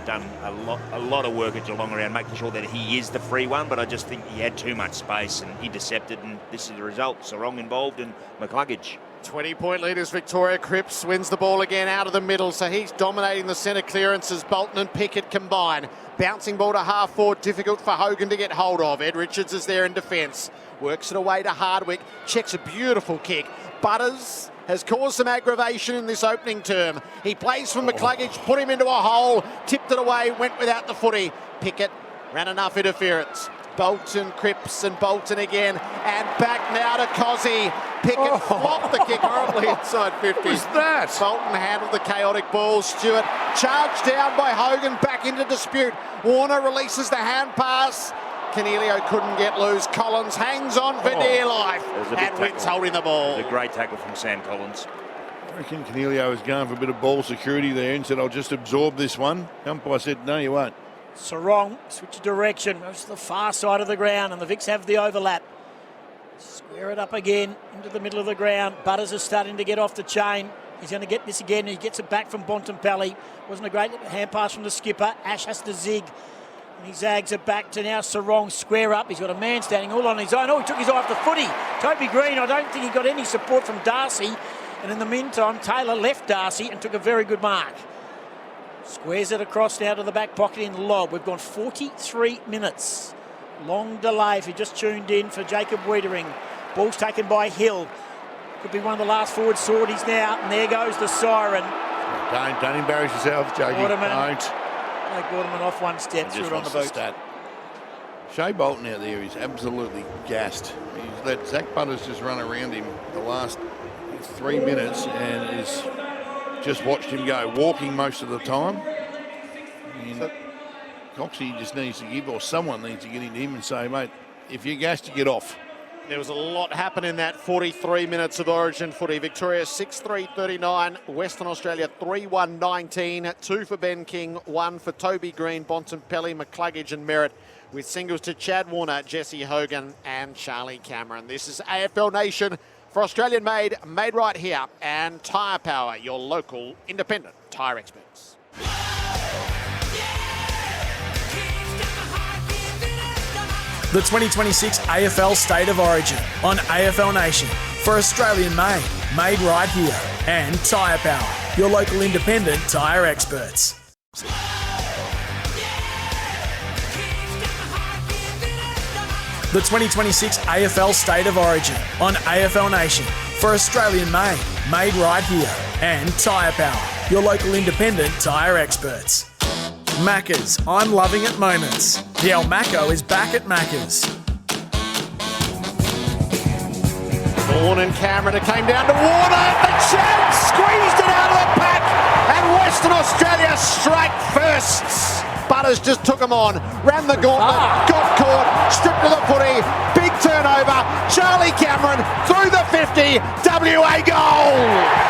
done a lot of work at Geelong around making sure that he is the free one, but I just think he had too much space and intercepted, and this is the result. Sarong involved and McCluggage. 20-point leaders Victoria. Cripps wins the ball again out of the middle, so he's dominating the centre clearances. Bolton and Pickett combine. Bouncing ball to half forward, difficult for Hogan to get hold of. Ed Richards is there in defence. Works it away to Hardwick. Checks a beautiful kick. Butters has caused some aggravation in this opening term. He plays for McCluggage, put him into a hole, tipped it away, went without the footy. Pickett ran enough interference. Bolton, Cripps and Bolton again, and back now to Cozzy. Pickett flopped the kick horribly inside 50. What was that? Bolton handled the chaotic ball. Stewart charged down by Hogan, back into dispute. Warner releases the hand pass. Cornelio couldn't get loose. Collins hangs on for dear life and wins holding the ball. It was a great tackle from Sam Collins. I reckon Cornelio was going for a bit of ball security there and said, I'll just absorb this one. Umpire said, no, you won't. Sarong, switch of direction, goes to the far side of the ground, and the Vics have the overlap. Square it up again into the middle of the ground. Butters is starting to get off the chain. He's going to get this again. He gets it back from Bontempelli. Wasn't a great hand pass from the skipper. Ash has to zig. And he zags it back to now Sarong, square up. He's got a man standing all on his own. Oh, he took his eye off the footy. Toby Green, I don't think he got any support from Darcy. And in the meantime, Taylor left Darcy and took a very good mark. Squares it across now to the back pocket in lob. We've gone 43 minutes. Long delay if you just tuned in for Jacob Wiedering. Ball's taken by Hill. Could be one of the last forward sorties now. And there goes the siren. Don't embarrass yourself, Jokey. Waterman. Don't. Take Waterman off one step, threw it on the boot. Shea Bolton out there is absolutely gassed. He's let Zach Butters just run around him the last 3 minutes and is just watched him go walking most of the time. And Coxie just needs to give, or someone needs to get into him and say, mate, if you're gassed, you get off. There was a lot happen in that 43 minutes of Origin footy. Victoria 6-3-39, Western Australia 3-1-19, 2 for Ben King, 1 for Toby Green, Bontempelli, McCluggage and Merritt, with singles to Chad Warner, Jesse Hogan and Charlie Cameron. This is AFL Nation for Australian made right here, and Tyre Power, your local independent tyre experts. The 2026 AFL State of Origin on AFL Nation for Australian made right here, and Tyre Power, your local independent tyre experts. The 2026 AFL State of Origin on AFL Nation for Australian made right here, and Tyre Power, your local independent tyre experts. Macca's, I'm loving it moments. The El Macco is back at Macca's. Vaughan and Cameron, it came down to Warner. The chance squeezed it out of the pack, and Western Australia strike firsts. Butters just took him on, ran the gauntlet, got caught, stripped to the footy, big turnover. Charlie Cameron through the 50, WA goal.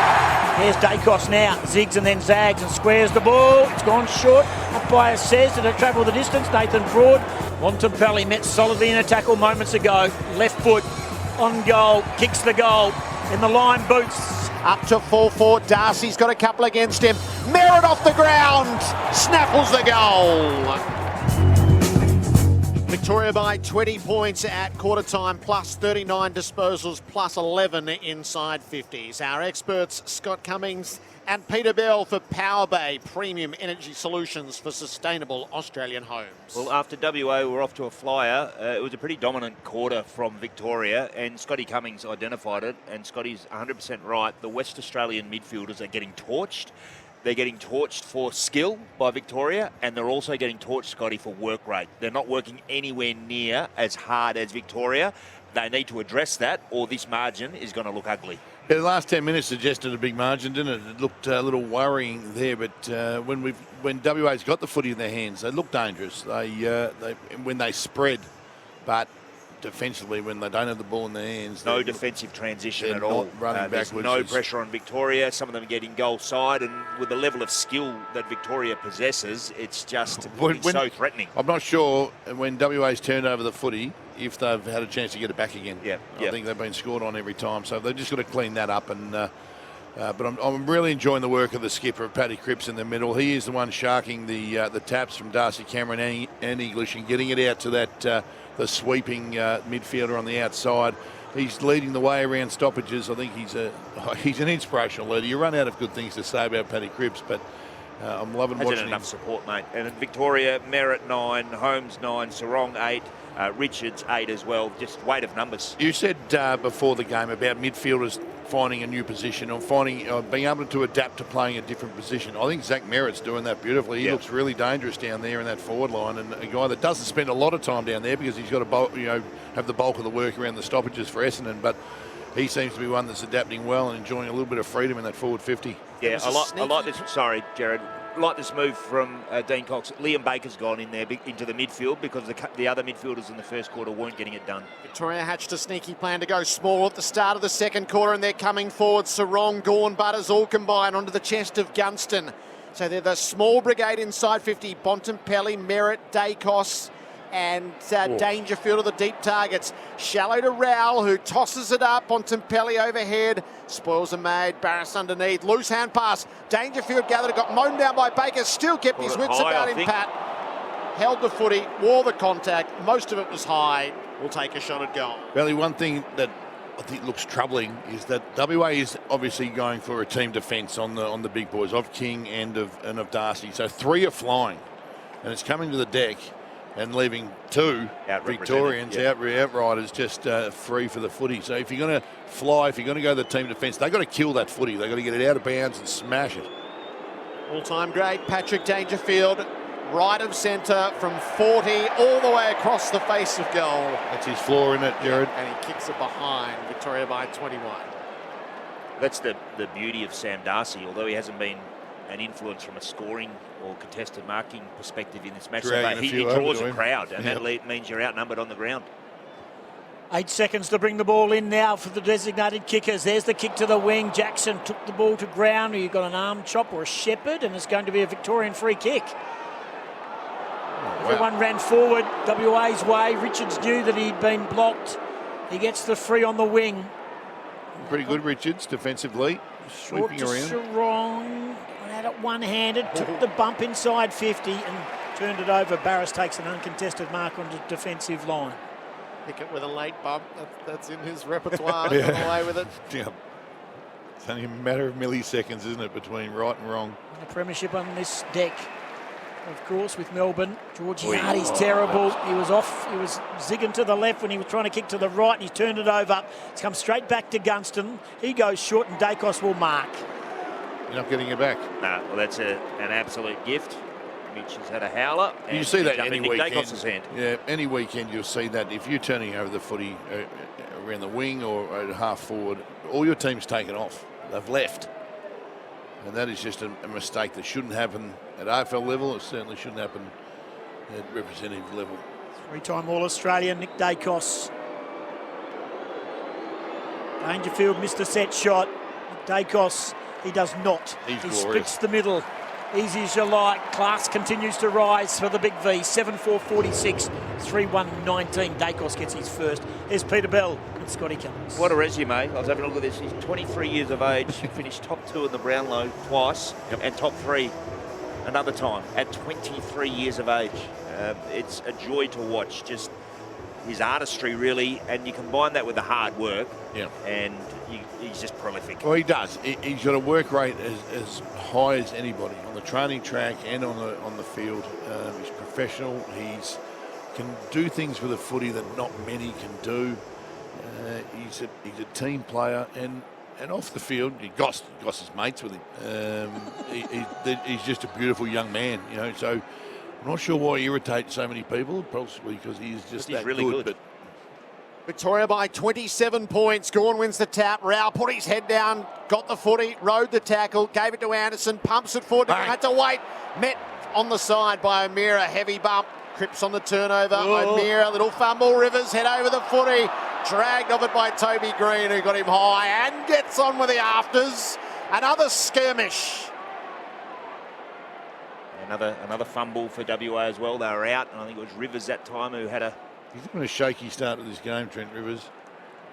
Here's Dacos now, zigs and then zags and squares the ball. It's gone short. Umpire says that it travelled the distance. Nathan Broad. Bontempelli met solidly in a tackle moments ago. Left foot on goal, kicks the goal. In the line, boots. Up to 4-4. Darcy's got a couple against him. Merritt off the ground. Snaffles the goal. Victoria by 20 points at quarter time, plus 39 disposals, plus 11 inside 50s. Our experts, Scott Cummings and Peter Bell for Power Bay Premium Energy Solutions for Sustainable Australian Homes. Well, after WA were off to a flyer, it was a pretty dominant quarter from Victoria, and Scotty Cummings identified it, and Scotty's 100% right. The West Australian midfielders are getting torched. They're getting torched for skill by Victoria, and they're also getting torched, Scotty, for work rate. They're not working anywhere near as hard as Victoria. They need to address that, or this margin is going to look ugly. Yeah, the last 10 minutes suggested a big margin, didn't it? It looked a little worrying there, but when WA's got the footy in their hands, they look dangerous. When they spread, but defensively, when they don't have the ball in their hands, no defensive transition at all. Running there's backwards. No pressure on Victoria. Some of them getting goal side, and with the level of skill that Victoria possesses, it's just so threatening. I'm not sure when WA's turned over the footy if they've had a chance to get it back again. I think they've been scored on every time, so they've just got to clean that up. And but I'm really enjoying the work of the skipper, Paddy Cripps, in the middle. He is the one sharking the taps from Darcy Cameron and English and getting it out to that the sweeping midfielder on the outside. He's leading the way around stoppages. I think he's an inspirational leader. You run out of good things to say about Paddy Cripps, but I'm loving watching him. Enough support, mate. And in Victoria, Merritt 9, Holmes 9, Sarong 8, Richards 8 as well. Just weight of numbers. You said before the game about midfielders finding a new position or being able to adapt to playing a different position. I think Zach Merritt's doing that beautifully. He looks really dangerous down there in that forward line, and a guy that doesn't spend a lot of time down there because he's got to have the bulk of the work around the stoppages for Essendon, but he seems to be one that's adapting well and enjoying a little bit of freedom in that forward 50. Yeah, I like this. Sorry, Gerard. I like this move from Dean Cox. Liam Baker's gone in there into the midfield because the other midfielders in the first quarter weren't getting it done. Victoria hatched a sneaky plan to go small at the start of the second quarter, and they're coming forward. Sarong, Gawn, Butters all combine onto the chest of Gunston. So they're the small brigade inside 50. Bontempelli, Merritt, Dacos and Dangerfield are the deep targets. Shallow to Rowell, who tosses it up. Bontempelli overhead. Spoils are made. Barris underneath. Loose hand pass. Dangerfield gathered it. Got mown down by Baker. Still kept his wits about him, Pat. Held the footy. Wore the contact. Most of it was high. We'll take a shot at goal. Belly, one thing that I think looks troubling is that WA is obviously going for a team defence on the big boys of King and of Darcy. So 3 are flying, and it's coming to the deck and leaving 2 Victorians outriders just free for the footy. So if you're going to fly, if you're going to go to the team defence, they've got to kill that footy. They've got to get it out of bounds and smash it. All-time great Patrick Dangerfield, right of centre from 40 all the way across the face of goal. That's his floor, isn't it, Gerard? And he kicks it behind. Victoria by 21. That's the beauty of Sam Darcy, although he hasn't been an influence from a scoring or contested marking perspective in this match. He draws a crowd, and that means you're outnumbered on the ground. 8 seconds to bring the ball in now for the designated kickers. There's the kick to the wing. Jackson took the ball to ground. You've got an arm chop or a shepherd, and it's going to be a Victorian free kick. Everyone ran forward WA's way. Richards knew that he'd been blocked. He gets the free on the wing. Pretty good, Richards, defensively. Short Sweeping around. Sarong. Had it one-handed, took the bump inside 50 and turned it over. Barris takes an uncontested mark on the defensive line. Pick it with a late bump. That's in his repertoire. Got away with it. Yeah. It's only a matter of milliseconds, isn't it, between right and wrong. And the premiership on this deck, of course, with Melbourne. George Hardy's terrible. He was off. He was zigging to the left when he was trying to kick to the right, and he turned it over. It's come straight back to Gunston. He goes short, and Dacos will mark. You're not getting it back. No, well, that's an absolute gift. Mitch has had a howler. You see that any weekend. Hand. Yeah, any weekend you'll see that. If you're turning over the footy around the wing or at half forward, all your team's taken off. They've left. And that is just a mistake that shouldn't happen at AFL level. It certainly shouldn't happen at representative level. 3-time All-Australian Nick Dacos. Dangerfield missed a set shot. Dacos, he does not. He splits the middle. Easy as you like. Class continues to rise for the big V. 7-4-46, 3-1-19. Dacos gets his first. Here's Peter Bell and Scotty Cummings. What a resume. I was having a look at this. He's 23 years of age. Finished top 2 in the Brownlow twice and top 3 another time at 23 years of age. It's a joy to watch, just his artistry really, and you combine that with the hard work, and he's just prolific. Well, he does. He's got a work rate as high as anybody on the training track and on the field. He's professional. He's can do things with a footy that not many can do. He's a team player, and off the field, Goss is mates with him. He's just a beautiful young man, you know. So I'm not sure why he irritates so many people. Probably because he's just that really good. But Victoria by 27 points. Gawn wins the tap. Rao put his head down, got the footy, rode the tackle, gave it to Anderson, pumps it forward. Had to wait. Met on the side by O'Meara. Heavy bump. Cripps on the turnover. O'Meara, little fumble. Rivers head over the footy. Dragged off it by Toby Green, who got him high and gets on with the afters. Another skirmish. Another fumble for WA as well. They were out, and I think it was Rivers that time who had a... He's having a shaky start to this game, Trent Rivers.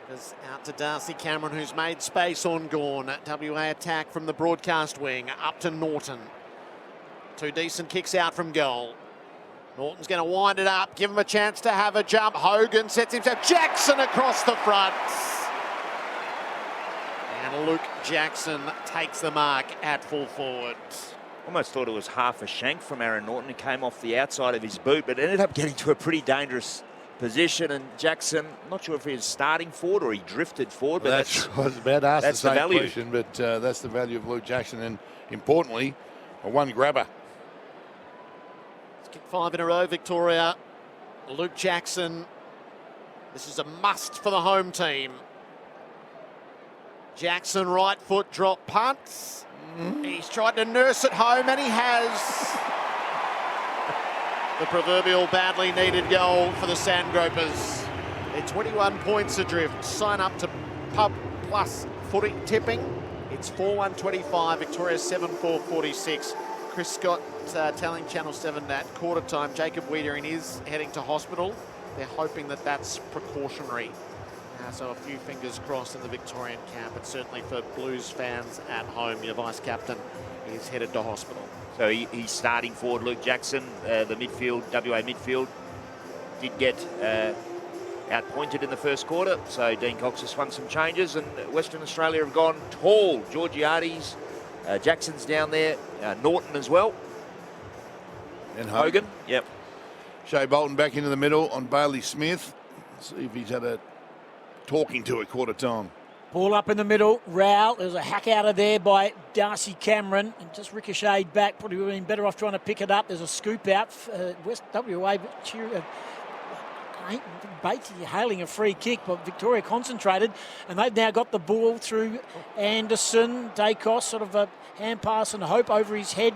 Rivers out to Darcy Cameron, who's made space on Gawn. WA attack from the broadcast wing up to Norton. Two decent kicks out from goal. Norton's going to wind it up, give him a chance to have a jump. Hogan sets himself. Jackson across the front. And Luke Jackson takes the mark at full forward. Almost thought it was half a shank from Aaron Norton. It came off the outside of his boot, but ended up getting to a pretty dangerous position. And Jackson, not sure if he was starting forward or he drifted forward. But I was about to ask the same value. question, but that's the value of Luke Jackson. And importantly, a one grabber. Kick 5 in a row, Victoria. Luke Jackson. This is a must for the home team. Jackson, right foot drop punts. He's tried to nurse it home, and he has. The proverbial badly needed goal for the Sandgropers. They're 21 points adrift. Sign up to Pub Plus Footy Tipping. It's 4-1-25, Victoria 7-4-46. Chris Scott telling Channel 7 that quarter time Jacob Wiedering is heading to hospital. They're hoping that that's precautionary. So a few fingers crossed in the Victorian camp, but certainly for Blues fans at home, your vice captain is headed to hospital. So he's starting forward, Luke Jackson. The midfield, WA midfield, did get outpointed in the first quarter. So Dean Cox has swung some changes, and Western Australia have gone tall. Georgiades, Jackson's down there, Norton as well. And Hogan. Yep. Shea Bolton back into the middle on Bailey Smith. Let's see if he's had a talking to at quarter time. Ball up in the middle. Rowell. There's a hack out of there by Darcy Cameron and just ricocheted back. Probably would have been better off trying to pick it up. There's a scoop out. West WA Bates hailing a free kick, but Victoria concentrated, and they've now got the ball through Anderson. Dacos, sort of a hand pass and hope over his head.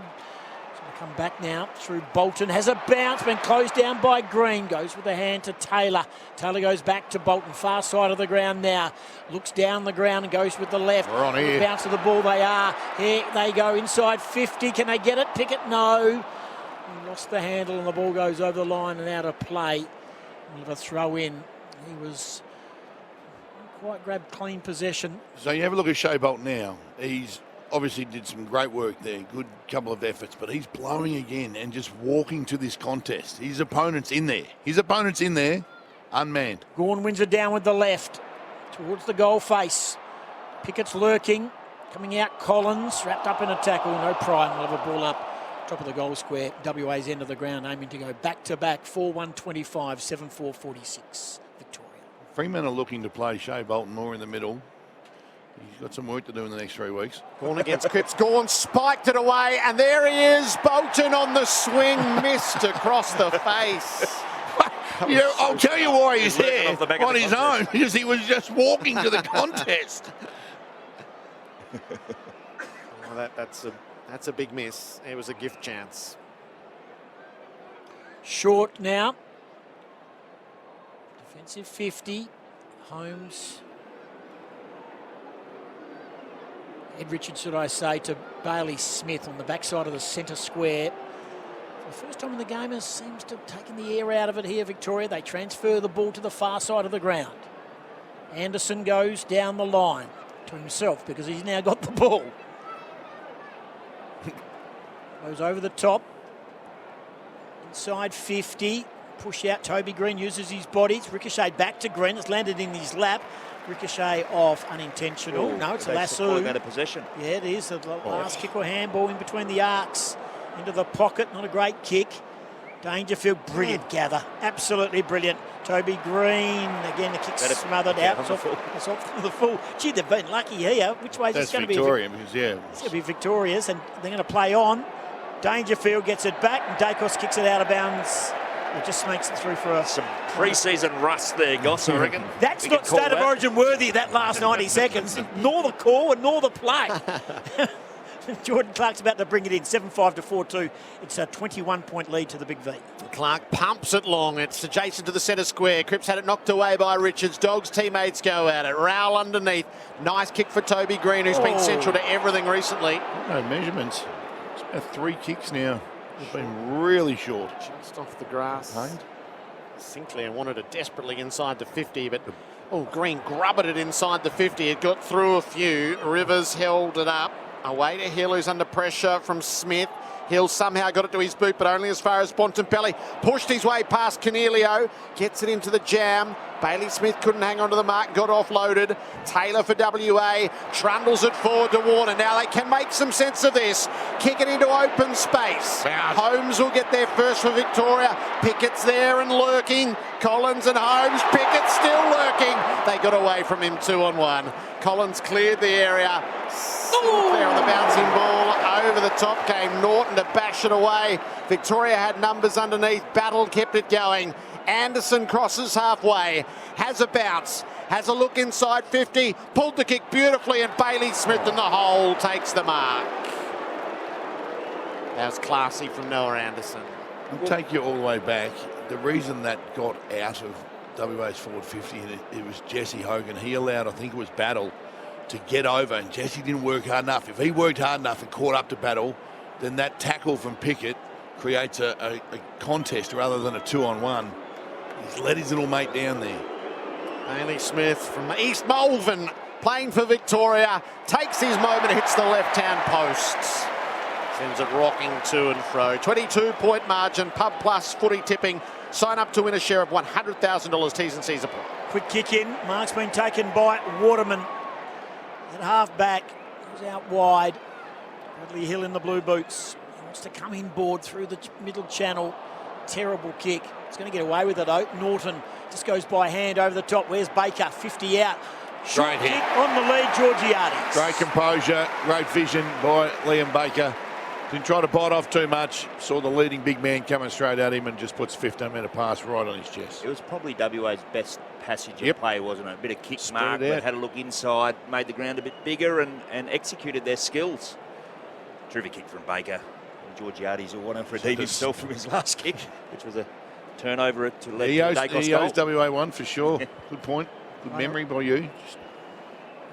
Come back now through Bolton. Has a bounce, been closed down by Green. Goes with a hand to Taylor. Taylor goes back to Bolton. Far side of the ground now. Looks down the ground and goes with the left. We're on here. Bounce of the ball they are. Here they go inside 50. Can they get it? Pick it? No. He lost the handle and the ball goes over the line and out of play. We'll have a throw in. He was quite grabbed clean possession. So you have a look at Shea Bolton now. He's obviously did some great work there, good couple of efforts, but he's blowing again and just walking to this contest. His opponent's in there. Unmanned. Gawn wins it down with the left towards the goal face. Pickett's lurking. Coming out Collins, wrapped up in a tackle. No prime. We'll have a ball up top of the goal square. WA's end of the ground, aiming to go back-to-back. 4-1-25, 7-4-46. Victoria. Fremantle looking to play Shea Bolton more in the middle. He's got some work to do in the next 3 weeks. Gawn against Cripps. Gawn spiked it away, and there he is. Bolton on the swing, missed across the face. You know, I'll tell you why he's there on his own, because he was just walking to the contest. Well, that's a big miss. It was a gift chance. Short now. Defensive 50. Holmes. Ed Richards, should I say, to Bailey Smith on the backside of the centre square. For the first time in the game, it seems to have taken the air out of it here, Victoria. They transfer the ball to the far side of the ground. Anderson goes down the line to himself because he's now got the ball. Goes over the top. Inside 50. Push out. Toby Green uses his body. It's ricocheted back to Green. It's landed in his lap. Ricochet off, unintentional. Ooh, no, it's a that's lasso. out of position. Yeah, it is. The last kick or handball in between the arcs. Into the pocket. Not a great kick. Dangerfield, brilliant gather. Absolutely brilliant. Toby Green, again, the kick's smothered out. It's off the full. Gee, they've been lucky here. Which way is this going to be? Victoria, because, yeah. It's going to be Victoria's, and they're going to play on. Dangerfield gets it back, and Dacos kicks it out of bounds. It just makes it through for some pre-season rust there, Goss, I reckon. That's not State of Origin worthy, that last 90 seconds. Nor the call and nor the play. Jordan Clark's about to bring it in, 7-5 to 4-2. It's a 21-point lead to the Big V. Clark pumps it long. It's adjacent to the centre square. Cripps had it knocked away by Richards. Dogs' teammates go at it. Rowell underneath. Nice kick for Toby Green, who's been central to everything recently. No measurements. It's about 3 kicks now. It's been really short. Just off the grass. Sinclair wanted it desperately inside the 50, but Green grubbed it inside the 50. It got through a few. Rivers held it up. Away to Hill, who's under pressure from Smith. Hill somehow got it to his boot, but only as far as Bontempelli. Pushed his way past Cornelio. Gets it into the jam. Bailey Smith couldn't hang on to the mark, got offloaded. Taylor for WA. Trundles it forward to Warner. Now they can make some sense of this. Kick it into open space. Holmes will get there first for Victoria. Pickett's there and lurking. Collins and Holmes. Pickett still lurking. They got away from him 2-on-1. Collins cleared the area. There on the bouncing ball. Over the top came Norton to bash it away. Victoria had numbers underneath. Battled, kept it going. Anderson crosses halfway. Has a bounce. Has a look inside 50. Pulled the kick beautifully, and Bailey Smith in the hole takes the mark. That was classy from Noah Anderson. I'll take you all the way back. The reason that got out of WA's forward 50, it was Jesse Hogan. He allowed, I think it was Battle, to get over, and Jesse didn't work hard enough. If he worked hard enough and caught up to Battle, then that tackle from Pickett creates a contest rather than a 2-on-1. He's let his little mate down there. Bailey Smith from East Malvern playing for Victoria. Takes his moment, hits the left-hand post. Sends it rocking to and fro. 22-point margin, Pub Plus footy tipping. Sign up to win a share of $100,000. T's and C's apply. Quick kick in. Mark's been taken by Waterman. At half back, goes out wide. Bradley Hill in the blue boots. He wants to come inboard through the middle channel. Terrible kick. He's going to get away with it, though. Norton just goes by hand over the top. Where's Baker? 50 out. Short Great kick hit. on the lead, Georgiades. Great composure, great vision by Liam Baker. Didn't try to bite off too much. Saw the leading big man coming straight at him and just puts 15-metre pass right on his chest. It was probably WA's best passage of play, wasn't it? A bit of kick mark, but had a look inside, made the ground a bit bigger and executed their skills. Terrific kick from Baker. And Georgiades will want to redeem himself from his last kick, which was a turnover to lead to Dacos He goal. owes WA one for sure. Good point. Good memory by you.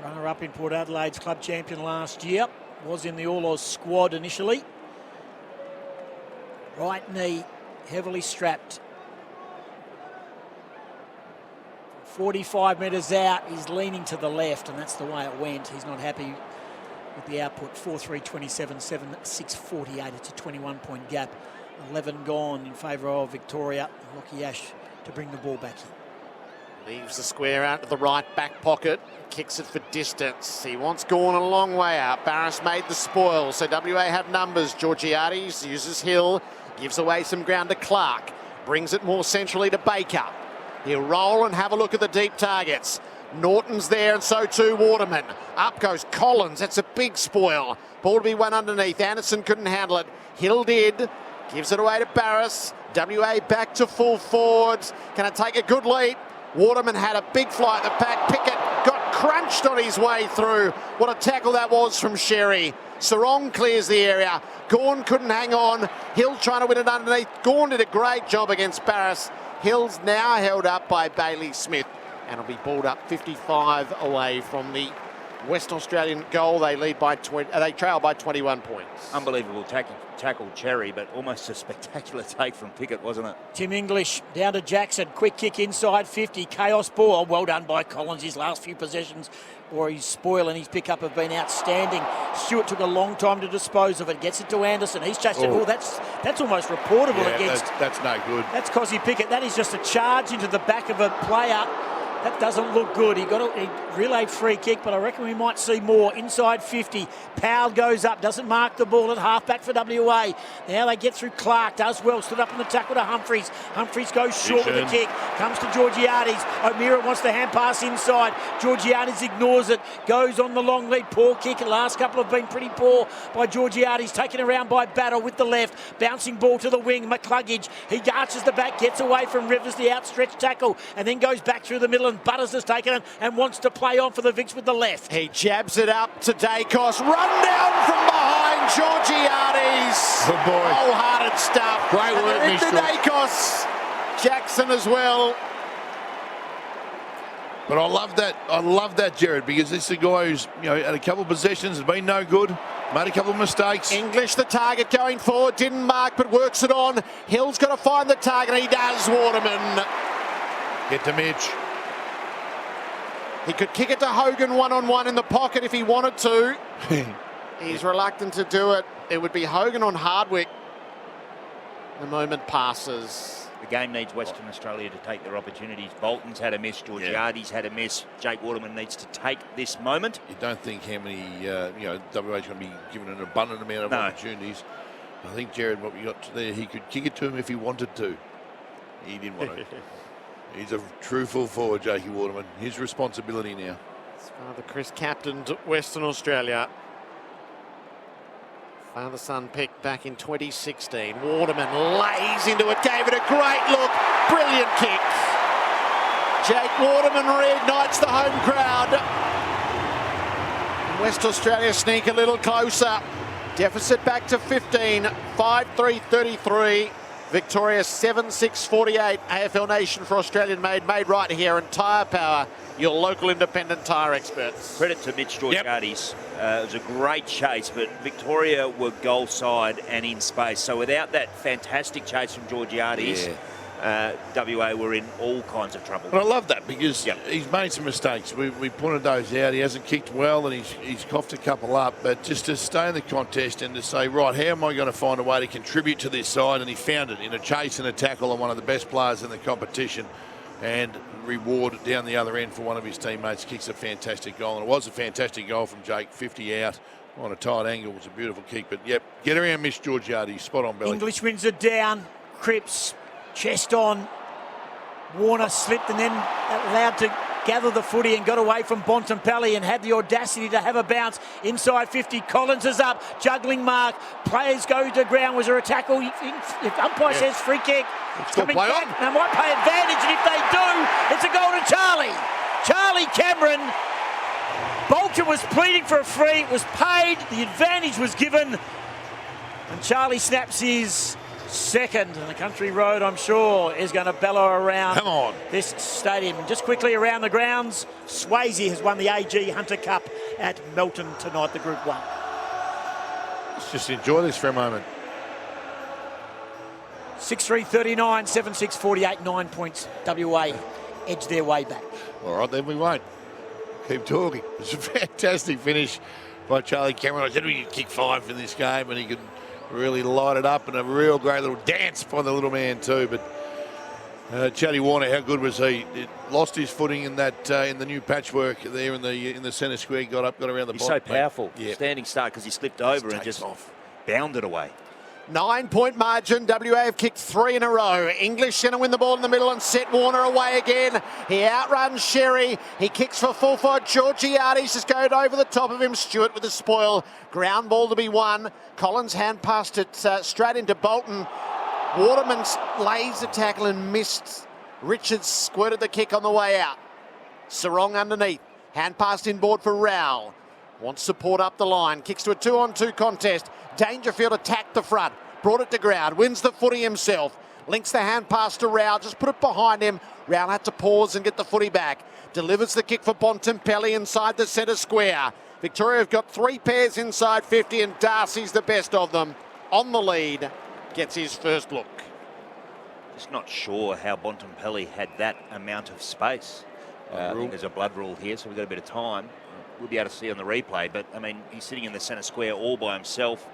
Runner-up in Port Adelaide's club champion last year. Was in the All-Aus squad initially. Right knee, heavily strapped. 45 metres out, he's leaning to the left, and that's the way it went. He's not happy with the output. 4-3-27, 7-6-48. It's a 21-point gap. 11 gone in favour of Victoria. Lockie Ash to bring the ball back in. Leaves the square out to the right back pocket. Kicks it for distance. He wants Gawn a long way out. Barris made the spoil, so WA have numbers. Georgiades uses Hill. Gives away some ground to Clark. Brings it more centrally to Baker. He'll roll and have a look at the deep targets. Norton's there, and so too Waterman. Up goes Collins. That's a big spoil. Ball to be won underneath. Anderson couldn't handle it. Hill did. Gives it away to Barris. WA back to full forwards. Can it take a good lead? Waterman had a big fly at the pack. Pickett got crunched on his way through. What a tackle that was from Sherry. Sarong clears the area. Gawn couldn't hang on. Hill trying to win it underneath. Gawn did a great job against Barris. Hill's now held up by Bailey Smith, and will be balled up 55 away from the Western Australian goal. They lead by they trail by 21 points. Unbelievable tackle, Cherry, but almost a spectacular take from Pickett, wasn't it? Tim English down to Jackson. Quick kick inside 50. Chaos ball. Well done by Collins. His last few possessions, or his spoil and his pickup, have been outstanding. Stewart took a long time to dispose of it. Gets it to Anderson. He's chased it. Oh, that's almost reportable against. That's no good. That's Cosy Pickett. That is just a charge into the back of a player. That doesn't look good. He got a relay free kick, but I reckon we might see more. Inside 50. Powell goes up, doesn't mark the ball at halfback for WA. Now they get through. Clark does well, stood up in the tackle to Humphries. Humphries goes short with the kick, comes to Georgiades. O'Meara wants the hand pass inside. Georgiades ignores it, goes on the long lead. Poor kick. The last couple have been pretty poor by Georgiades. Taken around by Battle with the left. Bouncing ball to the wing. McCluggage, he arches the back, gets away from Rivers, the outstretched tackle, and then goes back through the middle, and Butters has taken it and wants to play on for the Vicks with the left. He jabs it up to Dacos. Run down from behind Georgiades. Good boy. Wholehearted stuff. Great work, Mr. Dacos. Jackson as well. But I love that, Gerard, because this is a guy who's, had a couple of possessions, has been no good, made a couple of mistakes. English, the target going forward, didn't mark but works it on. Hill's got to find the target, and he does. Waterman. Get to Mitch. He could kick it to Hogan one-on-one in the pocket if he wanted to. He's reluctant to do it. It would be Hogan on Hardwick. The moment passes. The game needs Western Australia to take their opportunities. Bolton's had a miss. Georgiades had a miss. Jake Waterman needs to take this moment. You don't think how many, WA's going to be given an abundant amount of opportunities. I think, Gerard, what we got there, he could kick it to him if he wanted to. He didn't want to. He's a true full forward, Jakey Waterman. His responsibility now. Father Chris captained Western Australia. Father-son pick back in 2016. Waterman lays into it, gave it a great look. Brilliant kick. Jake Waterman reignites the home crowd. And West Australia sneak a little closer. Deficit back to 15, 5-3-33. Victoria 7-6-48. AFL Nation for Australian made right here. And Tyre Power, your local independent tyre experts. Credit to Mitch Georgiades. It was a great chase, but Victoria were goal side and in space. So without that fantastic chase from Georgiades, WA were in all kinds of trouble. But I love that because he's made some mistakes. We pointed those out. He hasn't kicked well and he's coughed a couple up. But just to stay in the contest and to say, right, how am I going to find a way to contribute to this side? And he found it in a chase and a tackle on one of the best players in the competition. And reward down the other end for one of his teammates. Kicks a fantastic goal. And it was a fantastic goal from Jake. 50 out on a tight angle. It was a beautiful kick. But, get around Miss Georgiades. Spot on, Belly. English wins it down. Cripps. Chest on. Warner slipped and then allowed to gather the footy and got away from Bontempelli and had the audacity to have a bounce inside 50. Collins is up, juggling mark. Players go to ground. Was there a tackle? If umpire says free kick, it's coming back. They might pay advantage, and if they do, it's a goal to Charlie. Charlie Cameron. Bolter was pleading for a free. It was paid. The advantage was given. And Charlie snaps his second, and the country road, I'm sure, is going to bellow around this stadium. Just quickly around the grounds, Swayze has won the AG Hunter Cup at Melton tonight, the Group 1. Let's just enjoy this for a moment. 6-3-39, 7-6-48, 9 points. WA edge their way back. All right, then we won't. Keep talking. It's a fantastic finish by Charlie Cameron. I said we could kick 5 in this game, and he could really light it up, and a real great little dance by the little man too. But Chatty Warner, how good was he? It lost his footing in that in the new patchwork there in the centre square. Got up, got around the bottom. He's so powerful. Standing start because he slipped over and just bounded away. 9-point margin. WA have kicked 3 in a row. English going to win the ball in the middle and set Warner away again. He outruns Sherry. He kicks for full forward. Georgiades just going over the top of him. Stewart with the spoil. Ground ball to be won. Collins hand passed it straight into Bolton. Waterman lays the tackle and missed. Richards squirted the kick on the way out. Sarong underneath. Hand passed inboard for Rowell. Wants support up the line. Kicks to a 2-on-2 contest. Dangerfield attacked the front. Brought it to ground. Wins the footy himself. Links the hand pass to Rao, just put it behind him. Rao had to pause and get the footy back. Delivers the kick for Bontempelli inside the centre square. Victoria have got 3 pairs inside 50 and Darcy's the best of them. On the lead, gets his first look. Just not sure how Bontempelli had that amount of space. I think there's a blood rule here, so we've got a bit of time. We'll be able to see on the replay, but I mean, he's sitting in the centre square all by himself.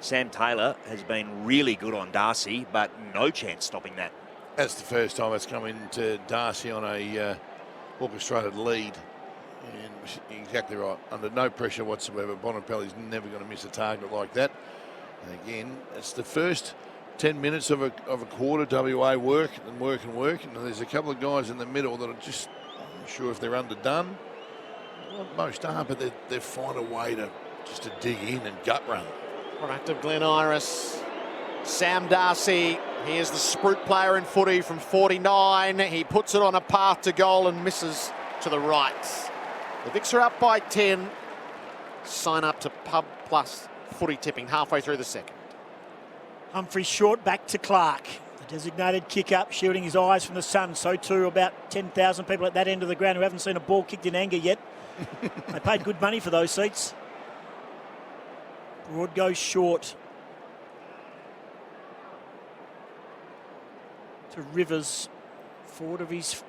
Sam Taylor has been really good on Darcy, but no chance stopping that. That's the first time it's come into Darcy on a orchestrated lead. And exactly right. Under no pressure whatsoever. Bontempelli's never going to miss a target like that. And again, it's the first 10 minutes of a quarter. WA work. And there's a couple of guys in the middle that are just, I'm not sure if they're underdone. Well, most are, but they find a way to dig in and gut run. Product of Glen Iris. Sam Darcy, he is the sprute player in footy from 49. He puts it on a path to goal and misses to the right. The Vicks are up by 10. Sign up to Pub Plus footy tipping halfway through the second. Humphrey short back to Clark. The designated kick up, shielding his eyes from the sun. So too about 10,000 people at that end of the ground who haven't seen a ball kicked in anger yet. They paid good money for those seats. Broad goes short to Rivers. Forward of his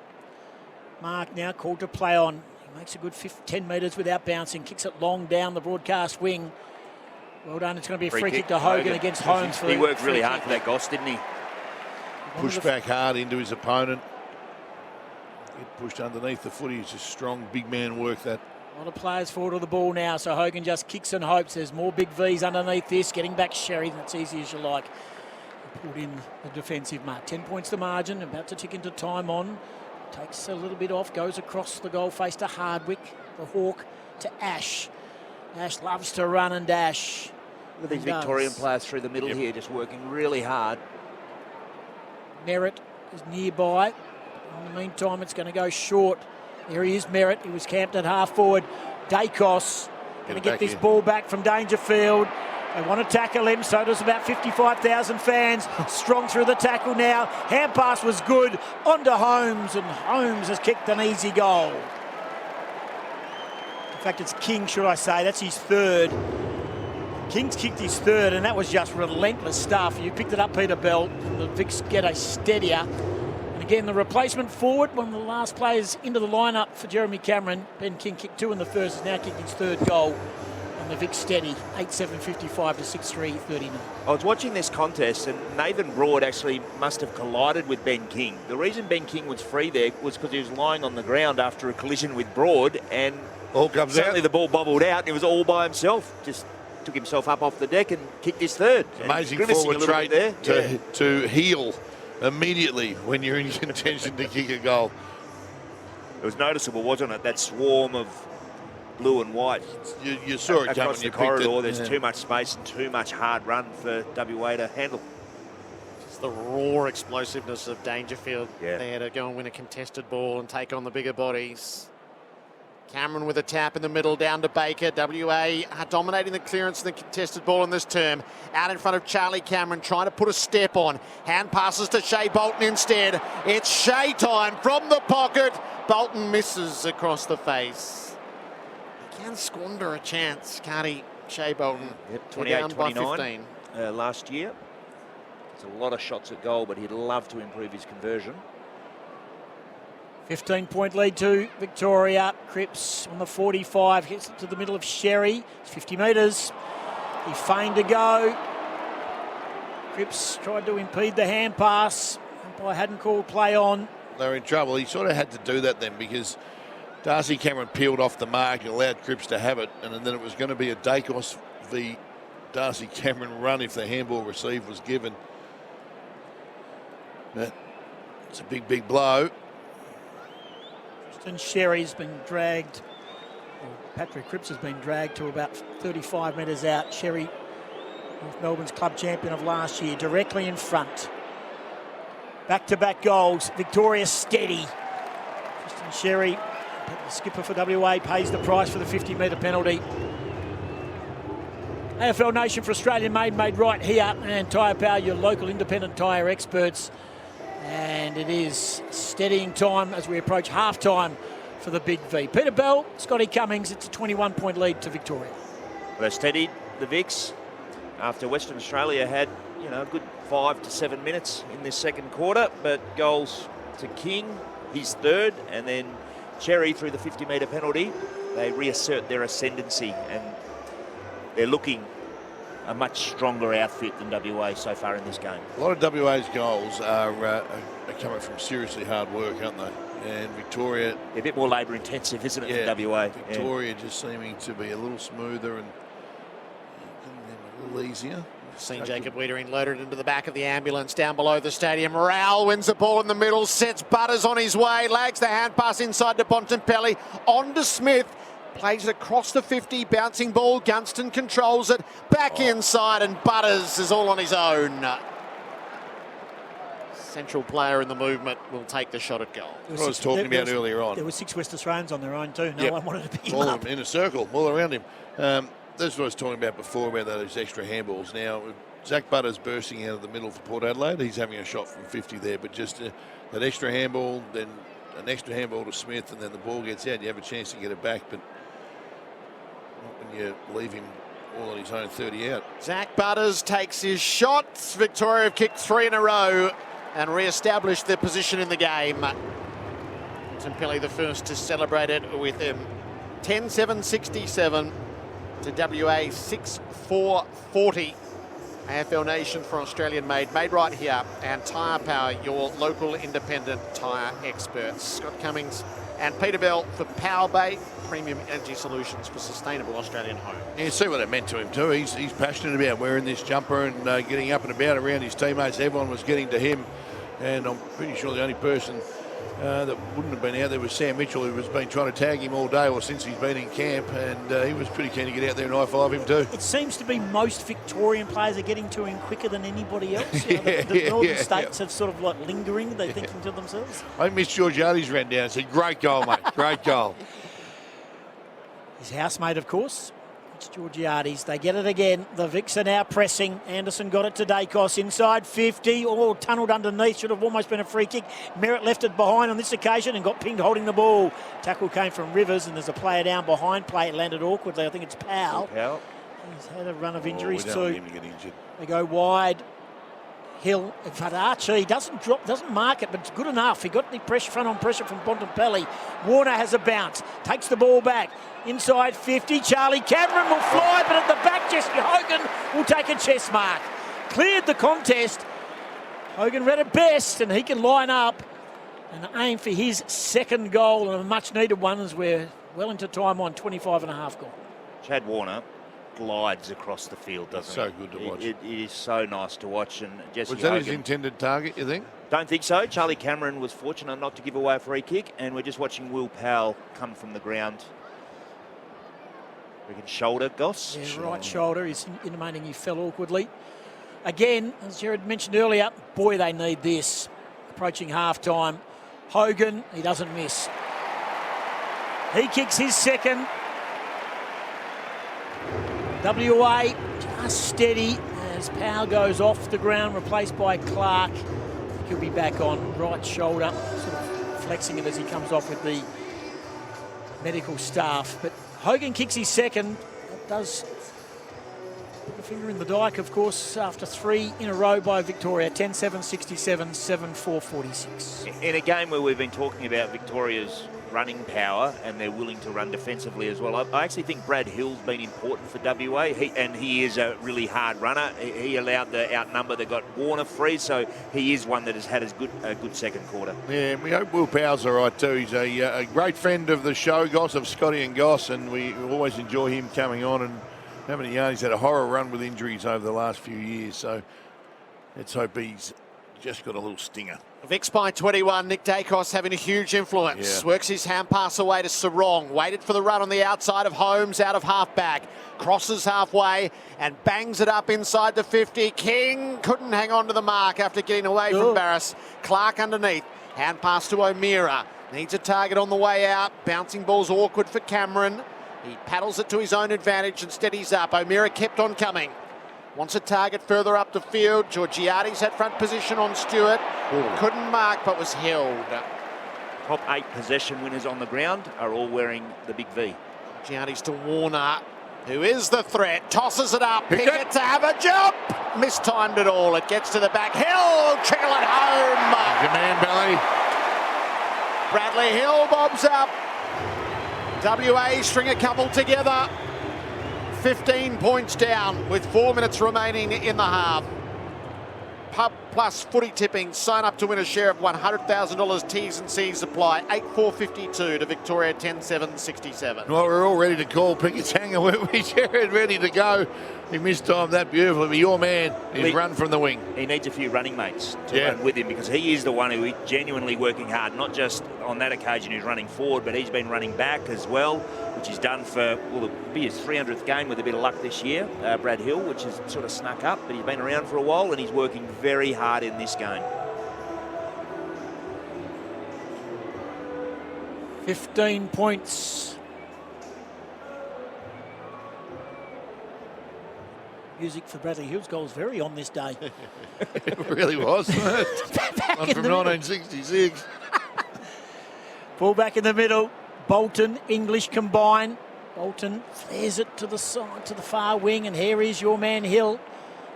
mark now, called to play on. He makes a good 10 metres without bouncing. Kicks it long down the broadcast wing. Well done. It's going to be a free kick to Hogan against Holmes. He worked really hard for that Goss, didn't he? Pushed back hard into his opponent. Get pushed underneath the footy. It's just strong, big man work that. A lot of players forward of the ball now, so Hogan just kicks and hopes. There's more big V's underneath this. Getting back Sherry, that's easy as you like. He pulled in the defensive mark. 10 points the margin, about to tick into time on. Takes a little bit off, goes across the goal face to Hardwick. The Hawk to Ash. Ash loves to run and dash. Look at these Victorian players through the middle here, just working really hard. Merritt is nearby. In the meantime, it's going to go short. There he is, Merritt. He was camped at half forward. Dacos going to get this ball back from Dangerfield. They want to tackle him, so does about 55,000 fans. Strong through the tackle now. Hand pass was good. On to Holmes, and Holmes has kicked an easy goal. In fact, it's King, should I say. That's his third. King's kicked his third, and that was just relentless stuff. You picked it up, Peter Bell. And the Vicks get a steadier. And again, the replacement forward, one of the last players into the lineup for Jeremy Cameron. Ben King kicked 2 in the first, has now kicked his third goal. And the Vicks steady, 8-7-55 to 6-3-39. I was watching this contest, and Nathan Broad actually must have collided with Ben King. The reason Ben King was free there was because he was lying on the ground after a collision with Broad, and suddenly the ball bobbled out, and he was all by himself. Just took himself up off the deck and kicked his third. Amazing forward trait there to heal immediately when you're in contention to kick a goal. It was noticeable, wasn't it? That swarm of blue and white. You saw it across coming. The corridor. There's too much space and too much hard run for WA to handle. It's the raw explosiveness of Dangerfield there to go and win a contested ball and take on the bigger bodies. Cameron with a tap in the middle down to Baker. WA are dominating the clearance and the contested ball in this term. Out in front of Charlie Cameron, trying to put a step on. Hand passes to Shea Bolton instead. It's Shea time from the pocket. Bolton misses across the face. He can squander a chance, can't he, Shea Bolton? Yep, 28-29 last year. It's a lot of shots at goal, but he'd love to improve his conversion. 15-point lead to Victoria. Cripps on the 45, hits it to the middle of Sherry. It's 50 metres. He feigned to go. Cripps tried to impede the hand pass. Umpire hadn't called play on. They're in trouble. He sort of had to do that then because Darcy Cameron peeled off the mark and allowed Cripps to have it, and then it was going to be a Dacos v Darcy Cameron run if the handball received was given. But it's a big, big blow. And Sherry's been dragged, Patrick Cripps has been dragged to about 35 metres out. Sherry, North Melbourne's club champion of last year, directly in front. Back-to-back goals, Victoria steady. Tristan Sherry, the skipper for WA, pays the price for the 50-metre penalty. AFL Nation for Australian made right here, and Tyre Power, your local independent tyre experts. And it is steadying time as we approach half-time for the Big V. Peter Bell, Scotty Cummings, it's a 21-point lead to Victoria. They steadied the Vics after Western Australia had, a good 5 to 7 minutes in this second quarter, but goals to King, his third, and then Cherry through the 50-metre penalty. They reassert their ascendancy, and they're looking a much stronger outfit than WA so far in this game. A lot of WA's goals are coming from seriously hard work, aren't they? And Victoria... A bit more labour intensive, isn't it, for WA? Victoria just seeming to be a little smoother and a little easier. Seen Jacob Wiedering loaded into the back of the ambulance down below the stadium. Rowell wins the ball in the middle, sets Butters on his way, lags the hand pass inside to Bontempelli, on to Smith, plays it across the 50, bouncing ball, Gunston controls it, back inside, and Butters is all on his own. Central player in the movement will take the shot at goal. What I was talking about earlier on. There were 6 West Australians on their own too. No one wanted to pick him all up. in a circle, all around him. That's what I was talking about before, about those extra handballs. Now, Zach Butters bursting out of the middle for Port Adelaide. He's having a shot from 50 there, but just that extra handball, then an extra handball to Smith, and then the ball gets out. You have a chance to get it back, but not when you leave him all on his own 30 out. Zach Butters takes his shots. Victoria have kicked 3 in a row and re-established their position in the game. Bontempelli the first to celebrate it with him. 10-7-67 to WA 6-4-40. AFL Nation for Australian made right here, and Tyre Power, your local independent tyre experts. Scott Cummings and Peter Bell for Power Bay, premium energy solutions for sustainable Australian home. You see what it meant to him too. He's passionate about wearing this jumper and getting up and about around his teammates. Everyone was getting to him, and I'm pretty sure the only person that wouldn't have been out there was Sam Mitchell, who has been trying to tag him all day or since he's been in camp, and he was pretty keen to get out there and high-five him too. It seems to be most Victorian players are getting to him quicker than anybody else. The northern states have sort of like lingering, they're thinking to themselves. I think Miss Georgiades ran down and said, great goal, mate, great goal. His housemate, of course, it's Georgiades. They get it again. The Vics are now pressing. Anderson got it to Dacos inside 50. Tunnelled underneath. Should have almost been a free kick. Merritt left it behind on this occasion and got pinged holding the ball. Tackle came from Rivers, and there's a player down behind. Play landed awkwardly. I think it's Powell. He's had a run of injuries we don't too. want him to get injured. They go wide. Hill, in fact, Archie doesn't mark it, but it's good enough. He got the pressure, front on pressure from Bontempelli. Warner has a bounce, takes the ball back. Inside 50, Charlie Cameron will fly, but at the back, Jesse Hogan will take a chest mark. Cleared the contest. Hogan read it best, and he can line up and aim for his second goal, and a much-needed one as we're well into time on 25 and a half goal. Chad Warner glides across the field, doesn't so he? good to watch. It is so nice to watch. And Jesse Was that Hogan, his intended target, you think? Don't think so. Charlie Cameron was fortunate not to give away a free kick, and we're just watching Will Powell come from the ground. We can shoulder, Goss. Yeah, right shoulder. He's intimating he fell awkwardly. Again, as Gerard mentioned earlier, boy, they need this. Approaching half-time. Hogan, he doesn't miss. He kicks his second. WA just steady as Powell goes off the ground, replaced by Clark. He'll be back on right shoulder, sort of flexing it as he comes off with the medical staff. But Hogan kicks his second. That does put a finger in the dike, of course, after 3 in a row by Victoria. 10-7-67, 7-4-46. In a game where we've been talking about Victoria's running power and they're willing to run defensively as well, I actually think Brad Hill's been important for WA, he is a really hard runner. He allowed the outnumber that got Warner free, so he is one that has had a good second quarter. Yeah, we hope Will Powell's all right too. He's a great friend of the show, Goss, of Scotty and Goss, and we always enjoy him coming on and having a yarn. He's had a horror run with injuries over the last few years, so let's hope he's just got a little stinger. Vics by 21. Nick Dacos having a huge influence. Yeah. Works his hand pass away to Sarong. Waited for the run on the outside of Holmes out of halfback. Crosses halfway and bangs it up inside the 50. King couldn't hang on to the mark after getting away from Barras. Clark underneath. Hand pass to O'Meara. Needs a target on the way out. Bouncing ball's awkward for Cameron. He paddles it to his own advantage and steadies up. O'Meara kept on coming. Wants a target further up the field. Georgiades had front position on Stewart. Couldn't mark, but was held. Top 8 possession winners on the ground are all wearing the big V. Georgiades to Warner, who is the threat. Tosses it up. Pickett to have a jump. Mistimed it all. It gets to the back. Hill, trickle it home. Good man, Belly. Bradley Hill bobs up. WA string a couple together. 15 points down with 4 minutes remaining in the half. Pub plus footy tipping. Sign up to win a share of $100,000. T's and C's apply. 8,452 to Victoria 10,767. Well, we're all ready to call Pickett's hanger, weren't we, Gerard? Ready to go. He mistimed that beautifully, but your man is run from the wing. He needs a few running mates to run with him because he is the one who is genuinely working hard. Not just on that occasion he's running forward, but he's been running back as well, which he's done for, well, it'll be his 300th game with a bit of luck this year, Brad Hill, which has sort of snuck up, but he's been around for a while and he's working very hard in this game. 15 points. Music for Bradley Hill's goals very on this day. It really was, wasn't it? One from 1966. Ball back in the middle. Bolton, English combine. Bolton flares it to the side, to the far wing, and here is your man Hill.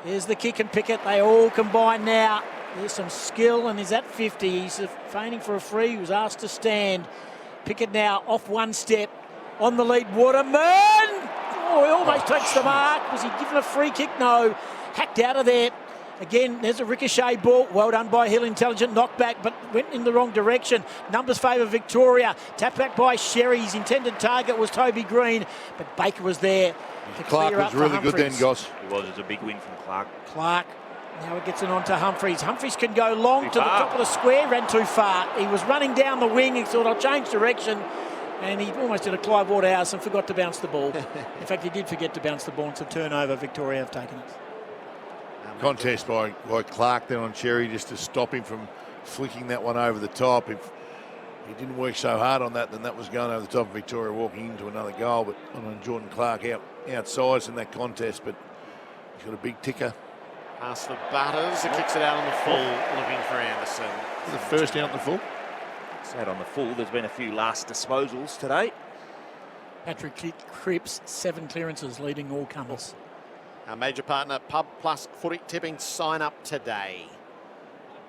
There's the kick and Pickett. They all combine now. There's some skill, and he's at 50. He's feigning for a free. He was asked to stand. Pickett now off one step. On the lead, Waterman! Oh, he almost takes the mark. Was he given a free kick? No. Hacked out of there. Again, there's a ricochet ball. Well done by Hill. Intelligent knockback, but went in the wrong direction. Numbers favour Victoria. Tap back by Sherry. His intended target was Toby Green, but Baker was there to Clark clear up was really for good then, Goss. It was a big win from Clark. Clark. Now it gets it on to Humphries. Humphries can go long to the top of the square. Ran too far. He was running down the wing. He thought, I'll change direction. And he almost did a Clive Waterhouse and forgot to bounce the ball. In fact, he did forget to bounce the ball. It's a turnover. Victoria have taken it. Contest by Clark then on Cherry just to stop him from flicking that one over the top. If he didn't work so hard on that, then that was going over the top of Victoria walking into another goal. But on Jordan Clark outsized in that contest, but he's got a big ticker. Pass for Butters. He kicks it out on the full, looking for Anderson. The first out on the full. It's out on the full. There's been a few last disposals today. Patrick Cripps, 7 clearances, leading all comers. Our major partner, Pub Plus Footy Tipping, sign up today.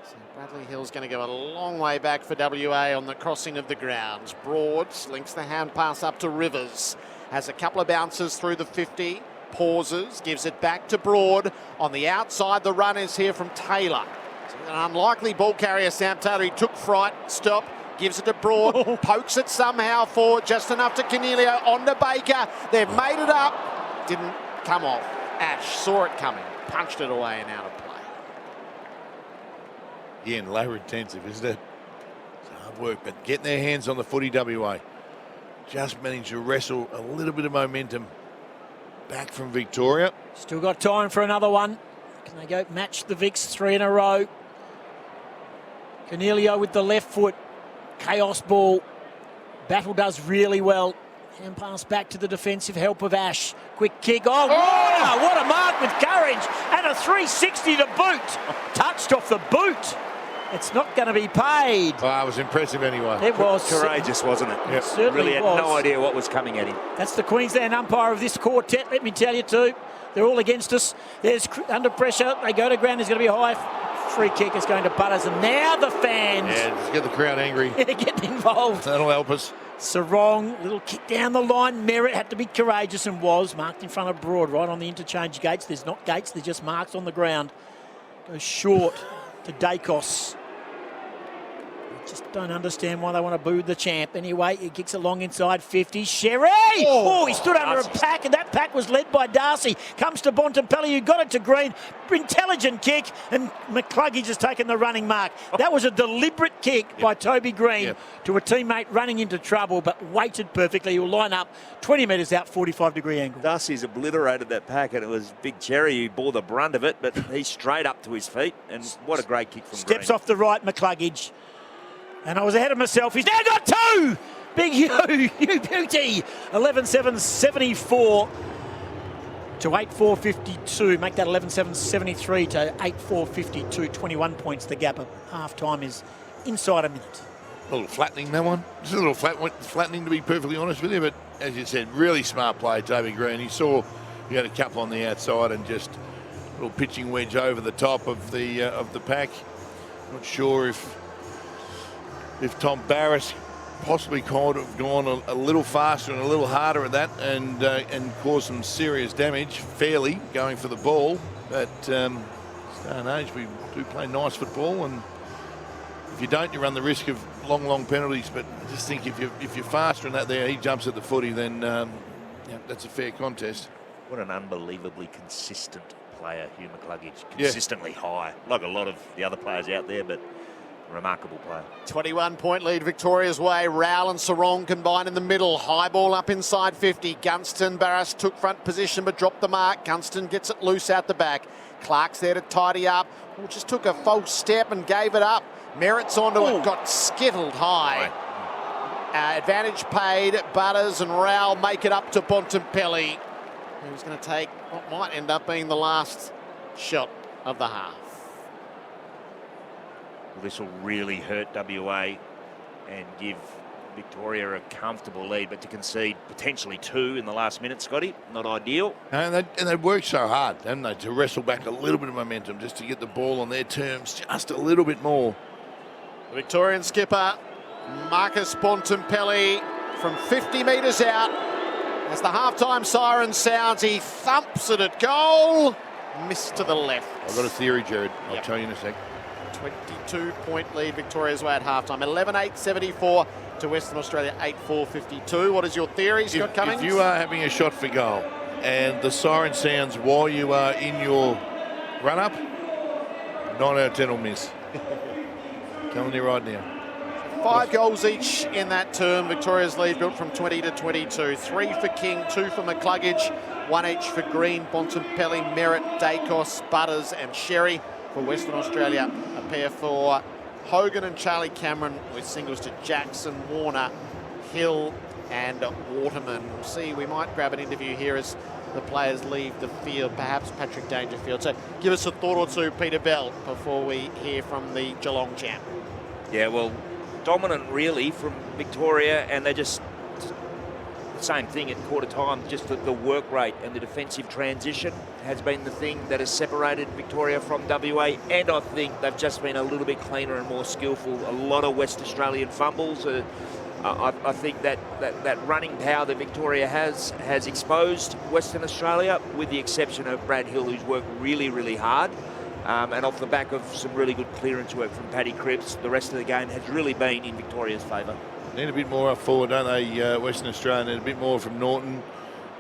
So Bradley Hill's going to go a long way back for WA on the crossing of the grounds. Broads links the hand pass up to Rivers. Has a couple of bounces through the 50. Pauses, gives it back to Broad. On the outside, the run is here from Taylor. An unlikely ball carrier, Sam Taylor. He took fright, stop, gives it to Broad, pokes it somehow forward, just enough to Cornelio, on to Baker. They've made it up, didn't come off. Ash saw it coming, punched it away and out of play. Again, labour intensive, isn't it? It's hard work, but getting their hands on the footy, WA. Just managed to wrestle a little bit of momentum back from Victoria. Still got time for another one. Can they go match the Vics 3 in a row? Cornelio with the left foot. Chaos ball. Battle does really well. Hand pass back to the defensive help of Ash. Quick kick. Oh, Warner, what a mark with courage. And a 360 to boot. Touched off the boot. It's not going to be paid. Well, it was impressive anyway. It was. Courageous, wasn't it? It certainly really had was. no idea what was coming at him. That's the Queensland umpire of this quartet, let me tell you too. They're all against us. There's under pressure. They go to ground. There's going to be a high free kick. It's going to Butters. And now the fans. Yeah, just get the crowd angry. Get involved. That'll help us. Sarong, little kick down the line. Merritt had to be courageous and was. Marked in front of Broad, right on the interchange gates. There's not gates, there's just marks on the ground. Goes short to Dacos. Just don't understand why they want to boo the champ. Anyway, he kicks it long inside 50. Sherry! Oh, he stood under a pack, and that pack was led by Darcy. Comes to Bontempelli, who got it to Green. Intelligent kick, and McCluggage has taken the running mark. That was a deliberate kick by Toby Green to a teammate running into trouble, but weighted perfectly. He'll line up 20 metres out, 45-degree angle. Darcy's obliterated that pack, and it was Big Cherry who bore the brunt of it, but he's straight up to his feet, and what a great kick from Steps Green. off the right, McCluggage. And I was ahead of myself. He's now got 2! Big you beauty. 11-7-74 to 8-4-52. Make that 11-7-73 to 8-4-52. 21 points. The gap at half-time is inside a minute. A little flattening, that one. Just a little flattening, to be perfectly honest with you. But as you said, really smart play, Toby Green. He saw he had a couple on the outside and just a little pitching wedge over the top of the pack. Not sure if Tom Barris possibly could have gone a little faster and a little harder at that and caused some serious damage, fairly going for the ball. But this day and age, we do play nice football, and if you don't, you run the risk of long penalties. But I just think if you're faster in that there, he jumps at the footy, then that's a fair contest. What an unbelievably consistent player, Hugh McCluggage. Consistently high, like a lot of the other players out there, but remarkable player. 21-point lead Victoria's way. Rowell and Sarong combine in the middle. High ball up inside 50. Gunston, Barras took front position but dropped the mark. Gunston gets it loose out the back. Clark's there to tidy up. Just took a false step and gave it up. Merritt's onto it, got skittled high. Advantage paid. Butters and Rowell make it up to Bontempelli, who's going to take what might end up being the last shot of the half. Well, this will really hurt WA and give Victoria a comfortable lead, but to concede potentially 2 in the last minute, Scotty, not ideal. And they worked so hard, haven't they, to wrestle back a little bit of momentum just to get the ball on their terms just a little bit more. The Victorian skipper, Marcus Bontempelli, from 50 metres out. As the halftime siren sounds, he thumps it at goal. Missed to the left. I've got a theory, Gerard. I'll tell you in a sec. 22-point lead Victoria's way at halftime. 11-8-74 to Western Australia, 8-4-52. What is your theory, Scott Cummings? If you are having a shot for goal and the siren sounds while you are in your run-up, 9 out of 10 will miss. Telling you right now. 5 goals each in that term. Victoria's lead built from 20 to 22. 3 for King, 2 for McCluggage, 1 each for Green, Bontempelli, Merritt, Dacos, Butters and Sherry. For Western Australia, a pair for Hogan and Charlie Cameron, with singles to Jackson, Warner, Hill and Waterman. We'll see, we might grab an interview here as the players leave the field, perhaps Patrick Dangerfield. So give us a thought or two, Peter Bell, before we hear from the Geelong champ. Yeah, well, dominant really from Victoria, and they're just the same thing at quarter time. Just the work rate and the defensive transition has been the thing that has separated Victoria from WA, and I think they've just been a little bit cleaner and more skillful. A lot of West Australian fumbles. I think that running power that Victoria has exposed Western Australia, with the exception of Brad Hill, who's worked really, really hard. And off the back of some really good clearance work from Paddy Cripps, the rest of the game has really been in Victoria's favour. Need a bit more up forward, don't they, Western Australia? Need a bit more from Norton.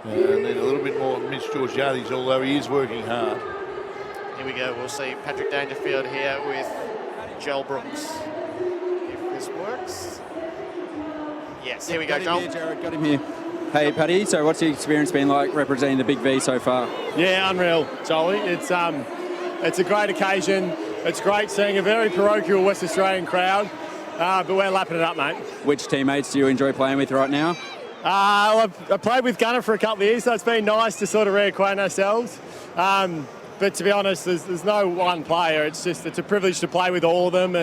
Need a little bit more of Mitch Georgiades, although he is working hard. Here we go. We'll see Patrick Dangerfield here with Joel Brooks. If this works. Yes, here we go, Joel. Gerard, got him here. Hey, Paddy, so what's the experience been like representing the Big V so far? Yeah, unreal, Jolie. It's a great occasion. It's great seeing a very parochial West Australian crowd, but we're lapping it up, mate. Which teammates do you enjoy playing with right now? I played with Gunner for a couple of years, so it's been nice to sort of reacquaint ourselves. But to be honest, there's no one player. It's a privilege to play with all of them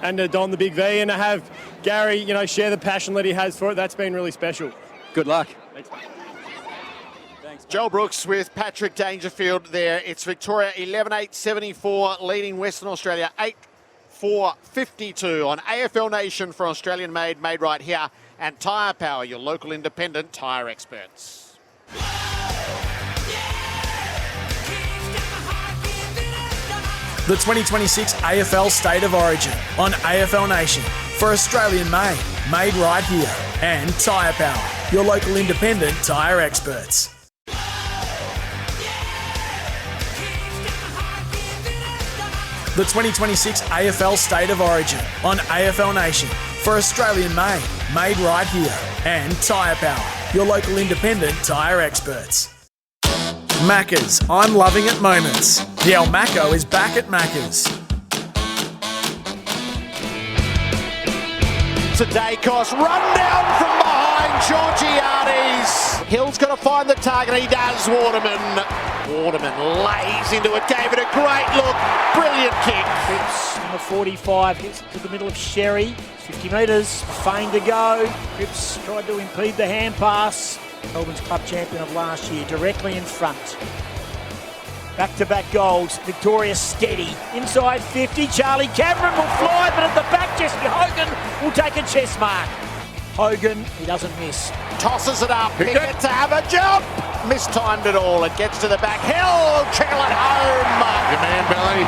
and to don the Big V and to have Gary, share the passion that he has for it. That's been really special. Good luck. Thanks, mate. Joel Brooks with Patrick Dangerfield there. It's Victoria 11-8-74 leading Western Australia 8-4-52 on AFL Nation for Australian made right here, and Tyre Power, your local independent tyre experts. The 2026 AFL State of Origin on AFL Nation for Australian made right here, and Tyre Power, your local independent tyre experts. The 2026 AFL State of Origin on AFL Nation for Australian made right here, and Tyre Power, your local independent tyre experts. Macca's, I'm loving it moments. The El Macco is back at Macca's. to Dacos. Run down from behind Georgiades. Hill's got to find the target. He does, Waterman. Waterman lays into it. Gave it a great look. Brilliant kick. Cripps on the 45 gets it to the middle of Sherry. 50 metres. Fein to go. Cripps tried to impede the hand pass. Melbourne's club champion of last year, directly in front. Back-to-back goals. Victoria steady. Inside 50. Charlie Cameron will fly, but at the back, Jesse Hogan will take a chest mark. Hogan, he doesn't miss. Tosses it up. Pickett to have a jump. Mistimed it all. It gets to the back. Hill, trickle it home. Good man, Billy.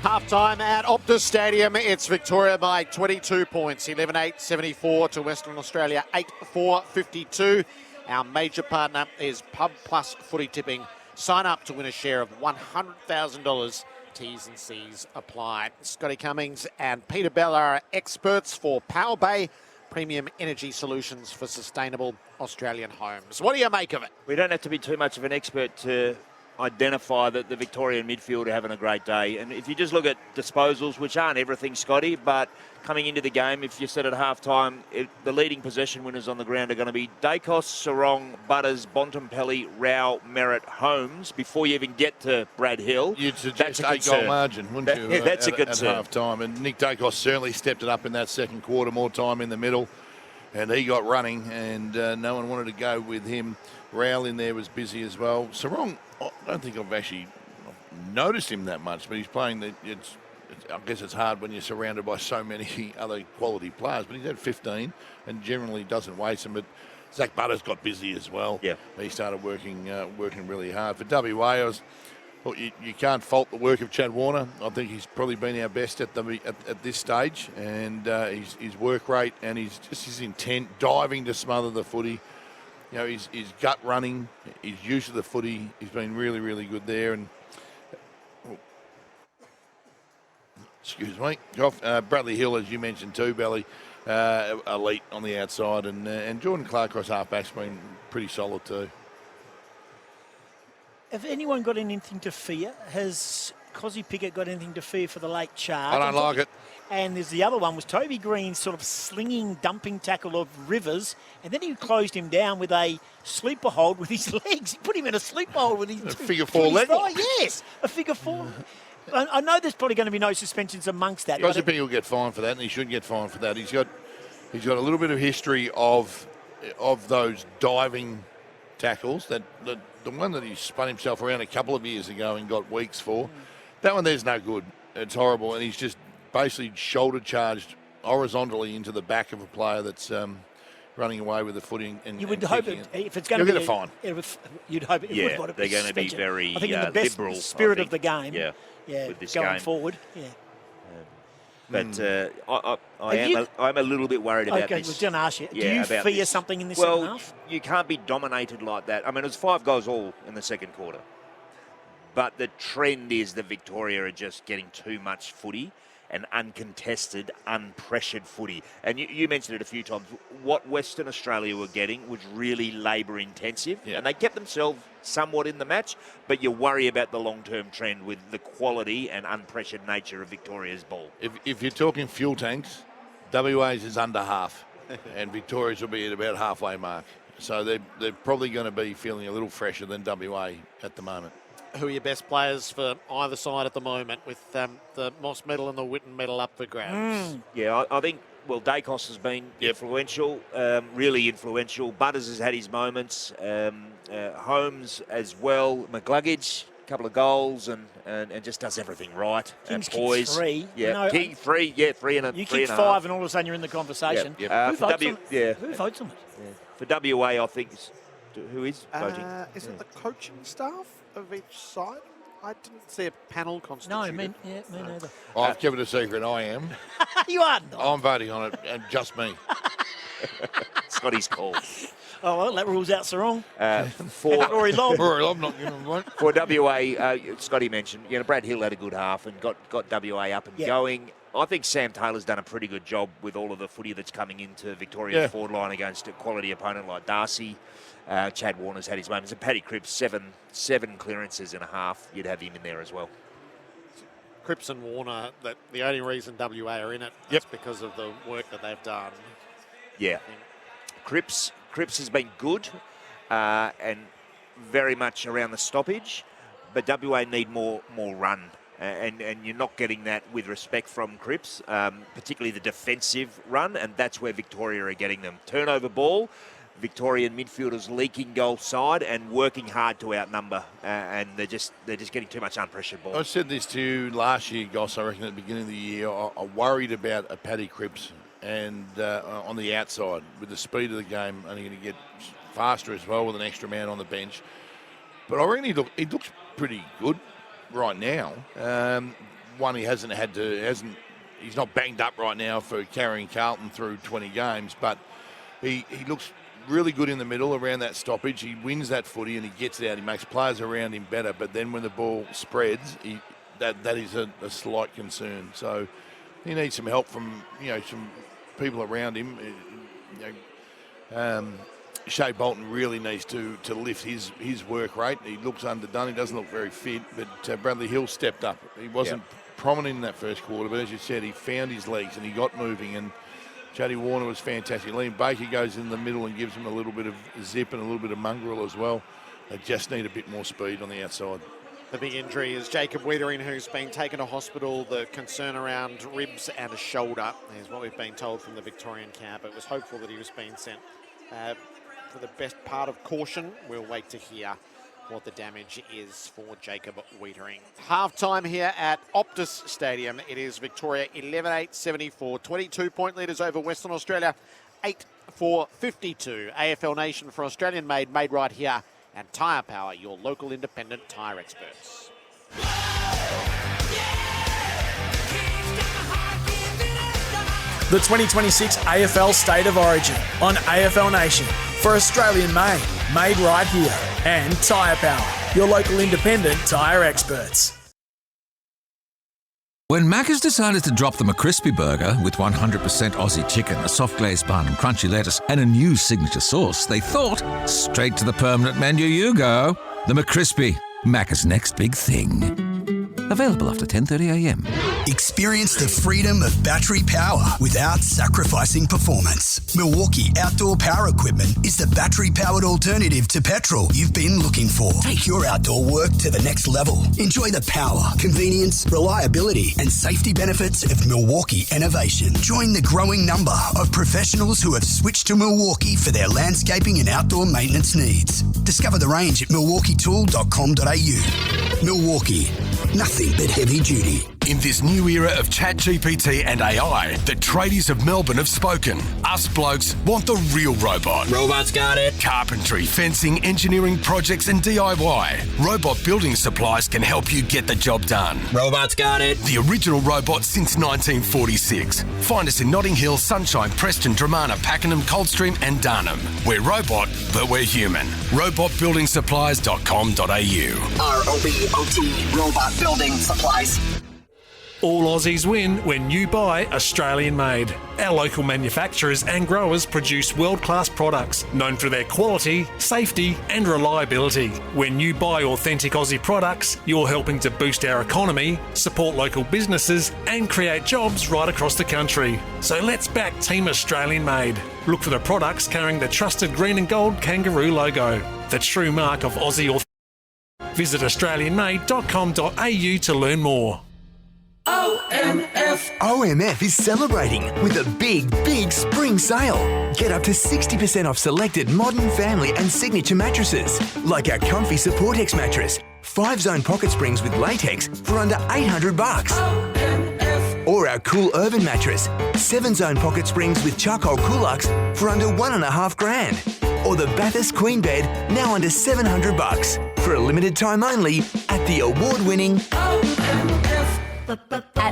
Half-time at Optus Stadium. It's Victoria by 22 points. 11-8-74 to Western Australia. 8-4-52. Our major partner is Pub Plus Footy Tipping. Sign up to win a share of $100,000. T's and C's apply. Scotty Cummings and Peter Bell are experts for Power Bay Premium Energy Solutions for sustainable Australian homes. What do you make of it? We don't have to be too much of an expert to identify that the Victorian midfield are having a great day. And if you just look at disposals, which aren't everything, Scotty, but coming into the game, if you said at half-time, the leading possession winners on the ground are going to be Dacos, Sarong, Butters, Bontempelli, Rao, Merritt, Holmes, before you even get to Brad Hill. You'd suggest 8-goal margin, wouldn't you? Yeah, that's a concern. At half-time. And Nick Dacos certainly stepped it up in that second quarter, more time in the middle. And he got running, and no one wanted to go with him. Rao in there was busy as well. Sarong, I don't think I've actually noticed him that much, but he's playing I guess it's hard when you're surrounded by so many other quality players, but he's had 15 and generally doesn't waste them. But Zach Butters got busy as well. Yeah. He started working really hard. For WA, you can't fault the work of Chad Warner. I think he's probably been our best at this stage, and his work rate and his intent, diving to smother the footy. You know, his gut running, his use of the footy, he's been really, really good there. And excuse me, Bradley Hill, as you mentioned too, Belly, elite on the outside, and Jordan Clark across halfback's been pretty solid too. Have anyone got anything to fear? Has Cozzy Pickett got anything to fear for the late charge? I don't like it. And there's the other one was Toby Green's sort of slinging, dumping tackle of Rivers, and then he closed him down with a sleeper hold with his legs. He put him in a sleeper hold with his figure four leg. Yes, a figure four. I know there's probably going to be no suspensions amongst that. Cozzy Pickett will get fined for that, and he should get fined for that. He's got a little bit of history of those diving tackles. The one that he spun himself around a couple of years ago and got weeks for, that one there's no good. It's horrible, and he's just basically shoulder charged horizontally into the back of a player that's running away with the footing. And you would hope if it's going to be a fine. You'd hope it would want to be they're going to be very I think in the best liberal spirit of the game. Yeah, with this going game forward. Yeah. But I'm a little bit worried about this. Okay, I was going to ask you. Do you fear something in this second half? You can't be dominated like that. I mean, it was 5 goals all in the second quarter. But the trend is that Victoria are just getting too much footy and uncontested, unpressured footy. And you mentioned it a few times. What Western Australia were getting was really labour intensive, and they kept themselves somewhat in the match, but you worry about the long-term trend with the quality and unpressured nature of Victoria's ball. If you're talking fuel tanks, WA's is under half, and Victoria's will be at about halfway mark. So they're probably going to be feeling a little fresher than WA at the moment. Who are your best players for either side at the moment, with the Moss medal and the Whitten medal up for grabs? Yeah, I think, Dacos has been influential, really influential. Butters has had his moments. Holmes as well. McGluggage, a couple of goals and just does everything right. King's poise. kicked 3. Yeah, King 3, 3 and a You three kick and a 5 half. and all of a sudden you're in the conversation. Yep. Who votes on it? Who votes on it? For WA, I think, who is voting? Is it the coaching staff of each side? I didn't see a panel constituted. No, me neither. I've kept it a secret. I am. You are not. I'm voting on it, and just me. Scotty's call. Oh, well, that rules out Sarong. For Rory Long. Rory Long, not giving one. For WA, Scotty mentioned, Brad Hill had a good half and got WA up and going. I think Sam Taylor's done a pretty good job with all of the footy that's coming into Victoria's forward line against a quality opponent like Darcy. Chad Warner's had his moments. And Paddy Cripps, seven clearances and a half. You'd have him in there as well. Cripps and Warner, that the only reason WA are in it is because of the work that they've done. Yeah. Cripps has been good and very much around the stoppage, but WA need more run. And you're not getting that with respect from Cripps, particularly the defensive run, and that's where Victoria are getting them. Turnover ball, Victorian midfielders leaking goal side and working hard to outnumber, and they're just getting too much unpressured ball. I said this to you last year, Goss, I reckon at the beginning of the year. I worried about a Paddy Cripps and on the outside with the speed of the game, only going to get faster as well with an extra man on the bench. But I reckon he looks pretty good right now. He's not banged up right now for carrying Carlton through 20 games, but he looks really good in the middle around that stoppage. He wins that footy and he gets it out. He makes players around him better, but then when the ball spreads, that is a slight concern. So he needs some help from some people around him. Shea Bolton really needs to lift his work rate. He looks underdone. He doesn't look very fit, but Bradley Hill stepped up. He wasn't prominent in that first quarter, but as you said, he found his legs and he got moving, and Jody Warner was fantastic. Liam Baker goes in the middle and gives him a little bit of zip and a little bit of mongrel as well. They just need a bit more speed on the outside. The big injury is Jacob Withering, who's been taken to hospital. The concern around ribs and a shoulder is what we've been told from the Victorian camp. It was hopeful that he was being sent for the best part of caution. We'll wait to hear what the damage is for Jacob Withering. Half-time here at Optus Stadium. It is Victoria 11-8-74. 22-point leaders over Western Australia, 8-4-52. AFL Nation for Australian made right here. And Tyre Power, your local independent tyre experts. The 2026 AFL State of Origin on AFL Nation for Australian made right here, and Tyre Power, your local independent tyre experts. When Macca's decided to drop the McCrispy Burger with 100% Aussie chicken, a soft glazed bun, crunchy lettuce, and a new signature sauce, they thought, straight to the permanent menu you go. The McCrispy, Macca's next big thing. Available after 10:30am. Experience the freedom of battery power without sacrificing performance. Milwaukee Outdoor Power Equipment is the battery-powered alternative to petrol you've been looking for. Take your outdoor work to the next level. Enjoy the power, convenience, reliability, and safety benefits of Milwaukee innovation. Join the growing number of professionals who have switched to Milwaukee for their landscaping and outdoor maintenance needs. Discover the range at milwaukeetool.com.au. Milwaukee, nothing but heavy duty. In this new era of ChatGPT and AI, the tradies of Melbourne have spoken. Us blokes want the real robot. Robots got it. Carpentry, fencing, engineering projects and DIY. Robot Building Supplies can help you get the job done. Robots got it. The original robot since 1946. Find us in Notting Hill, Sunshine, Preston, Dramana, Pakenham, Coldstream and Darnham. We're robot, but we're human. robotbuildingsupplies.com.au. ROBOT, Robot Building Supplies. All Aussies win when you buy Australian made. Our local manufacturers and growers produce world-class products known for their quality, safety and reliability. When you buy authentic Aussie products, you're helping to boost our economy, support local businesses and create jobs right across the country. So let's back Team Australian made. Look for the products carrying the trusted green and gold kangaroo logo, the true mark of Aussie authenticity. Visit australianmade.com.au to learn more. OMF is celebrating with a big spring sale. Get up to 60% off selected modern, family and signature mattresses, like our comfy Supportex mattress, 5-zone pocket springs with latex for under $800. Or our cool urban mattress, 7-zone pocket springs with charcoal Coolux for under $1,500. Or the Bathurst Queen Bed, now under $700. For a limited time only at the award-winning At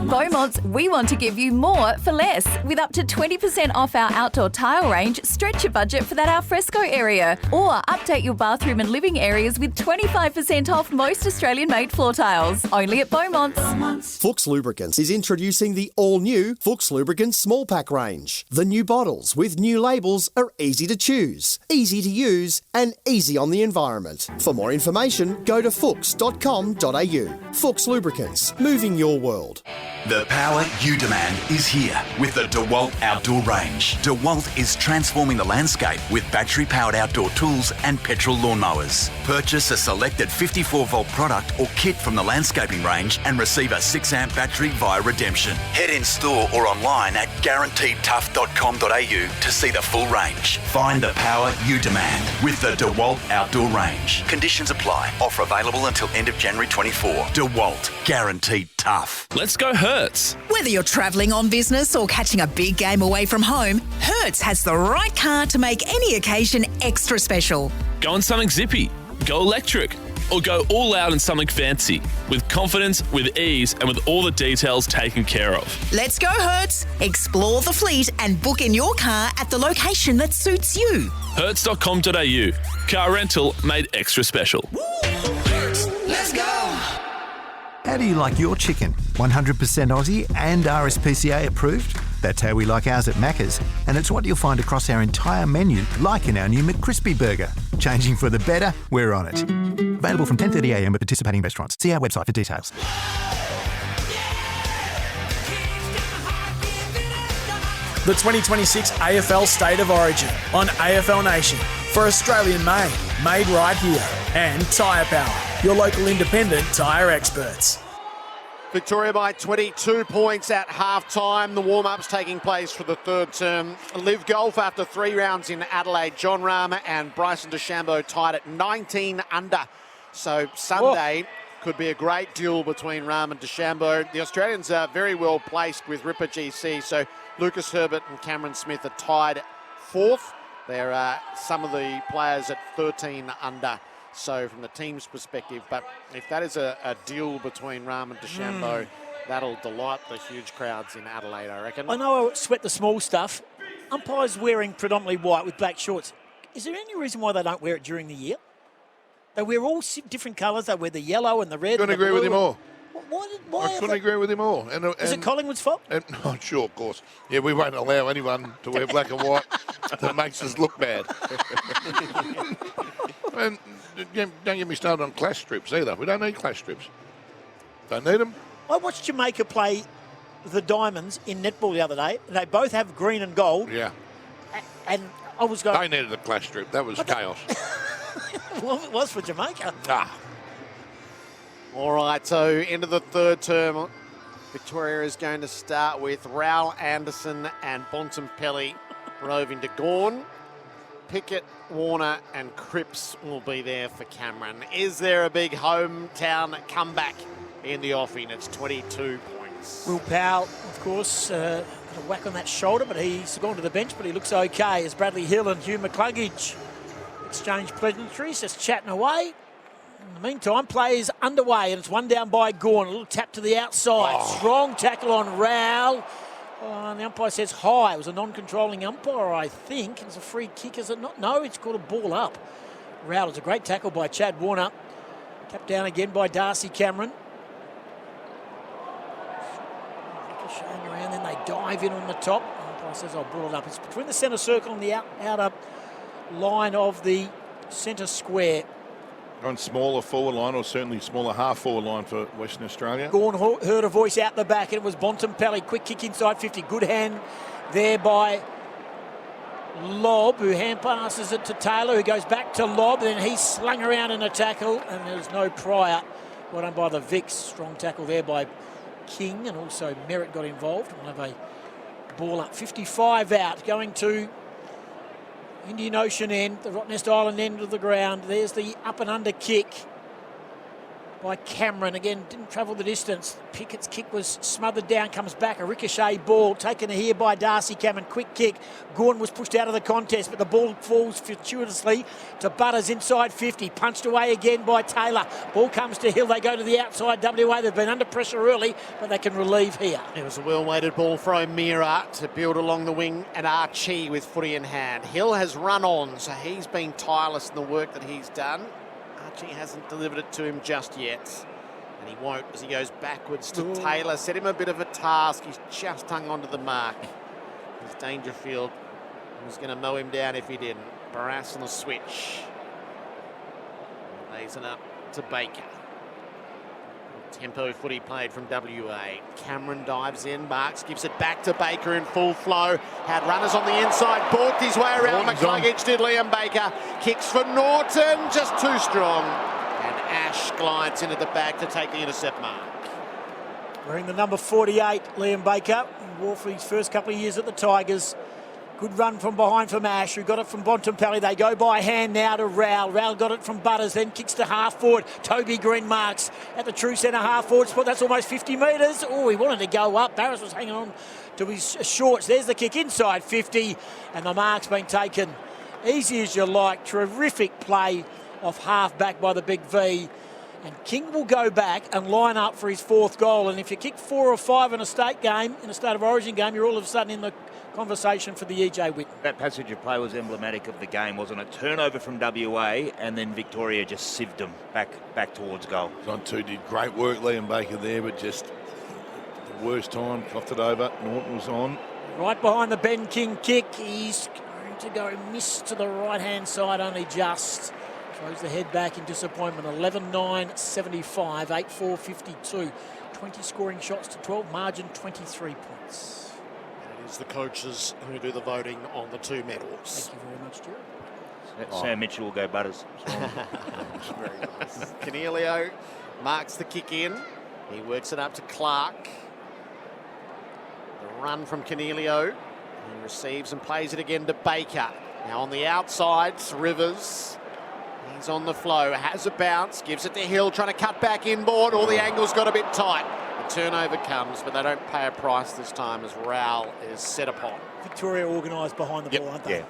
Beaumont's, we want to give you more for less. With up to 20% off our outdoor tile range, stretch your budget for that alfresco area. Or update your bathroom and living areas with 25% off most Australian-made floor tiles. Only at Beaumont's. Fuchs Lubricants is introducing the all-new Fuchs Lubricants small pack range. The new bottles with new labels are easy to choose, easy to use and easy on the environment. For more information, go to fuchs.com.au. Fuchs Lubricants, moving your world. The power you demand is here with the DeWalt Outdoor Range. DeWalt is transforming the landscape with battery-powered outdoor tools and petrol lawnmowers. Purchase a selected 54-volt product or kit from the landscaping range and receive a 6-amp battery via redemption. Head in store or online at guaranteedtough.com.au to see the full range. Find the power you demand with the DeWalt Outdoor Range. Conditions apply. Offer available until end of January 24. DeWalt. Guaranteed tough. Let's go Hertz. Whether you're travelling on business or catching a big game away from home, Hertz has the right car to make any occasion extra special. Go on something zippy. Go electric. Or go all out in something fancy. With confidence, with ease, and with all the details taken care of. Let's go Hertz. Explore the fleet and book in your car at the location that suits you. Hertz.com.au. Car rental made extra special. Let's go. How do you like your chicken? 100% Aussie and RSPCA approved? That's how we like ours at Macca's, and it's what you'll find across our entire menu, like in our new McCrispy burger. Changing for the better, we're on it. Available from 10:30am at participating restaurants. See our website for details. The 2026 AFL State of Origin on AFL Nation for Australian made, made right here, and Tyre Power, your local independent tyre experts. Victoria by 22 points at half-time. The warm-up's taking place for the third term. Live Golf after 3 rounds in Adelaide. John Rahmer and Bryson DeChambeau tied at 19 under. So Sunday could be a great duel between Rahm and DeChambeau. The Australians are very well placed with Ripper GC. So Lucas Herbert and Cameron Smith are tied 4th. There are some of the players at 13 under. So from the team's perspective, but if that is a deal between Rahm and DeChambeau, that'll delight the huge crowds in Adelaide, I reckon. I know I sweat the small stuff. Umpires wearing predominantly white with black shorts. Is there any reason why they don't wear it during the year? They wear all different colours. They wear the yellow and the red. Couldn't agree with him more. Why I couldn't agree with him more. Is it Collingwood's fault? Oh, sure, of course. Yeah, we won't allow anyone to wear black and white that makes us look bad. And don't get me started on clash strips either. We don't need clash strips. Don't need them. I watched Jamaica play the Diamonds in netball the other day. They both have green and gold. Yeah. And I was going... They needed a clash strip. That was chaos. Well, it was for Jamaica. All right, so into the third term, Victoria is going to start with Raul Anderson and Bontempelli roving to Gawn. Pickett, Warner and Cripps will be there for Cameron. Is there a big hometown comeback in the offing? It's 22 points. Will Powell, of course, got a whack on that shoulder, but he's gone to the bench, but he looks okay as Bradley Hill and Hugh McCluggage exchange pleasantries, just chatting away. In the meantime, play is underway, and it's one down by Gawn. A little tap to the outside. Strong tackle on Raul. And the umpire says high. It was a non-controlling umpire, I think. It was a free kick, is it not? No, it's called a ball up. Raul, it's a great tackle by Chad Warner. Tapped down again by Darcy Cameron. Ricocheting around, then they dive in on the top. The umpire says I'll ball it up. It's between the centre circle and the outer line of the centre square. On smaller forward line, or certainly smaller half forward line for Western Australia. Gawn heard a voice out the back, and it was Bontempelli. Quick kick inside 50. Good hand there by Lobb, who hand passes it to Taylor, who goes back to Lobb. Then he's slung around in a tackle, and there's no prior. Well done by the Vicks. Strong tackle there by King, and also Merritt got involved. We'll have a ball up. 55 out, going to Indian Ocean end, the Rottnest Island end of the ground. There's the up and under kick. by Cameron. Again, didn't travel the distance. Pickett's kick was smothered down, comes back. A ricochet ball taken here by Darcy Cameron. Quick kick. Gordon was pushed out of the contest, but the ball falls fortuitously to Butters inside 50. Punched away again by Taylor. Ball comes to Hill. They go to the outside. WA, they've been under pressure early, but they can relieve here. It was a well-weighted ball for O'Meara to build along the wing, and Archie with footy in hand. Hill has run on, so he's been tireless in the work that he's done. Archie hasn't delivered it to him just yet, and he won't as he goes backwards to Taylor. Set him a bit of a task. He's just hung onto the mark. His Dangerfield was going to mow him down if he didn't. Barras on the switch. Lays it up to Baker. Tempo footy played from WA. Cameron dives in. Marks gives it back to Baker in full flow. Had runners on the inside. Balked his way around McCluggage, did Liam Baker. Kicks for Norton. Just too strong. And Ash glides into the back to take the intercept mark. Wearing the number 48, Liam Baker. He wore for his first couple of years at the Tigers. Good run from behind from Ash, who got it from Bontempelli. They go by hand now to Rowell. Rowell got it from Butters, then kicks to half forward. Toby Green marks at the true centre half forward spot. That's almost 50 metres. Oh, he wanted to go up. Barris was hanging on to his shorts. There's the kick inside 50, and the mark's been taken. Easy as you like. Terrific play off half back by the big V. And King will go back and line up for his fourth goal. And if you kick 4 or 5 in a state game, in a State of Origin game, you're all of a sudden in the conversation for the EJ Whitten. That passage of play was emblematic of the game, wasn't it? Turnover from WA, and then Victoria just sieved them back towards goal. Zontu did great work, Liam Baker there, but just the worst time, coughed it over. Norton was on. Right behind the Ben King kick. He's going to go miss to the right-hand side, only just. Throws the head back in disappointment. 11-9-75, 8-4-52. 20 scoring shots to 12, margin 23 points. It is the coaches who do the voting on the 2 medals. Thank you very much, Gerard. Sam Mitchell will go Butters. Very nice. Canelio marks the kick in. He works it up to Clark. The run from Canelio. He receives and plays it again to Baker. Now on the outsides, Rivers. He's on the flow, has a bounce, gives it to Hill, trying to cut back inboard. All the angles got a bit tight. The turnover comes, but they don't pay a price this time as Rowell is set upon. Victoria organised behind the ball, aren't they? Yeah.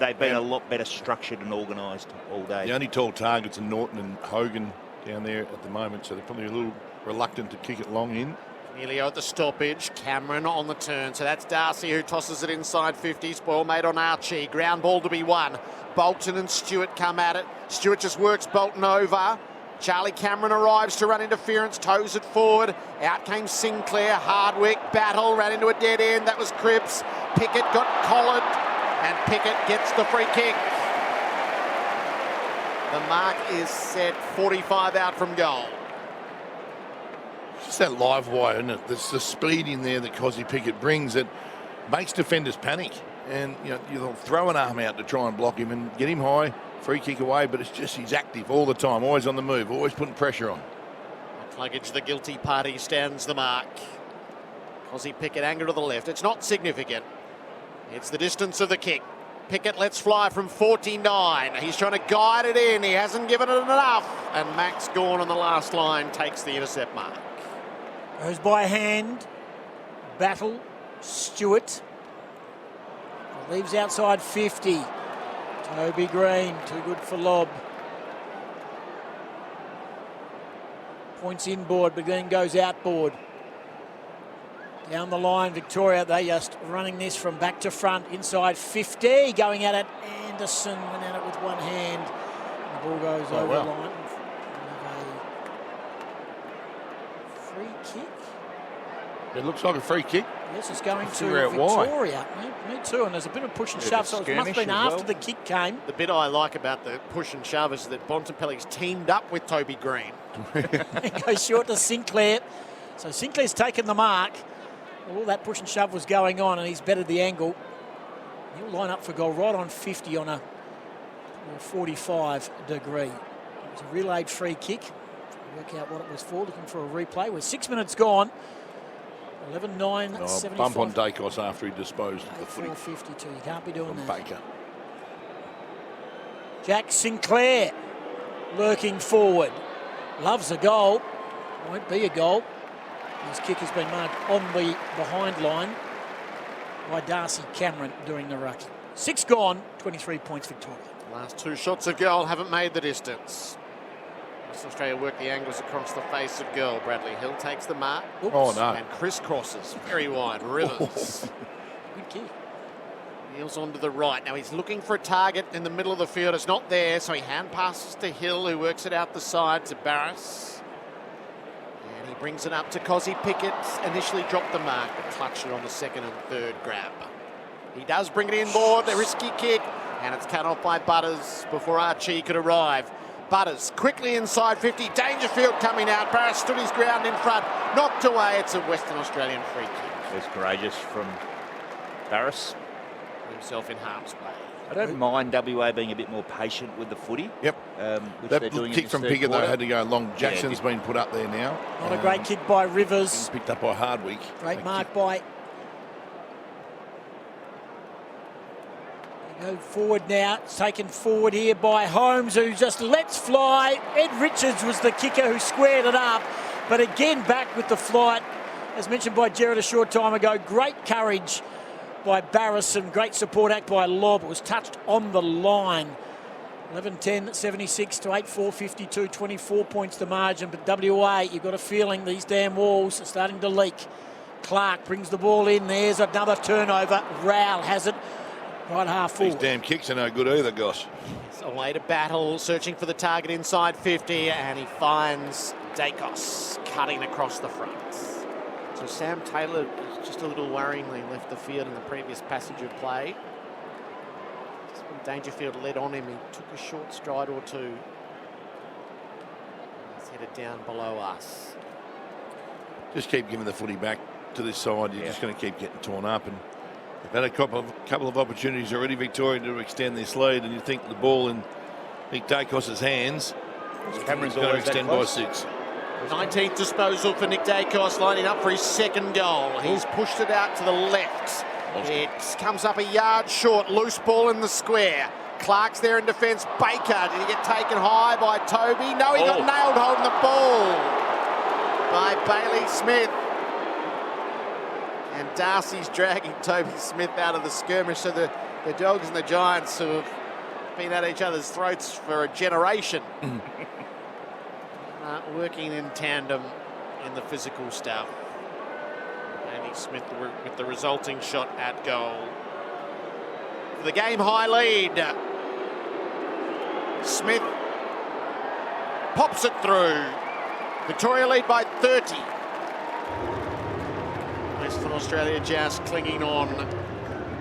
They've been a lot better structured and organised all day. The only tall targets are Norton and Hogan down there at the moment, so they're probably a little reluctant to kick it long in. Emilio at the stoppage, Cameron on the turn. So that's Darcy who tosses it inside 50. Spoil made on Archie. Ground ball to be won. Bolton and Stewart come at it. Stewart just works Bolton over. Charlie Cameron arrives to run interference, toes it forward. Out came Sinclair, Hardwick, battle, ran into a dead end. That was Cripps. Pickett got collared, and Pickett gets the free kick. The mark is set, 45 out from goal. It's that live wire, isn't it? There's the speed in there that Cozzy Pickett brings that makes defenders panic. And, you know, you'll throw an arm out to try and block him and get him high, free kick away, but it's just he's active all the time, always on the move, always putting pressure on. Luggage, the guilty party, stands the mark. Cozzy Pickett angle to the left. It's not significant. It's the distance of the kick. Pickett lets fly from 49. He's trying to guide it in. He hasn't given it enough. And Max Gawn on the last line takes the intercept mark. Goes by hand. Battle. Stewart. Leaves outside 50. Toby Green, too good for lob. Points inboard, but then goes outboard. Down the line, Victoria, they just running this from back to front, inside 50, going at it. Anderson went at it with one hand. The ball goes over the line. Free kick. It looks like a free kick. Yes, it's going to Victoria. Me too, and there's a bit of push and shove, so it must have been after the kick came. The bit I like about the push and shove is that Bontempelli's teamed up with Toby Green. Goes short to Sinclair. So Sinclair's taken the mark. All that push and shove was going on, and he's bettered the angle. He'll line up for goal right on 50 on a 45 degree. It was a relayed free kick. Work out what it was for, looking for a replay. With 6 minutes gone. 11-9-75. Bump on Dacos after he disposed of the footy. 4:52. You can't be doing that. Baker. Jack Sinclair lurking forward. loves a goal. Won't be a goal. His kick has been marked on the behind line by Darcy Cameron doing the ruck. 6 gone, 23 points Victoria. Last 2 shots of goal haven't made the distance. Western Australia work the angles across the face of goal. Bradley Hill takes the mark. Oops. Oh, no. And crisscrosses very wide. Rivers. Good kick. Kneels onto the right. Now he's looking for a target in the middle of the field. It's not there, so he hand passes to Hill, who works it out the side to Barris. And he brings it up to Cozzy Pickett. Initially dropped the mark, but clutched it on the second and third grab. He does bring it inboard, a risky kick, and it's cut off by Butters before Archie could arrive. Butters quickly inside 50, Dangerfield coming out. Barris stood his ground in front, knocked away. It's a Western Australian free kick. It's courageous from Barris. Himself in harm's way. I don't mind WA being a bit more patient with the footy. Yep. Which That they're doing kick from Pickett, though, had to go long. Jackson's been put up there now. Not a great kick by Rivers. Picked up by Hardwick. Great mark by... Go forward now. It's taken forward here by Holmes, who just lets fly. Ed Richards was the kicker who squared it up. But again, back with the flight. As mentioned by Gerard a short time ago, great courage by Barris and great support act by Lobb. It was touched on the line. 11-10, 76 to 8-4, 52, 24 points the margin. But WA, you've got a feeling these damn walls are starting to leak. Clark brings the ball in. There's another turnover. Rowell has it. Right half full. These damn kicks are no good either, Goss. It's away to battle, searching for the target inside 50, and he finds Dacos cutting across the front. So Sam Taylor just a little worryingly left the field in the previous passage of play. Just when Dangerfield led on him, he took a short stride or two. He's headed down below us. Just keep giving the footy back to this side. You're just going to keep getting torn up. And they've had a couple of opportunities already, Victoria, to extend this lead, and you think the ball in Nick Dacos' hands, Cameron's going to extend by 6. 19th disposal for Nick Dacos, lining up for his second goal. He's pushed it out to the left. It comes up a yard short, loose ball in the square. Clark's there in defence. Baker, did he get taken high by Toby? No, he got nailed holding the ball by Bailey Smith. And Darcy's dragging Toby Smith out of the skirmish. So the Dogs and the Giants who have been at each other's throats for a generation. Working in tandem in the physical stuff. Andy Smith with the resulting shot at goal. For the game high lead. Smith pops it through. Victoria lead by 30. Western Australia just clinging on.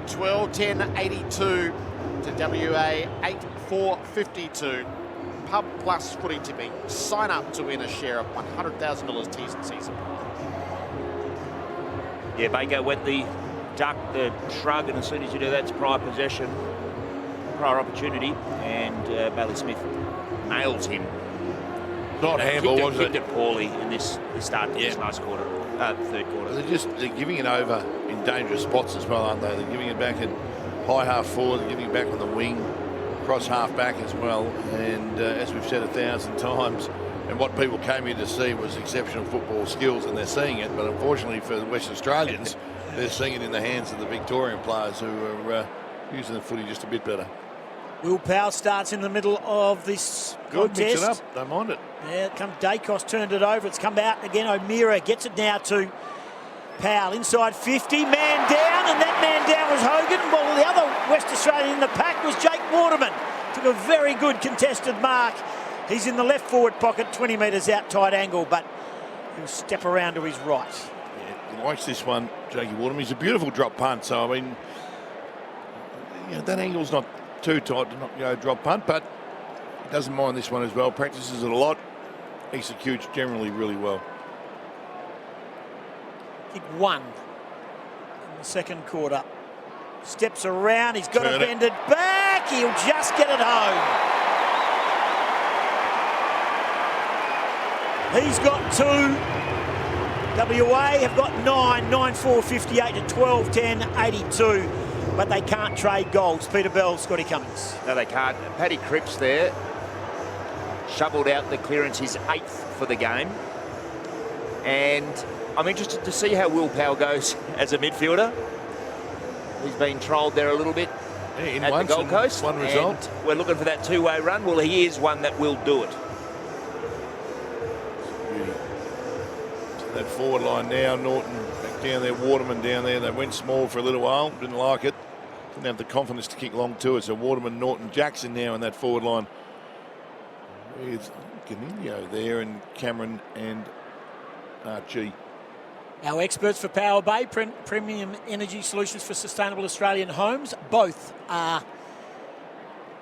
12-10-82 to WA 8-4-52. Pub Plus footy tipping. Sign up to win a share of $100,000 T's and C's. Yeah, Baker went the duck, the shrug, and as soon as you do that, it's prior possession, prior opportunity, and Bailey Smith nails him. Not handball, was it? Kicked it poorly in this start to this last quarter, third quarter. They're giving it over in dangerous spots as well, aren't they? They're giving it back in high half forward, they're giving it back on the wing. Cross half back as well, and as we've said 1,000 times, and what people came here to see was exceptional football skills, and they're seeing it, but unfortunately for the West Australians, they're seeing it in the hands of the Victorian players who are using the footy just a bit better. Will Powell starts in the middle of this Good, contest. mix it up, don't mind it. Yeah, come Dacos turned it over, it's come out again. O'Meara gets it now to Powell inside 50, man down, and that man down was Hogan. Well, the other West Australian in the pack was Jake Waterman. Took a very good contested mark. He's in the left forward pocket, 20 metres out, tight angle, but he'll step around to his right. Yeah, he likes this one, Jakey Waterman. He's a beautiful drop punt, so I mean, you know, that angle's not too tight to not go drop punt, but he doesn't mind this one as well. Practices it a lot, executes generally really well. Kick 1 in the second quarter. Steps around, he's got to bend it back, he'll just get it home. He's got 2. WA have got 9, 9-4, 58 to 12-10, 82. But they can't trade goals. Peter Bell, Scotty Cummings. No, they can't. Paddy Cripps there shoveled out the clearance, his 8th for the game. And I'm interested to see how Will Powell goes as a midfielder. He's been trolled there a little bit at the Gold Coast. One result. And we're looking for that two-way run. Well, he is one that will do it. So that forward line now, Norton back down there, Waterman down there. They went small for a little while, didn't like it. Didn't have the confidence to kick long to it. So Waterman, Norton, Jackson now in that forward line. With Ganino there and Cameron and Archie. Our experts for Power Bay, Premium Energy Solutions for Sustainable Australian Homes, both are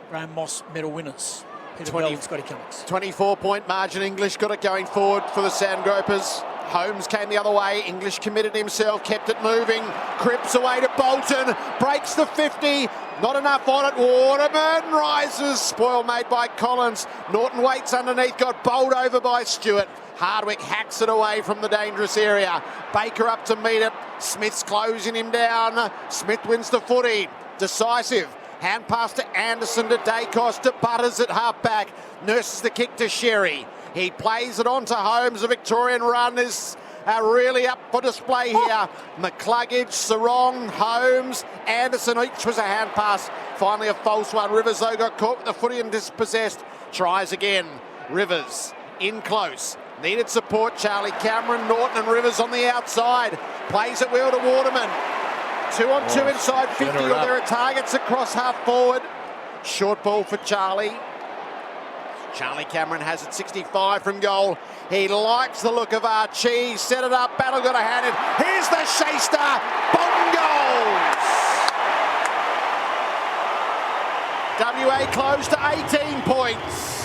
Graham Moss medal winners. Peter Bell and Scotty Cummings. 24-point margin. English got it going forward for the Sandgropers. Holmes came the other way. English committed himself, kept it moving. Cripps away to Bolton. Breaks the 50. Not enough on it. Waterman rises. Spoil made by Collins. Norton waits underneath. Got bowled over by Stewart. Hardwick hacks it away from the dangerous area. Baker up to meet it. Smith's closing him down. Smith wins the footy. Decisive. Hand pass to Anderson, to Dacos, to Butters at half-back. Nurses the kick to Sherry. He plays it on to Holmes. The Victorian run is really up for display here. McCluggage, Sarong, Holmes, Anderson, each was a hand pass. Finally a false one. Rivers, though, got caught with the footy and dispossessed. Tries again. Rivers in close. Needed support. Charlie Cameron, Norton and Rivers on the outside. Plays it well to Waterman. 2 on 2 inside 50, or there are targets across half forward. Short ball for Charlie. Charlie Cameron has it 65 from goal. He likes the look of Archie. Set it up. Battle got a hand in. Here's the Shayster. Bolton goals. WA close to 18 points.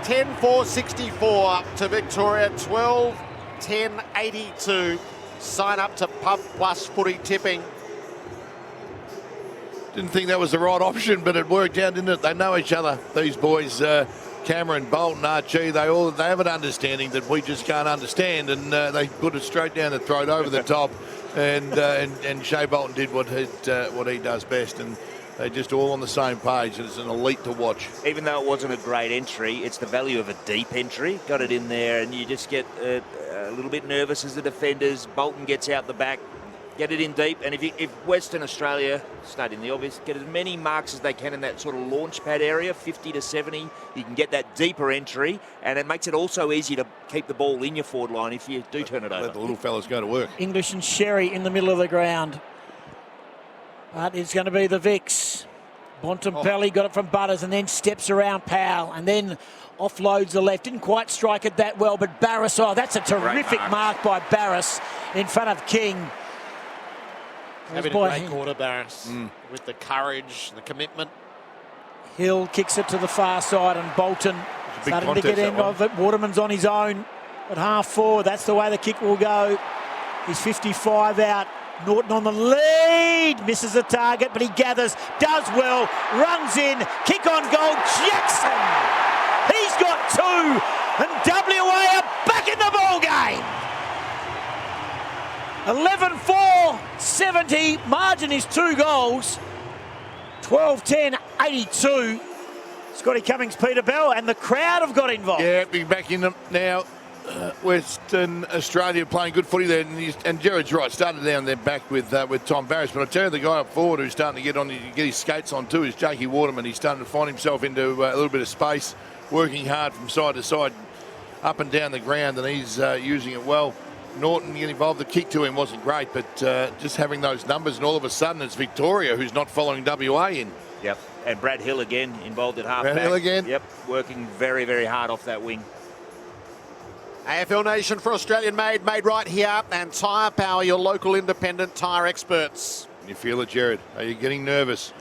10-4-64 to Victoria. 12-10-82. Sign up to Pub Plus footy tipping. Didn't think that was the right option, but it worked out, didn't it? They know each other, these boys, Cameron, Bolton, Archie. They have an understanding that we just can't understand, and they put it straight down the throat, over the top, and Shea Bolton did what he does best, and they're just all on the same page, and it's an elite to watch. Even though it wasn't a great entry, it's the value of a deep entry. Got it in there, and you just get a little bit nervous as the defenders. Bolton gets out the back, get it in deep, and if Western Australia, stating the obvious, get as many marks as they can in that sort of launch pad area, 50 to 70, you can get that deeper entry, and it makes it also easy to keep the ball in your forward line if you do turn it over. Let the little fellas go to work. English and Sherry in the middle of the ground. But it's going to be the Vicks. Bontempelli got it from Butters and then steps around Powell and then offloads the left. Didn't quite strike it that well, but Barras, that's a terrific mark by Barras in front of King. Having a great quarter, Barras, with the courage, the commitment. Hill kicks it to the far side and Bolton starting to get end of it. Waterman's on his own at half forward. That's the way the kick will go. He's 55 out. Norton on the lead, misses the target, but he gathers, does well, runs in, kick on goal, Jackson! He's got 2, and WA are back in the ball game! 11-4-70, margin is 2 goals, 12-10-82. Scotty Cummings, Peter Bell, and the crowd have got involved. Yeah, be back in them now. Western Australia playing good footy there, and Gerard's right. Started down their back with Tom Barras, but I tell you, the guy up forward who's starting to get his skates on too is Jakey Waterman. He's starting to find himself into a little bit of space, working hard from side to side, up and down the ground, and he's using it well. Norton getting involved. The kick to him wasn't great, but just having those numbers, and all of a sudden it's Victoria who's not following WA in. Yep, and Brad Hill again involved at half-back. Brad Hill again. Yep, working very, very hard off that wing. AFL Nation for Australian made right here, and Tyre Power, your local independent tyre experts. You feel it, Gerard? Are you getting nervous?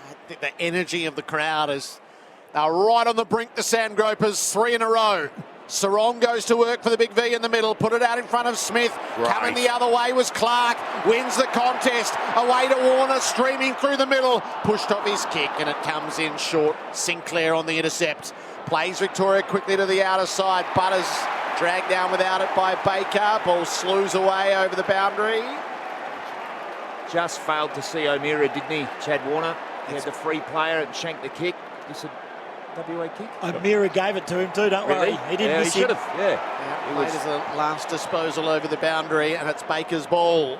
I think the energy of the crowd is right on the brink, the Sandgropers, 3 in a row. Sarong goes to work for the big V in the middle, put it out in front of Smith. Right. Coming the other way was Clark, wins the contest, away to Warner, streaming through the middle, pushed off his kick, and it comes in short. Sinclair on the intercept. Plays Victoria quickly to the outer side. Butters dragged down without it by Baker. Ball slews away over the boundary. Just failed to see O'Meara, didn't he, Chad Warner? He had the free player and shanked the kick. Just a WA kick? O'Meara gave it to him too, don't Really? worry. He didn't miss he it. should have. Yeah. Played as a last disposal over the boundary, and it's Baker's ball.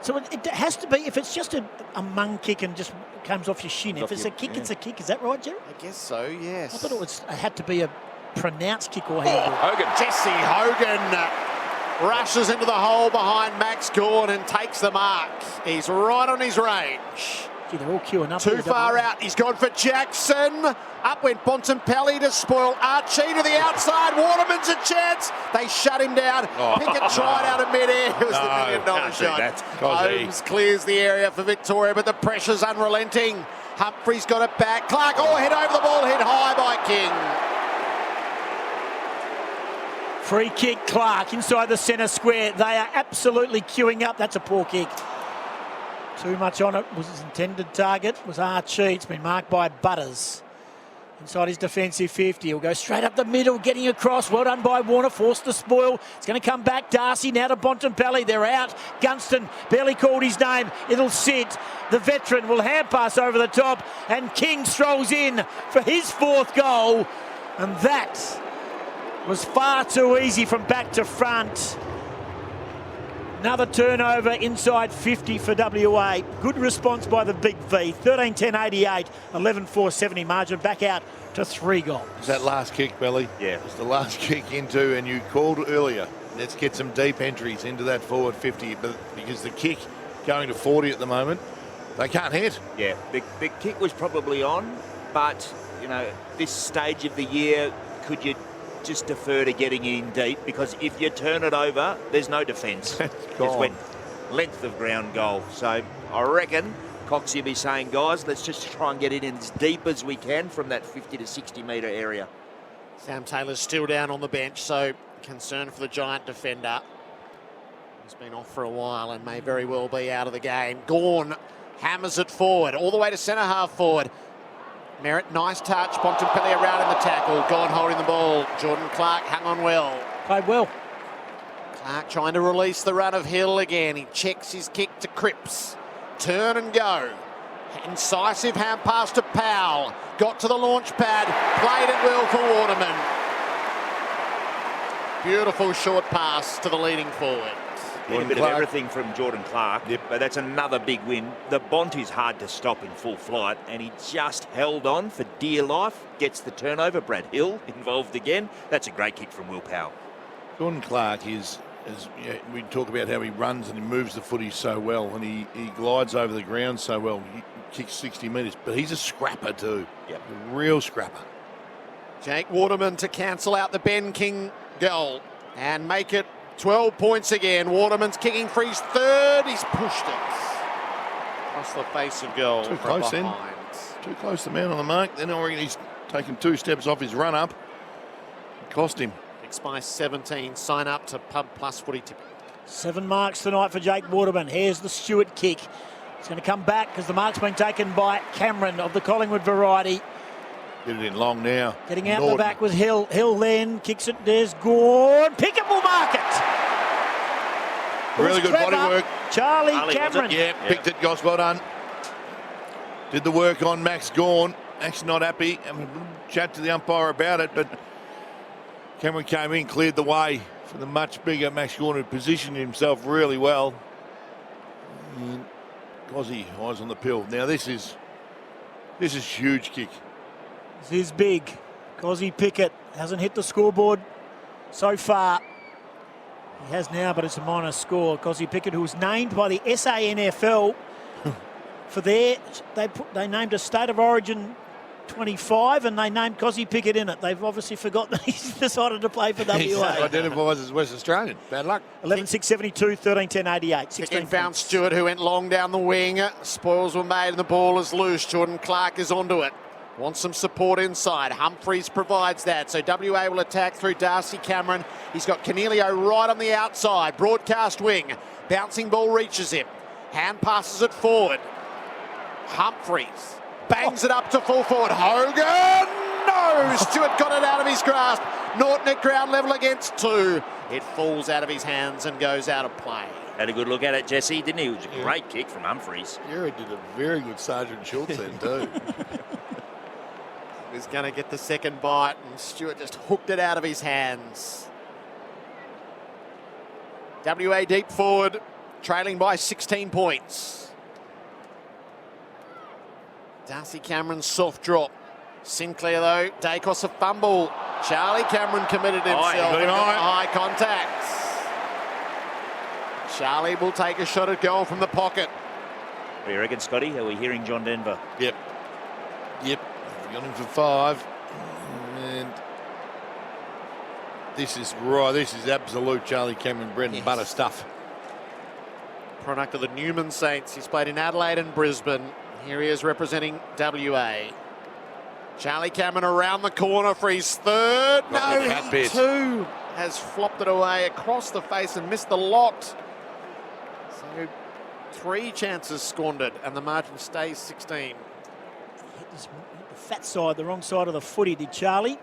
So it has to be, if it's just a mung kick and just comes off your shin. If it's a kick, it's a kick. Is that right, Gerard? I guess so, yes. I thought it had to be a pronounced kick or handball. Hogan. Jesse Hogan rushes into the hole behind Max Gawn and takes the mark. He's right on his range. Gee, they're all queuing up. Too far out. He's gone for Jackson. Up went Bontempelli to spoil Archie to the outside. Waterman's a chance. They shut him down. Pickett tried out of midair. It was the $1 million shot. Holmes clears the area for Victoria, but the pressure's unrelenting. Humphrey's got it back. Clark, head over the ball, hit high by King. Free kick, Clark, inside the centre square. They are absolutely queuing up. That's a poor kick. Too much on it. Was his intended target. Was Archie. It's been marked by Butters. Inside his defensive 50. He'll go straight up the middle, getting across. Well done by Warner. Forced to spoil. It's going to come back. Darcy now to Bontempelli. They're out. Gunston barely called his name. It'll sit. The veteran will hand pass over the top. And King strolls in for his 4th goal. And that was far too easy from back to front. Another turnover inside 50 for WA. Good response by the Big V. 13-10-88, 11-4-70 margin. Back out to 3 goals. It's that last kick, Belly. Yeah. It's the last kick into, and you called earlier, let's get some deep entries into that forward 50, but because the kick going to 40 at the moment, they can't hit. Yeah, the kick was probably on, but, this stage of the year, could you just defer to getting in deep, because if you turn it over, there's no defence. Just went length of ground goal. So I reckon Coxie will be saying, guys, let's just try and get it in as deep as we can from that 50 to 60 metre area. Sam Taylor's still down on the bench, so concern for the Giant defender. He's been off for a while and may very well be out of the game. Gawn hammers it forward, all the way to centre half forward. Merritt, nice touch. Bontempelli around in the tackle. Gawn holding the ball. Jordan Clark hung on well. Played well. Clark trying to release the run of Hill again. He checks his kick to Cripps. Turn and go. Incisive hand pass to Powell. Got to the launch pad. Played it well for Waterman. Beautiful short pass to the leading forward. A bit of everything from Jordan Clark, but that's another big win. The Bonty's hard to stop in full flight, and he just held on for dear life, gets the turnover. Brad Hill involved again. That's a great kick from Will Powell. Jordan Clark is we talk about how he runs and he moves the footy so well, and he glides over the ground so well. He kicks 60 metres, but he's a scrapper too. Yep. A real scrapper. Jake Waterman to cancel out the Ben King goal and make it 12 points again. Waterman's kicking for his 3rd. He's pushed it across the face of goal. Too close then. Too close, the man on the mark. Then I reckon he's taken 2 steps off his run up. It cost him. Kicks by 17. Sign up to Pub Plus Footy Tipping. 7 marks tonight for Jake Waterman. Here's the Stewart kick. It's going to come back because the mark's been taken by Cameron of the Collingwood variety. Get it in long now. Getting out the back was Hill. Hill then kicks it. There's Gawn. Pickett will mark it. Really good body work. Charlie Cameron. Yeah, picked it, Goss. Well done. Did the work on Max Gawn. Actually not happy. Chat to the umpire about it, but Cameron came in, cleared the way for the much bigger Max Gawn, who positioned himself really well. Gozzy, eyes on the pill. Now this is huge kick. This is big. Gozzy Pickett hasn't hit the scoreboard so far. He has now, but it's a minor score. Gozzy Pickett, who was named by the SANFL for they named a State of Origin 25 and they named Gozzy Pickett in it. They've obviously forgotten that he's decided to play for WA. He identifies as West Australian. Bad luck. 11-6-72, 13-10-88. 16 Inbound Stewart, who went long down the wing. Spoils were made and the ball is loose. Jordan Clark is onto it. Wants some support inside. Humphreys provides that. So WA will attack through Darcy Cameron. He's got Canelio right on the outside. Broadcast wing. Bouncing ball reaches him. Hand passes it forward. Humphreys bangs it up to full forward. Hogan! No! Stewart got it out of his grasp. Norton at ground level against 2. It falls out of his hands and goes out of play. Had a good look at it, Jesse, didn't he? It was a great kick from Humphreys. Gerard did a very good Sergeant Schultz then too. was going to get the second bite, and Stewart just hooked it out of his hands. WA deep forward, trailing by 16 points. Darcy Cameron soft drop. Sinclair though, Dacos a fumble. Charlie Cameron committed himself. Eye contact. Charlie will take a shot at goal from the pocket. What do you reckon, Scotty? Are we hearing John Denver? Yep. We've got him for 5. And this is right. This is absolute Charlie Cameron bread and butter stuff. Product of the Newman Saints. He's played in Adelaide and Brisbane. Here he is representing WA. Charlie Cameron around the corner for his third. No, he too has flopped it away across the face and missed the lot. So 3 chances squandered, and the margin stays 16. Hit the fat side, the wrong side of the footy, did Charlie.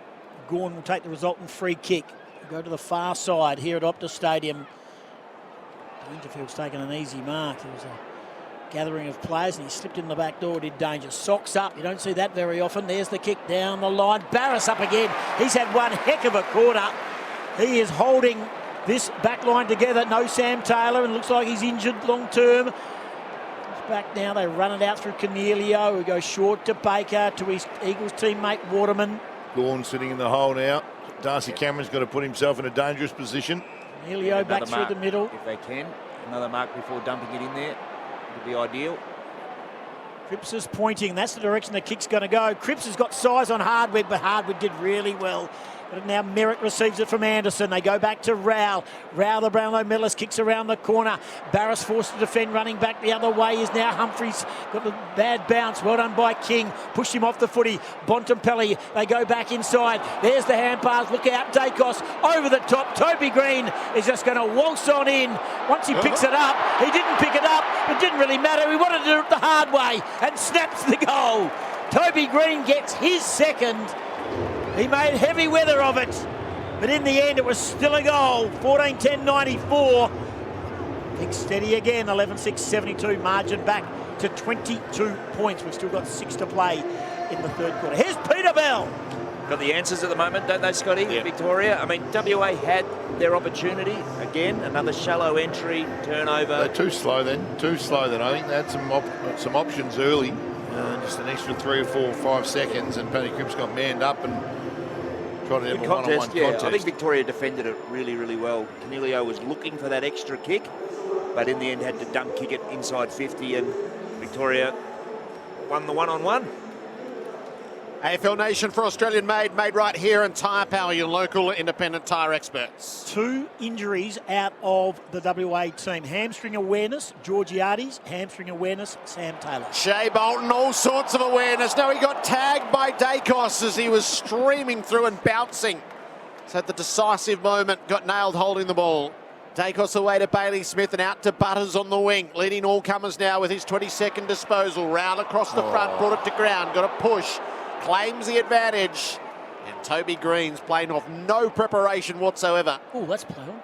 Gawn will take the resultant free kick. Go to the far side here at Optus Stadium. Dangerfield's taken an easy mark. There was a gathering of players, and he slipped in the back door, did danger. Socks up. You don't see that very often. There's the kick down the line. Barris up again. He's had one heck of a quarter. He is holding this back line together. No Sam Taylor, and looks like he's injured long term. He's back now. They run it out through Cornelio, who goes short to Baker, to his Eagles teammate Waterman. Gawn sitting in the hole now. Darcy Cameron's got to put himself in a dangerous position. Cornelio back through the middle. If they can. Another mark before dumping it in there would be ideal. Cripps is pointing. That's the direction the kick's going to go. Cripps has got size on Hardwick, but Hardwick did really well. But now Merrick receives it from Anderson. They go back to Rowell. Rowell, the Brownlow medalist, kicks around the corner. Barris forced to defend, running back the other way is now Humphries. Got the bad bounce. Well done by King. Pushed him off the footy. Bontempelli, they go back inside. There's the hand pass. Look out, Dacos over the top. Toby Green is just going to waltz on in. Once he picks it up, he didn't pick it up. It didn't really matter. He wanted to do it the hard way and snaps the goal. Toby Green gets his second. He made heavy weather of it, but in the end it was still a goal. 14-10-94. Big steady again, 11-6-72. Margin back to 22 points. We've still got 6 to play in the third quarter. Here's Peter Bell. Got the answers at the moment, don't they, Scotty? Yep. Victoria. I mean, WA had their opportunity. Again, another shallow entry, turnover. They're too slow then. I think they had some options early. Just an extra 3 or 4 or 5 seconds, and Paddy Cripps got manned up and tried to have a one-on-one contest. I think Victoria defended it really, really well. Cornelio was looking for that extra kick, but in the end had to dump kick it inside 50, and Victoria won the one-on-one. AFL Nation for Australian made right here, and Tyre Power, your local independent tyre experts. 2 injuries out of the WA team. Hamstring awareness, Georgiades. Hamstring awareness, Sam Taylor. Shea Bolton, all sorts of awareness. No, he got tagged by Dacos as he was streaming through and bouncing. So at the decisive moment, got nailed holding the ball. Dacos away to Bailey Smith and out to Butters on the wing. Leading all comers now with his 22nd disposal. Round across the front, brought it to ground. Got a push. Claims the advantage, and Toby Green's playing off no preparation whatsoever. Oh, that's play on.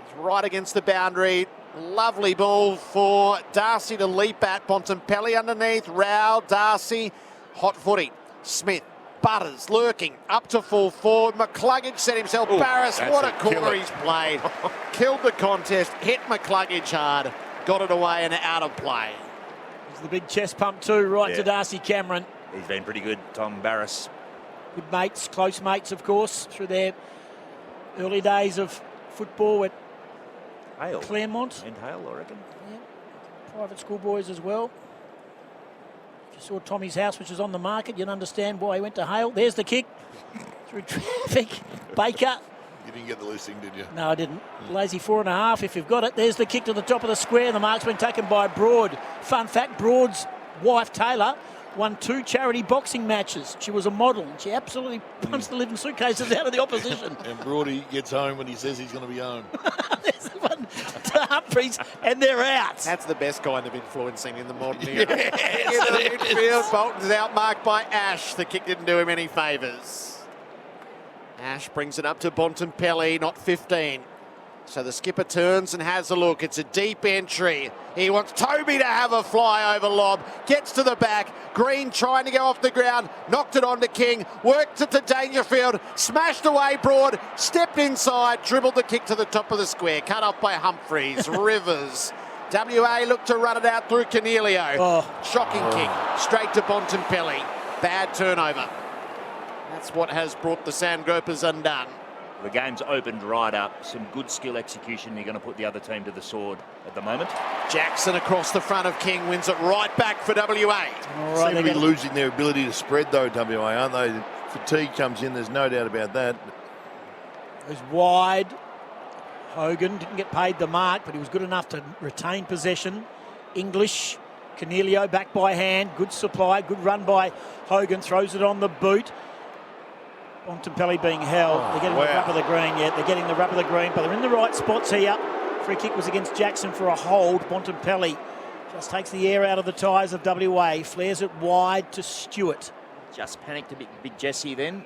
It's right against the boundary. Lovely ball for Darcy to leap at. Bontempelli underneath. Rowell, Darcy, hot footy. Smith, Butters lurking up to full forward. McCluggage set himself. Ooh, Barris, what a corner he's played. Killed the contest, hit McCluggage hard, got it away and out of play. There's the big chest pump too, right to Darcy Cameron. He's been pretty good, Tom Barris. Good mates, close mates, of course, through their early days of football at Hale. Claremont. And Hale, I reckon. Yeah. Private school boys as well. If you saw Tommy's house, which is on the market, you'd understand why he went to Hale. There's the kick through traffic. Baker. You didn't get the listing, did you? No, I didn't. Lazy 4.5 if you've got it. There's the kick to the top of the square. The mark's been taken by Broad. Fun fact, Broad's wife, Taylor, won 2 charity boxing matches. She was a model, and she absolutely punched the living suitcases out of the opposition. And Broady gets home when he says he's going to be home. There's the one to Humphries, and they're out. That's the best kind of influencing in the modern era. Into the midfield, Bolton's outmarked by Ash. The kick didn't do him any favours. Ash brings it up to Bontempelli, not 15. So the skipper turns and has a look. It's a deep entry. He wants Toby to have a fly over lob. Gets to the back. Green trying to go off the ground. Knocked it on to King. Worked it to Dangerfield. Smashed away Broad. Stepped inside. Dribbled the kick to the top of the square. Cut off by Humphreys. Rivers. WA looked to run it out through Cornelio. Shocking kick. Straight to Bontempelli. Bad turnover. That's what has brought the Sandgropers undone. The game's opened right up. Some good skill execution. You're going to put the other team to the sword at the moment. Jackson across the front of King wins it right back for WA. Seem to be losing their ability to spread though, WA, aren't they? Fatigue comes in, there's no doubt about that. It was wide. Hogan didn't get paid the mark, but he was good enough to retain possession. English, Cornelio back by hand. Good supply, good run by Hogan. Throws it on the boot. Bontempelli being held. They're getting the rub of the green yet. They're getting the rub of the green, but they're in the right spots here. Free kick was against Jackson for a hold. Bontempelli just takes the air out of the tyres of WA. Flares it wide to Stewart. Just panicked a bit, big Jesse then.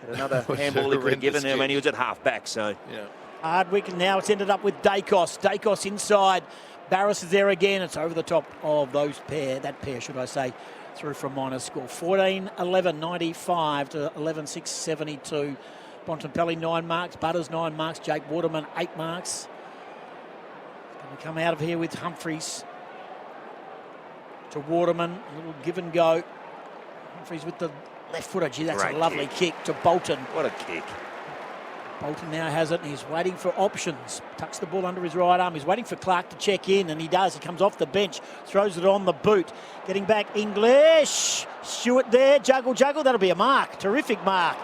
Had another handball he could have given him, and he was at half back, so. Yeah. Hardwick, and now it's ended up with Dacos. Dacos inside. Barris is there again. It's over the top of that pair, should I say. Through from minor score. 14-11, 95 to 11-6, 72. Bontempelli 9 marks, Butters 9 marks, Jake Waterman 8 marks. Going to come out of here with Humphreys to Waterman. A little give and go. Humphreys with the left footer. Gee, that's Great a lovely kick to Bolton. What a kick. Bolton now has it and he's waiting for options. Tucks the ball under his right arm. He's waiting for Clark to check in, and he does. He comes off the bench, throws it on the boot. Getting back English. Stewart there. Juggle. That'll be a mark. Terrific mark.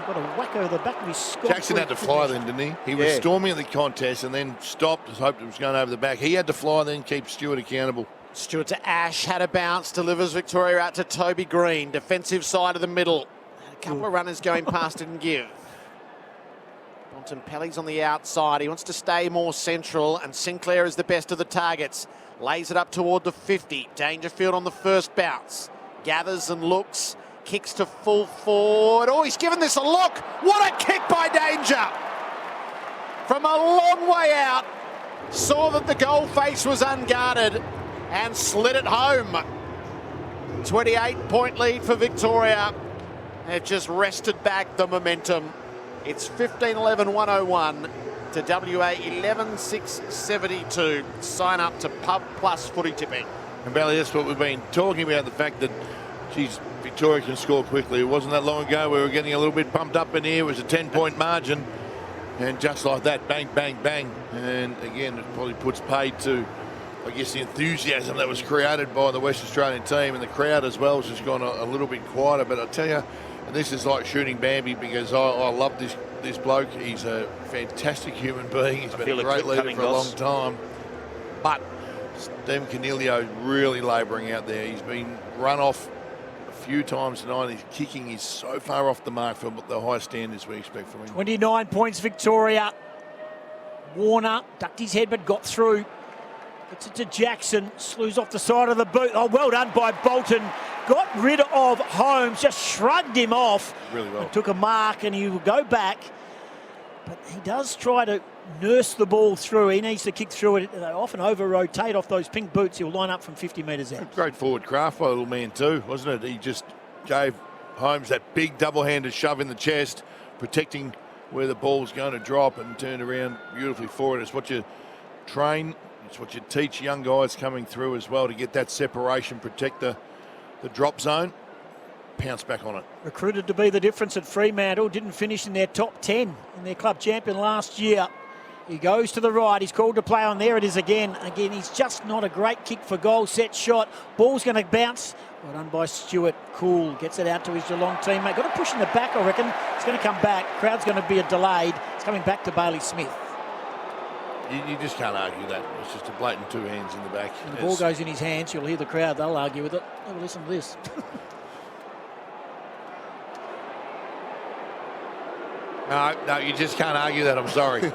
Got a whack over the back of his Scott. Jackson had to fly then, didn't he? He was storming at the contest and then stopped, hoped it was going over the back. He had to fly then, keep Stewart accountable. Stewart to Ash, had a bounce, delivers Victoria out to Toby Green. Defensive side of the middle. A couple of runners going past didn't give. Bontempelli's on the outside. He wants to stay more central, and Sinclair is the best of the targets. Lays it up toward the 50. Dangerfield on the first bounce. Gathers and looks. Kicks to full forward. Oh, he's given this a look. What a kick by Danger. From a long way out. Saw that the goal face was unguarded and slid it home. 28-point lead for Victoria. They've just rested back the momentum. It's 15-11-101 to WA 11-6-72. Sign up to Pub Plus Footy Tipping. And Bally, that's what we've been talking about, the fact that, geez, Victoria can score quickly. It wasn't that long ago we were getting a little bit pumped up in here. It was a 10-point margin. And just like that, bang, bang, bang. And again, it probably puts paid to, I guess, the enthusiasm that was created by the West Australian team, and the crowd as well has just gone a little bit quieter. But I tell you, this is like shooting Bambi, because I love this bloke. He's a fantastic human being. He's been a great leader for a long time. But Stephen Cornelio really labouring out there. He's been run off a few times tonight. His kicking is so far off the mark for the high standards we expect from him. 29 points Victoria. Warner ducked his head but got through. Gets it to Jackson. Slews off the side of the boot. Oh, well done by Bolton. Got rid of Holmes. Just shrugged him off. Really well. Took a mark and he will go back. But he does try to nurse the ball through. He needs to kick through it. They often over-rotate off those pink boots. He'll line up from 50 metres out. Great forward craft by the little man too, wasn't it? He just gave Holmes that big double-handed shove in the chest, protecting where the ball's going to drop, and turned around beautifully for it. It's what you train, it's what you teach young guys coming through as well, to get that separation, protect the drop zone, pounce back on it. Recruited to be the difference at Fremantle. Didn't finish in their top 10 in their club champion last year. He goes to the right. He's called to play on. There it is again. Again, he's just not a great kick for goal. Set shot. Ball's going to bounce. Well done by Stewart. Cool. Gets it out to his Geelong teammate. Got to push in the back, I reckon. It's going to come back. Crowd's going to be delayed. It's coming back to Bailey Smith. You just can't argue that. It's just a blatant two hands in the back. When the ball goes in his hands, you'll hear the crowd. They'll argue with it. Have a listen to this. No, you just can't argue that. I'm sorry.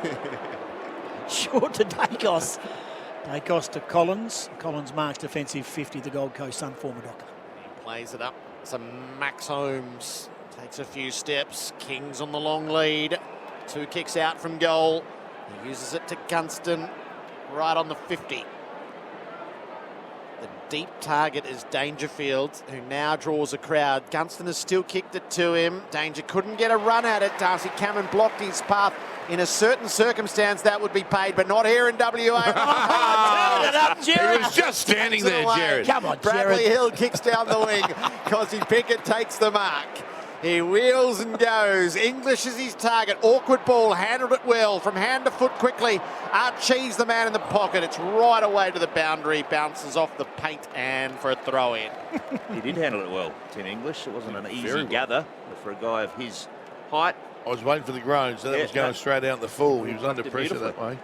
Short to Dacos. Dacos to Collins. Collins marks defensive 50, the Gold Coast Sun former Docker. He plays it up. So Max Holmes takes a few steps. Kings on the long lead. 2 kicks out from goal. He uses it to Gunston, right on the 50. The deep target is Dangerfield, who now draws a crowd. Gunston has still kicked it to him. Danger couldn't get a run at it. Darcy Cameron blocked his path. In a certain circumstance, that would be paid, but not here in WA. Turn it up, Gerard. He was just standing there, Gerard. Come on, Bradley Gerard. Hill kicks down the wing. Cosy Pickett takes the mark. He wheels and goes. English is his target. Awkward ball, handled it well. From hand to foot quickly. Archie's the man in the pocket. It's right away to the boundary. Bounces off the paint and for a throw in. He did handle it well, Tim English. It wasn't an easy Very well. gather for a guy of his height. I was waiting for the groan, so that was going straight out the full. He was under Did pressure beautifully. that way.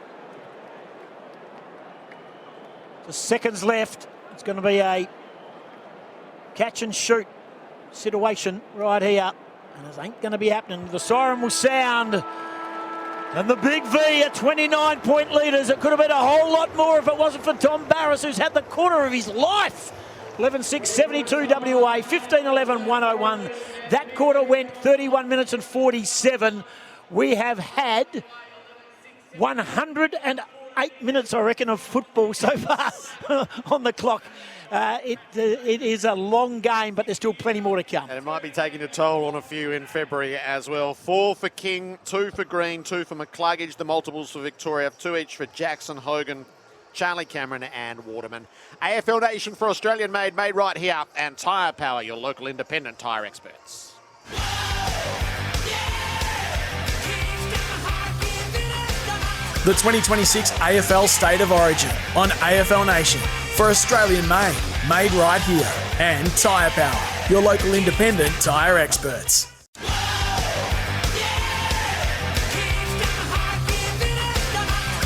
Just seconds left. It's going to be a catch and shoot situation right here. And it ain't going to be happening. The siren will sound. And the big V at 29-point leaders. It could have been a whole lot more if it wasn't for Tom Barris, who's had the quarter of his life. 11-6, 72 WA, 15-11, 101. That quarter went 31 minutes and 47. We have had 108 minutes, I reckon, of football so far on the clock. It is a long game, but there's still plenty more to come. And it might be taking a toll on a few in February as well. 4 for King, 2 for Green, 2 for McCluggage. The multiples for Victoria, 2 each for Jackson, Hogan, Charlie Cameron and Waterman. AFL Nation for Australian made right here. And Tyre Power, your local independent tyre experts. The 2026 AFL State of Origin on AFL Nation for Australian made right here. And Tyre Power, your local independent tyre experts.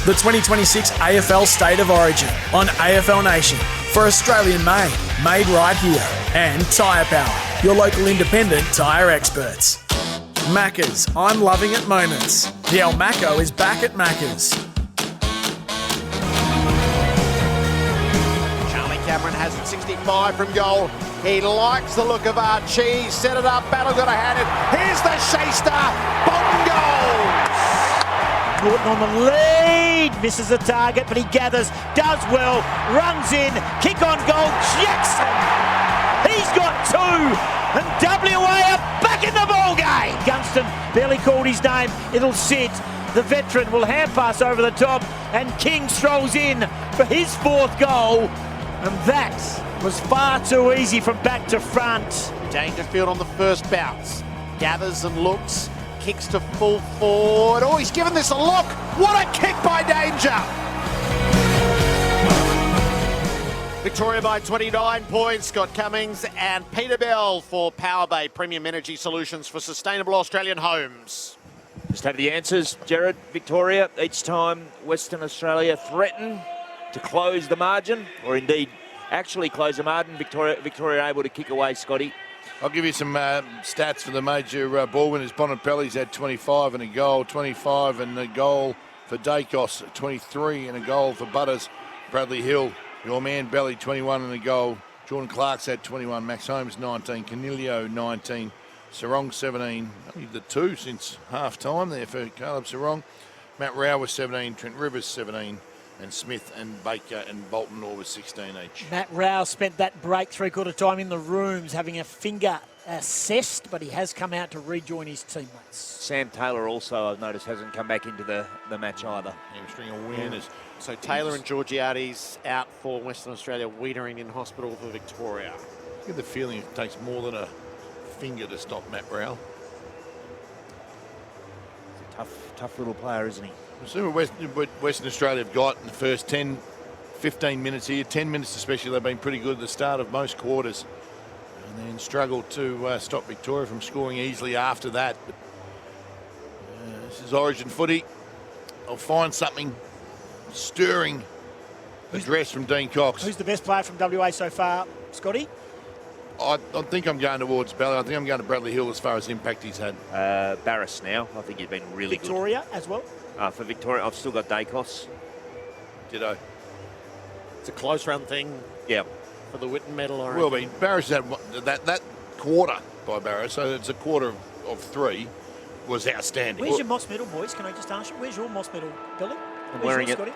The 2026 AFL State of Origin on AFL Nation for Australian made right here. And Tyre Power, your local independent tyre experts. Macca's, I'm loving it moments. The El Macco is back at Macca's. Charlie Cameron has it 65 from goal. He likes the look of Archie. Set it up, Battle got a hand it. Here's the Shayster. Bomb goals! Norton on the lead, misses the target, but he gathers, does well, runs in, kick on goal, Jackson! He's got 2, and WA are back in the ball game! Gunston barely called his name, it'll sit. The veteran will hand pass over the top, and King strolls in for his 4th goal, and that was far too easy from back to front. Dangerfield on the first bounce. Gathers and looks. Kicks to full forward. Oh, he's given this a look. What a kick by Danger. Victoria by 29 points. Scott Cummings and Peter Bell for Power Bay Premium Energy Solutions for sustainable Australian homes. Just have the answers, Gerard. Victoria, each time Western Australia threaten to close the margin, or indeed actually close the margin, Victoria able to kick away, Scotty. I'll give you some stats for the major ball winners. Bonapelli's had 25 and a goal, 25 and a goal for Dacos, 23 and a goal for Butters. Bradley Hill, your man Belly, 21 and a goal. Jordan Clark's had 21, Max Holmes 19, Canilio 19, Sarong 17. Only the 2 since half time there for Caleb Sarong. Matt Rao was 17, Trent Rivers 17, and Smith and Baker and Bolton all with 16 each. Matt Rao spent that break 3/4 time in the rooms having a finger assessed, but he has come out to rejoin his teammates. Sam Taylor also, I've noticed, hasn't come back into the match either. Hamstring awareness. So Taylor and Georgiades out for Western Australia. Wiedering in hospital for Victoria. I get the feeling it takes more than a finger to stop Matt Rao. He's a tough little player, isn't he? See what Western Australia have got in the first 10, 15 minutes here. 10 minutes especially, they've been pretty good at the start of most quarters. And then struggled to stop Victoria from scoring easily after that. But, this is Origin footy. I'll find something stirring address from Dean Cox. Who's the best player from WA so far, Scotty? I think I'm going towards Bally. I think I'm going to Bradley Hill as far as impact he's had. Barris now. I think he's been really Victoria as well? For Victoria, I've still got Dacos. Ditto. It's a close run thing. Yeah. For the Whitten medal, I Will reckon. be. Barris had that quarter by Barris, so it's a quarter of 3. was outstanding. Where's your Moss medal, boys? Can I just ask you? Where's your Moss medal, Billy? I'm Where's wearing yours, it.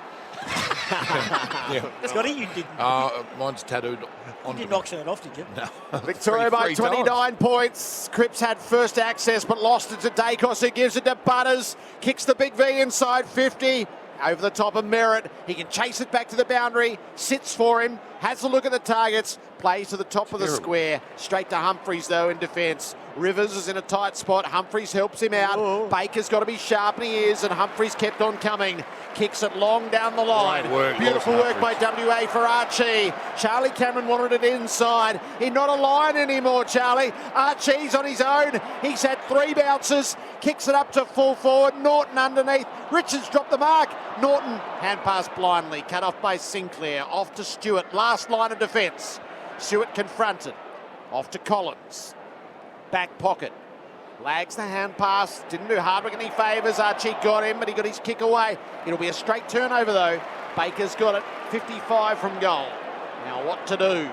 Scotty? Scotty, you didn't. Mine's tattooed. You didn't auction it off, did you? No. Victoria by 29 points. Cripps had first access but lost it to Dacos, who gives it to Butters. Kicks the big V inside 50. Over the top of Merritt. He can chase it back to the boundary. Sits for him. Has a look at the targets. Plays to the top of the square. Straight to Humphries, though, in defence. Rivers is in a tight spot. Humphries helps him out. Baker's got to be sharp, and he is. And Humphries kept on coming. Kicks it long down the line. Beautiful work by WA for Archie. Charlie Cameron wanted it inside. He's not a line anymore, Charlie. Archie's on his own. He's had 3 bounces. Kicks it up to full forward. Norton underneath. Richards dropped the mark. Norton, hand pass blindly. Cut off by Sinclair. Off to Stewart. Last line of defence. Stewart confronted. Off to Collins. Back pocket. Lags the hand pass. Didn't do Hardwick any favours. Archie got him, but he got his kick away. It'll be a straight turnover, though. Baker's got it. 55 from goal. Now what to do?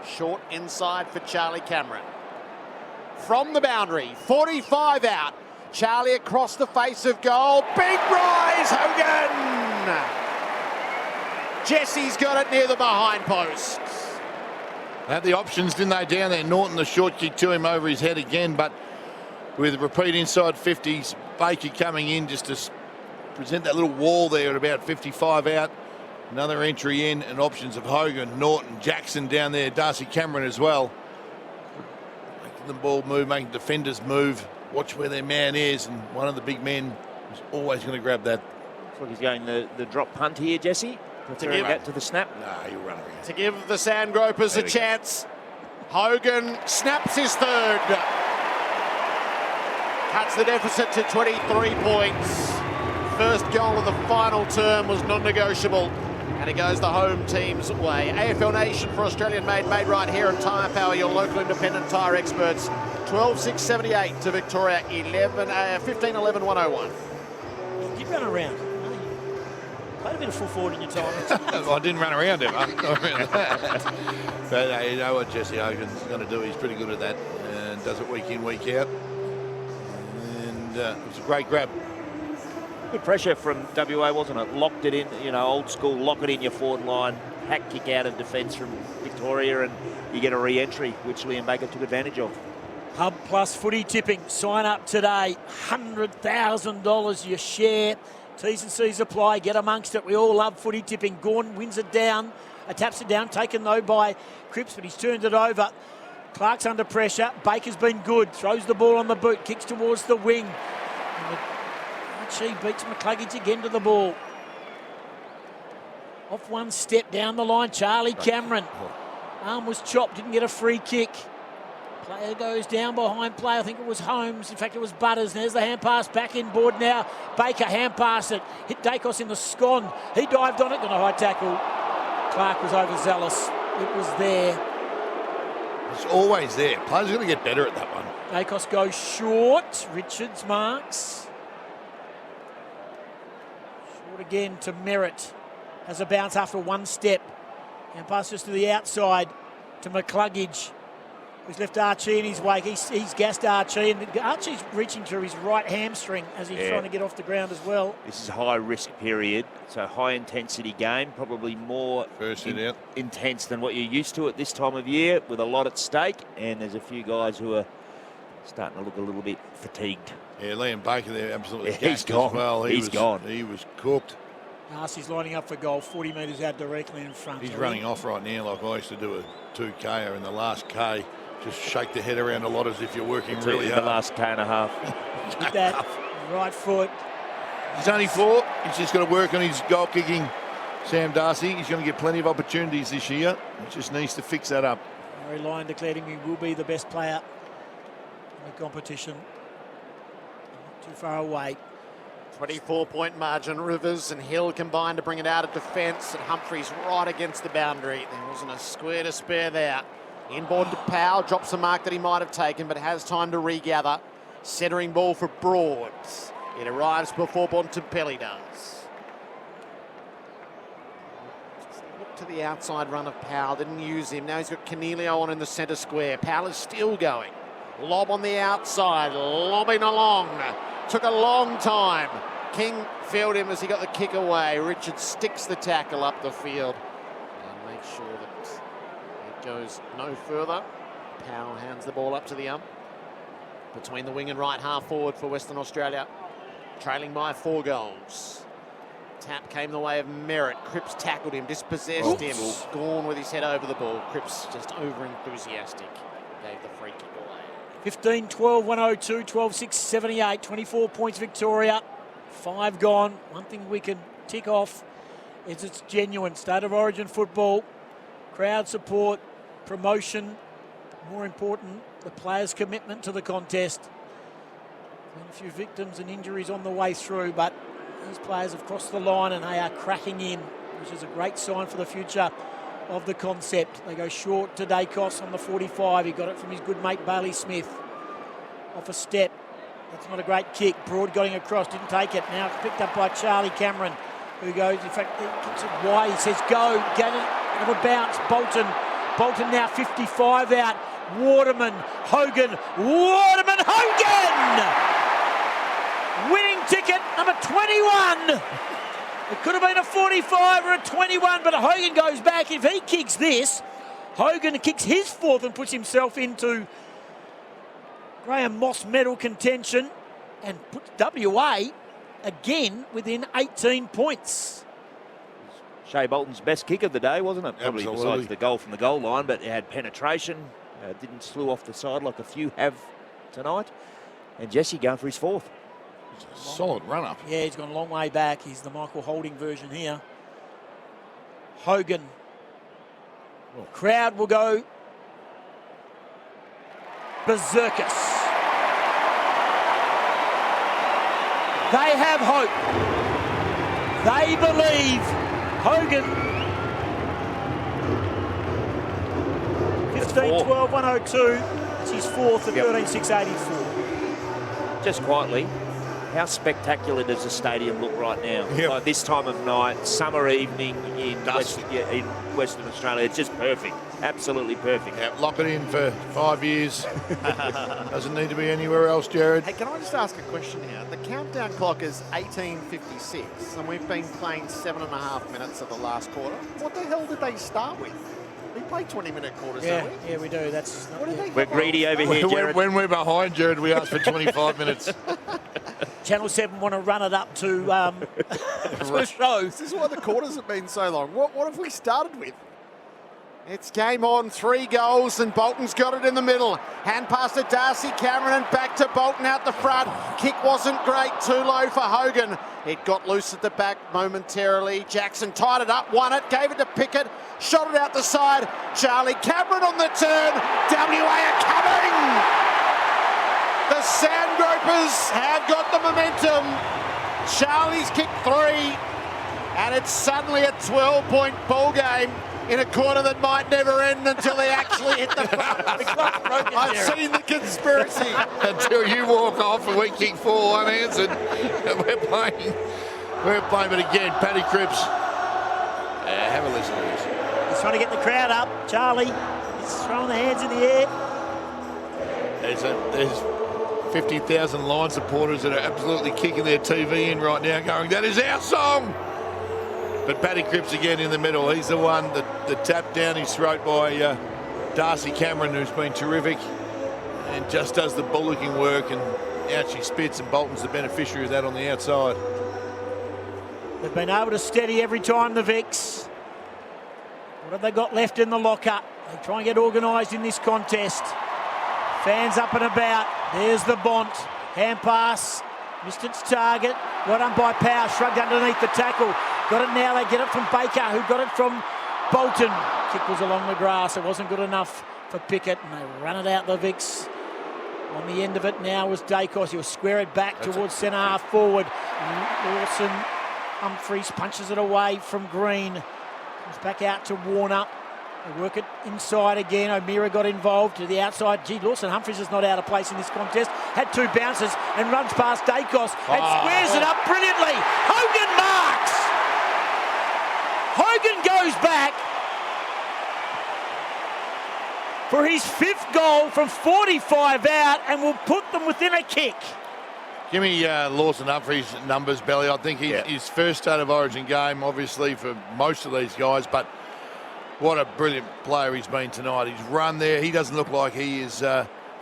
Short inside for Charlie Cameron. From the boundary. 45 out. Charlie across the face of goal. Big rise, Hogan! Jesse's got it near the behind post. They had the options, didn't they, down there? Norton, the short kick to him over his head again, but with a repeat inside 50s, Baker coming in just to present that little wall there at about 55 out. Another entry in, and options of Hogan, Norton, Jackson down there, Darcy Cameron as well. Making the ball move, making defenders move, watch where their man is, and one of the big men is always going to grab that. Looks like he's going the drop punt here, Jesse. Preferring that to the snap. No, he'll run around. To give the Sandgropers a chance. Hogan snaps his third. Cuts the deficit to 23 points. First goal of the final term was non-negotiable. And it goes the home team's way. AFL Nation for Australian made right here at Tyre Power, your local independent tyre experts. 12.678 to Victoria, 15.11 101. You did run around. Played a bit of full forward in your time. I didn't run around him. But you know what Jesse Hogan's going to do? He's pretty good at that and does it week in, week out. And it was a great grab. Good pressure from WA, wasn't it? Locked it in, old school, lock it in your forward line, hack kick out of defence from Victoria, and you get a re-entry, which Liam Baker took advantage of. Hub Plus footy tipping. Sign up today. $100,000 your share. T's and C's apply. Get amongst it. We all love footy tipping. Gordon wins it down. Taps it down. Taken, though, by Cripps, but he's turned it over. Clark's under pressure. Baker's been good. Throws the ball on the boot. Kicks towards the wing. Archie beats McCluggage again to the ball. Off one step down the line. Charlie Cameron. Arm was chopped. Didn't get a free kick. Player goes down behind play. I think it was Holmes. In fact, it was Butters. There's the hand pass back in board now. Baker hand pass it. Hit Dacos in the scon. He dived on it. Got a high tackle. Clark was overzealous. It was there. It's always there. Players are going to get better at that one. Dacos goes short. Richards marks. Short again to Merritt. Has a bounce after one step. Hand pass just to the outside to McCluggage. He's left Archie in his wake. He's gassed Archie, and Archie's reaching through his right hamstring as he's trying to get off the ground as well. This is a high-risk period, so high-intensity game, probably more intense than what you're used to at this time of year, with a lot at stake, and there's a few guys who are starting to look a little bit fatigued. Yeah, Liam Baker there absolutely he's gone. As well. He's gone. He was cooked. Darcy's lining up for goal, 40 metres out directly in front. He's running off right now like I used to do a 2K, or in the last K. Just shake the head around a lot as if you're working really hard. The last K and a half. With that right foot. He's only 4. He's just got to work on his goal kicking, Sam Darcy. He's going to get plenty of opportunities this year. He just needs to fix that up. Harry Lyon declared him he will be the best player in the competition. Not too far away. 24-point margin. Rivers and Hill combined to bring it out of defence, and Humphries right against the boundary. There wasn't a square to spare there. Inboard to Powell, drops a mark that he might have taken, but has time to regather. Centering ball for Broads. It arrives before Bontempelli does. Look to the outside run of Powell, didn't use him. Now he's got Canelio on in the centre square. Powell is still going. Lob on the outside, lobbing along. Took a long time. King fielded him as he got the kick away. Richard sticks the tackle up the field and makes sure that it goes no further. Powell hands the ball up to the between the wing and right half forward for Western Australia, trailing by 4 goals. Tap came the way of Merritt. Cripps tackled him, dispossessed him. Gone with his head over the ball. Cripps just over-enthusiastic. Gave the free kick away. 15-12, 102, 12-6, 78, 24 points Victoria. 5 gone. One thing we can tick off is it's genuine. State of origin football, crowd support, promotion. More important, the players' commitment to the contest. Been a few victims and injuries on the way through, but these players have crossed the line and they are cracking in, which is a great sign for the future of the concept. They go short to Dacos on the 45. He got it from his good mate Bailey Smith. Off a step. That's not a great kick. Broad got him across, didn't take it. Now it's picked up by Charlie Cameron, who goes, in fact, he kicks it wide. He says, go, get it, have a bounce. Bolton now 55 out. Waterman, Hogan, winning ticket, number 21. It could have been a 45 or a 21, but Hogan goes back. If he kicks this, Hogan kicks his 4th and puts himself into Graham Moss medal contention and puts WA again within 18 points. Shea Bolton's best kick of the day, wasn't it? Probably Absolutely. besides the goal from the goal line, but it had penetration. Didn't slew off the side like a few have tonight. And Jesse going for his 4th. Solid run-up. Yeah, he's gone a long way back. He's the Michael Holding version here. Hogan. Crowd will go berserkus. They have hope. They believe. Hogan. 15-12, 102. It's his 4th at 13-6-84. Just quietly, how spectacular does the stadium look right now? Like this time of night, summer evening in Western Australia. It's just perfect. Absolutely perfect. Yeah, lock it in for 5 years. Doesn't need to be anywhere else, Gerard. Hey, can I just ask a question here? The countdown clock is 18:56, and we've been playing 7.5 minutes of the last quarter. What the hell did they start with? We play 20-minute quarters, don't we? Yeah, we do. That's not, We're greedy over here, Gerard. When we're behind, Gerard, we ask for 25 minutes. Channel 7 want to run it up to the show. This is why the quarters have been so long. What have we started with? It's game on, 3 goals, and Bolton's got it in the middle. Hand pass to Darcy Cameron and back to Bolton out the front. Kick wasn't great, too low for Hogan. It got loose at the back momentarily. Jackson tied it up, won it, gave it to Pickett, shot it out the side. Charlie Cameron on the turn. WA are coming! The Sandgropers have got the momentum. Charlie's kicked 3, and it's suddenly a 12-point ball game in a quarter that might never end until they actually hit the front. I've seen the conspiracy. Until you walk off and we kick 4 unanswered. We're playing. But again, Paddy Cripps. Have a listen to this. He's trying to get the crowd up. Charlie is throwing the hands in the air. There's 50,000 Lion supporters that are absolutely kicking their TV in right now going, that is our song! But Paddy Cripps again in the middle. He's the one that tapped down his throat by Darcy Cameron, who's been terrific and just does the bullocking work, and out she spits, and Bolton's the beneficiary of that on the outside. They've been able to steady every time, the Vicks. What have they got left in the locker? They try and get organised in this contest. Fans up and about. There's the Bont. Hand pass. Missed its target. Well done by Power. Shrugged underneath the tackle. Got it now. They get it from Baker, who got it from Bolton. Kick was along the grass. It wasn't good enough for Pickett, and they run it out, the Vicks. On the end of it now was Dacos. He'll square it back towards centre half forward. Lawson Humphreys punches it away from Green. Comes back out to Warner. They work it inside again. O'Meara got involved to the outside. Gee, Lawson Humphreys is not out of place in this contest. Had 2 bounces and runs past Dacos and squares it up brilliantly. Hogan marks! Hogan goes back for for his 5th goal from 45 out and will put them within a kick. Give me Lawson Humphries numbers, Belly. I think he's his first State of Origin game, obviously, for most of these guys, but what a brilliant player he's been tonight. He's run there. He doesn't look like he is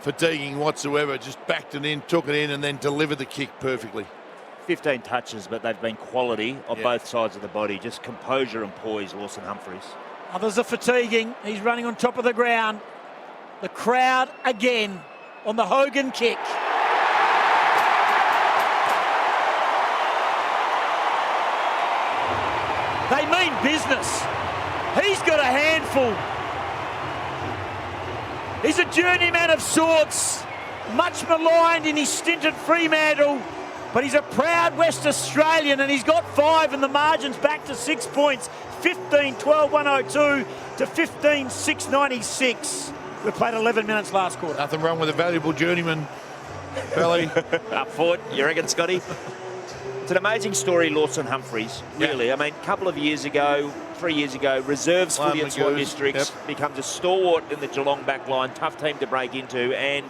fatiguing whatsoever. Just backed it in, took it in, and then delivered the kick perfectly. 15 touches, but they've been quality on both sides of the body. Just composure and poise, Lawson Humphries. Others are fatiguing. He's running on top of the ground. The crowd again on the Hogan kick. They mean business. He's got a handful. He's a journeyman of sorts, much maligned in his stint at Fremantle, but he's a proud West Australian and he's got 5 and the margin's back to 6 points. 15-12-102 to 15-6-96. We played 11 minutes last quarter. Nothing wrong with a valuable journeyman, Belly. Up forward, you reckon, Scotty? It's an amazing story, Lawson Humphries, really. I mean, a couple of years ago, 3 years ago, reserves footy at Swan Districts, becomes a stalwart in the Geelong back line, tough team to break into, and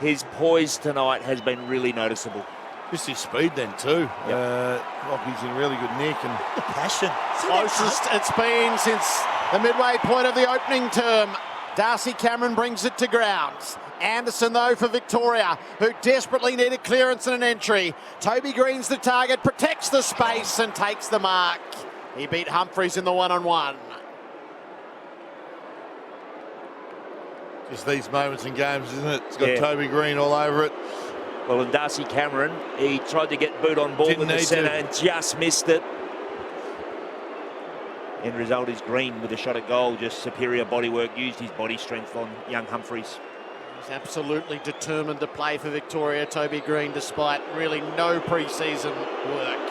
his poise tonight has been really noticeable. Just his speed then too. Like he's in really good nick and the passion. Closest it's been since the midway point of the opening term. Darcy Cameron brings it to ground. Anderson, though, for Victoria, who desperately needed clearance and an entry. Toby Green's the target, protects the space and takes the mark. He beat Humphries in the one-on-one. Just these moments in games, isn't it? It's got Toby Green all over it. Well, and Darcy Cameron, he tried to get boot on ball with the centre and just missed it. End result is Green with a shot at goal, just superior bodywork, used his body strength on young Humphries. He's absolutely determined to play for Victoria, Toby Green, despite really no pre-season work.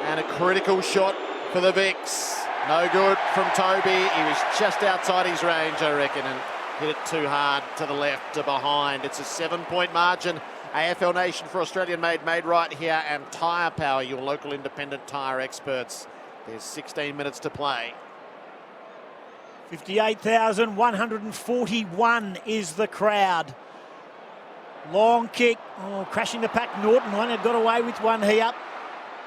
And a critical shot for the Vicks. No good from Toby. He was just outside his range, I reckon, and hit it too hard to the left, to behind. It's a 7-point margin. AFL Nation for Australian made right here, and Tyre Power, your local independent tyre experts. There's 16 minutes to play. 58,141 is the crowd. Long kick, crashing the pack. Norton had got away with one here.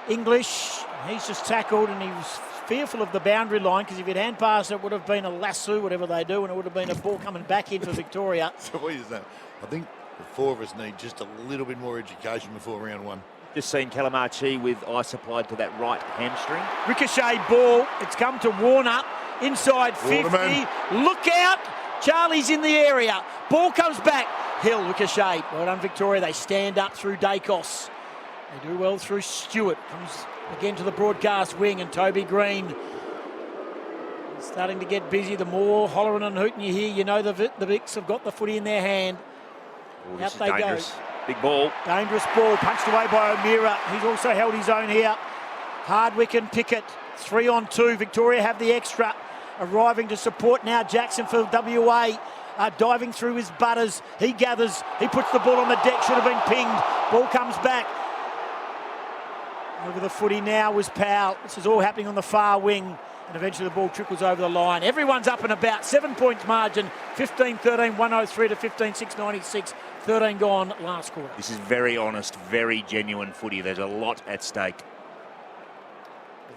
English, he's just tackled and he was fearful of the boundary line because if he'd hand passed it would have been a lasso, whatever they do, and it would have been a ball coming back in for Victoria. So what is that? I think the 4 of us need just a little bit more education before round 1. Just seen Calamachi with ice applied to that right hamstring. Ricochet ball. It's come to Warner. Inside 50. Waterman. Look out. Charlie's in the area. Ball comes back. Hill, Ricochet. Well done, Victoria. They stand up through Dacos. They do well through Stewart. Comes again to the broadcast wing, and Toby Green starting to get busy. The more hollering and hooting you hear, you know the Vicks have got the footy in their hand. Out they dangerous. go. Big ball. Dangerous ball, punched away by O'Meara. He's also held his own here. Hardwick and Pickett, 3-on-2. Victoria have the extra. Arriving to support now Jackson for WA. Diving through his butters. He gathers. He puts the ball on the deck. Should have been pinged. Ball comes back. Over the footy now was Powell. This is all happening on the far wing. And eventually the ball trickles over the line. Everyone's up and about. 7 points margin. 15-13, 103 to 15-6-96. 13 gone last quarter. This is very honest, very genuine footy. There's a lot at stake.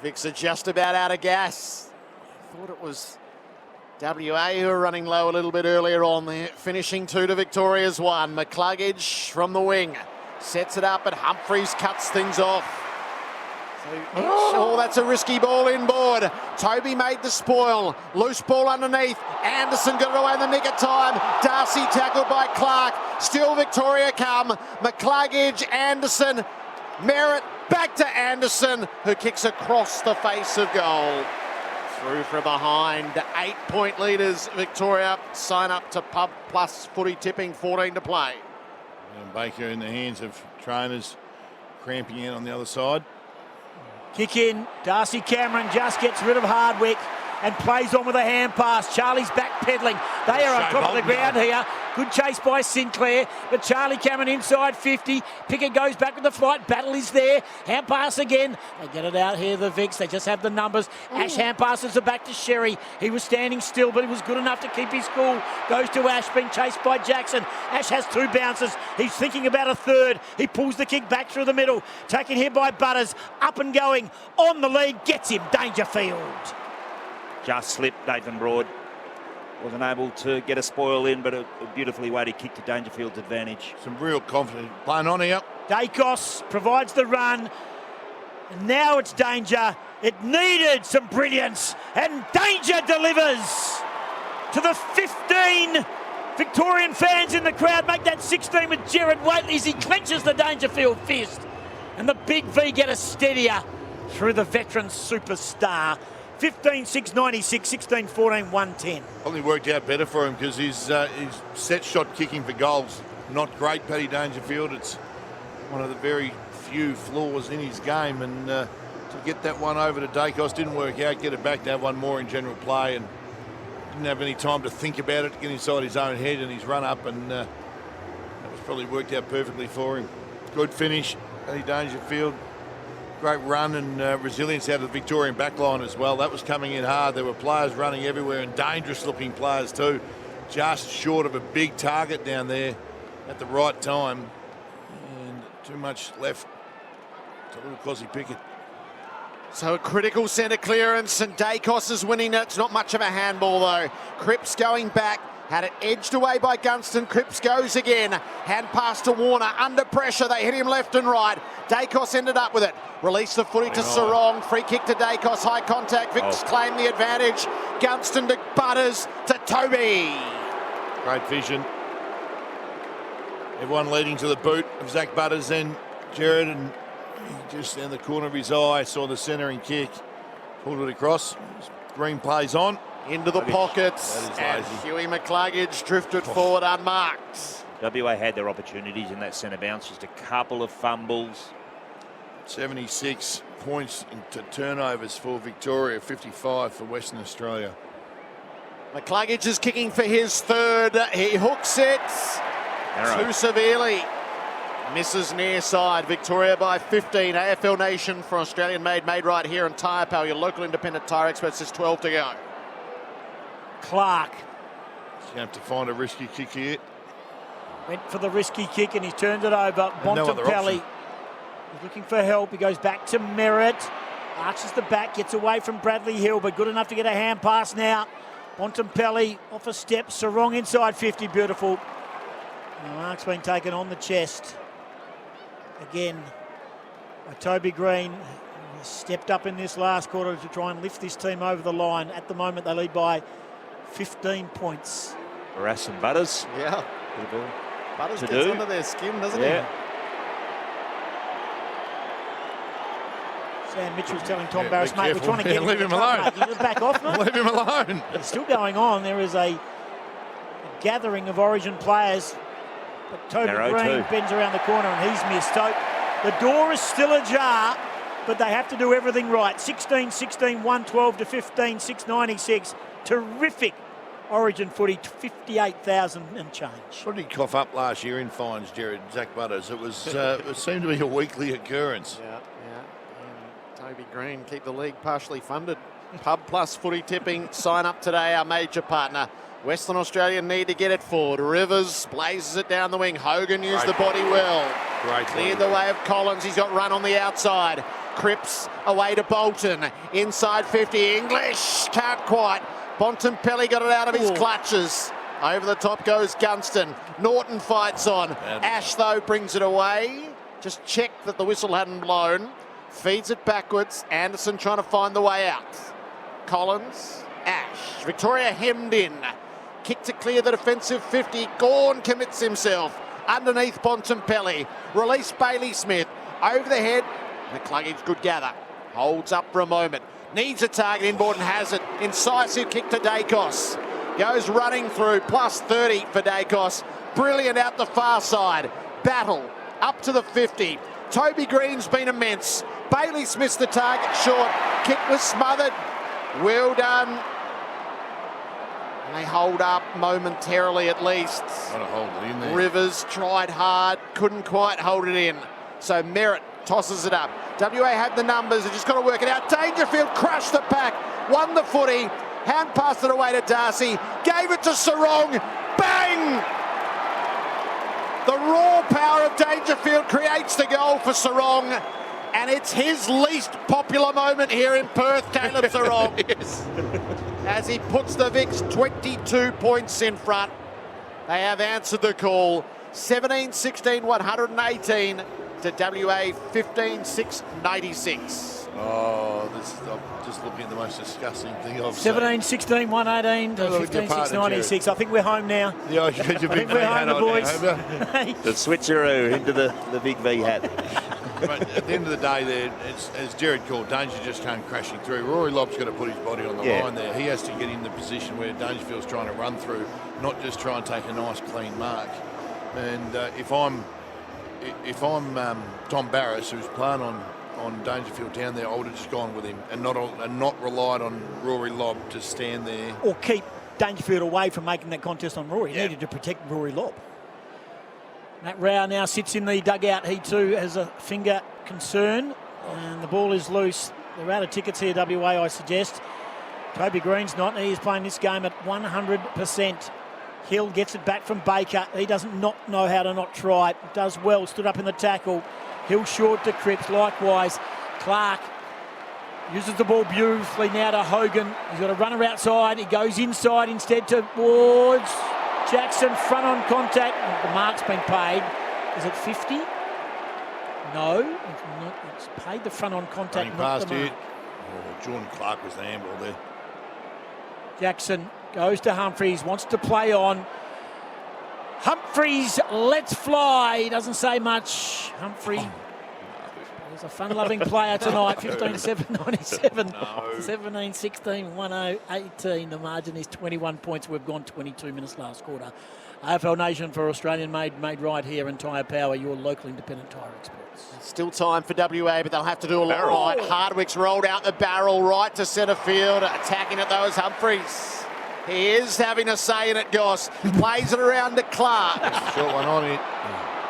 The Vicks are just about out of gas. I thought it was WA who were running low a little bit earlier on there. Finishing 2 to Victoria's 1. McCluggage from the wing sets it up, but Humphries cuts things off. Oh, that's a risky ball inboard. Toby made the spoil. Loose ball underneath. Anderson got it away in the nick of time. Darcy tackled by Clark. Still Victoria come. McCluggage, Anderson, Merritt, back to Anderson, who kicks across the face of goal. Through from behind. 8-point leaders, Victoria. Sign up to Pub Plus footy tipping, 14 to play. And Baker in the hands of trainers, cramping in on the other side. Kick in. Darcy Cameron just gets rid of Hardwick. and plays on with a hand pass. Charlie's backpedaling. They are on top of the ground here. Good chase by Sinclair, but Charlie Cameron inside 50. Pickett goes back with the flight. Battle is there. Hand pass again. They get it out here, the Vicks. They just have the numbers. Ash hand passes it back to Sherry. He was standing still, but he was good enough to keep his cool. Goes to Ash, being chased by Jackson. Ash has 2 bounces. He's thinking about a third. He pulls the kick back through the middle. Taken here by Butters. Up and going. On the lead. Gets him. Dangerfield. Just slipped, Nathan Broad. Wasn't able to get a spoil in, but a beautifully weighted kick to Dangerfield's advantage. Some real confidence playing on here. Dacos provides the run. And now it's Danger. It needed some brilliance. And Danger delivers to the 15. Victorian fans in the crowd make that 16 with Gerard Whateley as he clenches the Dangerfield fist. And the big V get a steadier through the veteran superstar. 15-6-96, 16-14, 110. Probably worked out better for him because his set shot kicking for goals, not great, Paddy Dangerfield. It's one of the very few flaws in his game, and to get that one over to Dacos didn't work out. Get it back to have one more in general play, and didn't have any time to think about it, to get inside his own head and his run up, and that was probably worked out perfectly for him. Good finish, Paddy Dangerfield. Great run and resilience out of the Victorian backline as well. That was coming in hard. There were players running everywhere, and dangerous looking players too. Just short of a big target down there at the right time. And too much left to little Cosy Pickett. So a critical centre clearance, and Dacos is winning it. It's not much of a handball though. Cripps going back. Had it edged away by Gunston. Cripps goes again. Hand pass to Warner. Under pressure. They hit him left and right. Dacos ended up with it. Release the footy to Sarong. Free kick to Dacos. High contact. Vicks claim the advantage. Gunston to Butters to Toby. Great vision. Everyone leading to the boot of Zach Butters, then Gerard, and he just in the corner of his eye saw the centering kick. Pulled it across. Green plays on. Into the pockets, and Huey McCluggage drifted forward unmarked. WA had their opportunities in that centre bounce, just a couple of fumbles. 76 points into turnovers for Victoria, 55 for Western Australia. McCluggage is kicking for his third. He hooks it too severely. Misses near side. Victoria by 15. AFL Nation for Australian made right here in Tyre Power. Your local independent tyre expert says 12 to go. Clark. You have to find a risky kick here. Went for the risky kick and he turned it over. Bontempelli. He's looking for help. He goes back to Merritt. Arches the back, gets away from Bradley Hill, but good enough to get a hand pass now. Bontempelli off a step. Sarong inside 50. Beautiful. The mark's been taken on the chest. Again by Toby Green. He stepped up in this last quarter to try and lift this team over the line. At the moment, they lead by 15 points. Barras and Butters. Yeah. Butters gets under their skin, doesn't he? Sam Mitchell's telling Tom Barras, mate, we're trying to get him. Leave him alone. Back off, mate. Leave him alone. It's still going on. There is a gathering of Origin players. But Toby Green bends around the corner and he's missed. So the door is still ajar, but they have to do everything right. 16-16, 112 to 15, 696. Terrific Origin footy, 58,000 and change. What did he cough up last year in fines, Gerard, Zach Butters? It was it seemed to be a weekly occurrence. Yeah. And Toby Green keep the league partially funded. Pub Plus footy tipping. Sign up today, our major partner. Western Australia need to get it forward. Rivers blazes it down the wing. Hogan used the body well. Cleared the way of Collins. He's got run on the outside. Cripps away to Bolton. Inside 50. English can't quite. Bontempelli got it out of his clutches. Over the top goes Gunston. Norton fights on. Ash, though, brings it away. Just checked that the whistle hadn't blown. Feeds it backwards. Anderson trying to find the way out. Collins. Ash. Victoria hemmed in. Kick to clear the defensive 50. Gawn commits himself. Underneath Bontempelli. Release Bailey Smith. Over the head. McCluggage good gather. Holds up for a moment. Needs a target inboard and has it. Incisive kick to Dacos. Goes running through. Plus 30 for Dacos. Brilliant out the far side. Battle up to the 50. Toby Green's been immense. Bailey Smith's the target short. Kick was smothered. Well done. And they hold up momentarily at least. Got to hold it in there. Rivers tried hard, couldn't quite hold it in. So Merritt tosses it up. WA had the numbers, they just got to work it out. Dangerfield crushed the pack, won the footy, hand passed it away to Darcy, gave it to Sarong, bang! The raw power of Dangerfield creates the goal for Sarong, and it's his least popular moment here in Perth, Caleb Sarong. Yes. As he puts the Vics 22 points in front. They have answered the call. 17-16, 118 to WA 15-6, 96. Oh, I'm just looking at the most disgusting thing I've 17-16, 118 to 15-6, 96. I think we're home now. Yeah, I think we're home, the boys. The switcheroo into the big V hat. But at the end of the day, there, as Gerard called, Danger just came crashing through. Rory Lobb's got to put his body on the line there. He has to get in the position where Dangerfield's trying to run through, not just try and take a nice clean mark. And if I'm Tom Barris, who's playing on Dangerfield down there, I would have just gone with him and not relied on Rory Lobb to stand there. Or keep Dangerfield away from making that contest on Rory. He needed to protect Rory Lobb. Matt Rao now sits in the dugout. He too has a finger concern. And the ball is loose. They're out of tickets here, WA, I suggest. Toby Green's not. He is playing this game at 100%. Hill gets it back from Baker. He doesn't not know how to not try it. Does well, stood up in the tackle. Hill short to Cripps, likewise. Clark uses the ball beautifully now to Hogan. He's got a runner outside. He goes inside instead towards Jackson, front on contact. The mark's been paid. Is it 50? No, it's paid the front on contact, not the mark. Oh, Jordan Clark was the handball there. Jackson goes to Humphries, wants to play on. Humphries lets fly. He doesn't say much. Humphrey is a fun-loving player tonight. 15-7, 97. 17-16, 118. The margin is 21 points. We've gone 22 minutes last quarter. AFL Nation for Australian made right here in Tyre Power, your local independent tyre experts. Still time for WA, but they'll have to do a lot right. Hardwick's rolled out the barrel right to centre field. Attacking it though is Humphries. He is having a say in it, Goss. Plays it around to Clark. Short one on it.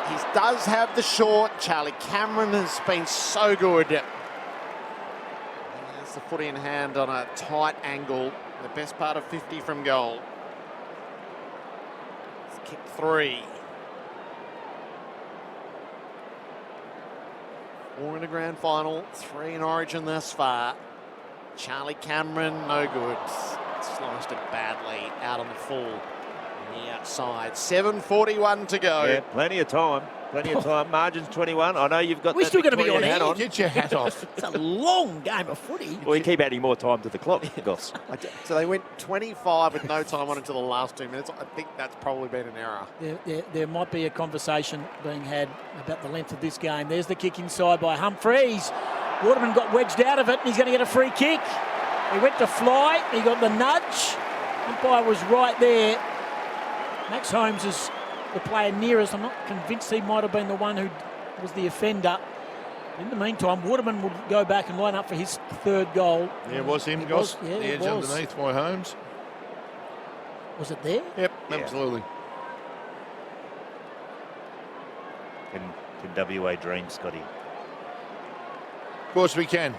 He does have the short. Charlie Cameron has been so good. That's the footy in hand on a tight angle. The best part of 50 from goal. It's kick 3. 4 in a grand final, 3 in Origin thus far. Charlie Cameron, no good. Sliced it badly out on the full on the outside. 7:41 to go. Yeah, plenty of time. Plenty of time. Margin's 21. I know you've got. We're still going to be on hat air. on. Get your hat off. It's a long game of footy. Well, you keep adding more time to the clock, Goss. So they went 25 with no time on until the last 2 minutes. I think that's probably been an error. There might be a conversation being had about the length of this game. There's the kick inside by Humphries. Waterman got wedged out of it, and he's going to get a free kick. He went to fly. He got the nudge. Umpire was right there. Max Holmes is the player nearest. I'm not convinced he might have been the one who was the offender. In the meantime, Waterman will go back and line up for his third goal. Yeah, it was him, Goss. Yeah, the edge underneath by Holmes. Was it there? Yep, absolutely. Can WA dream, Scotty? Of course we can.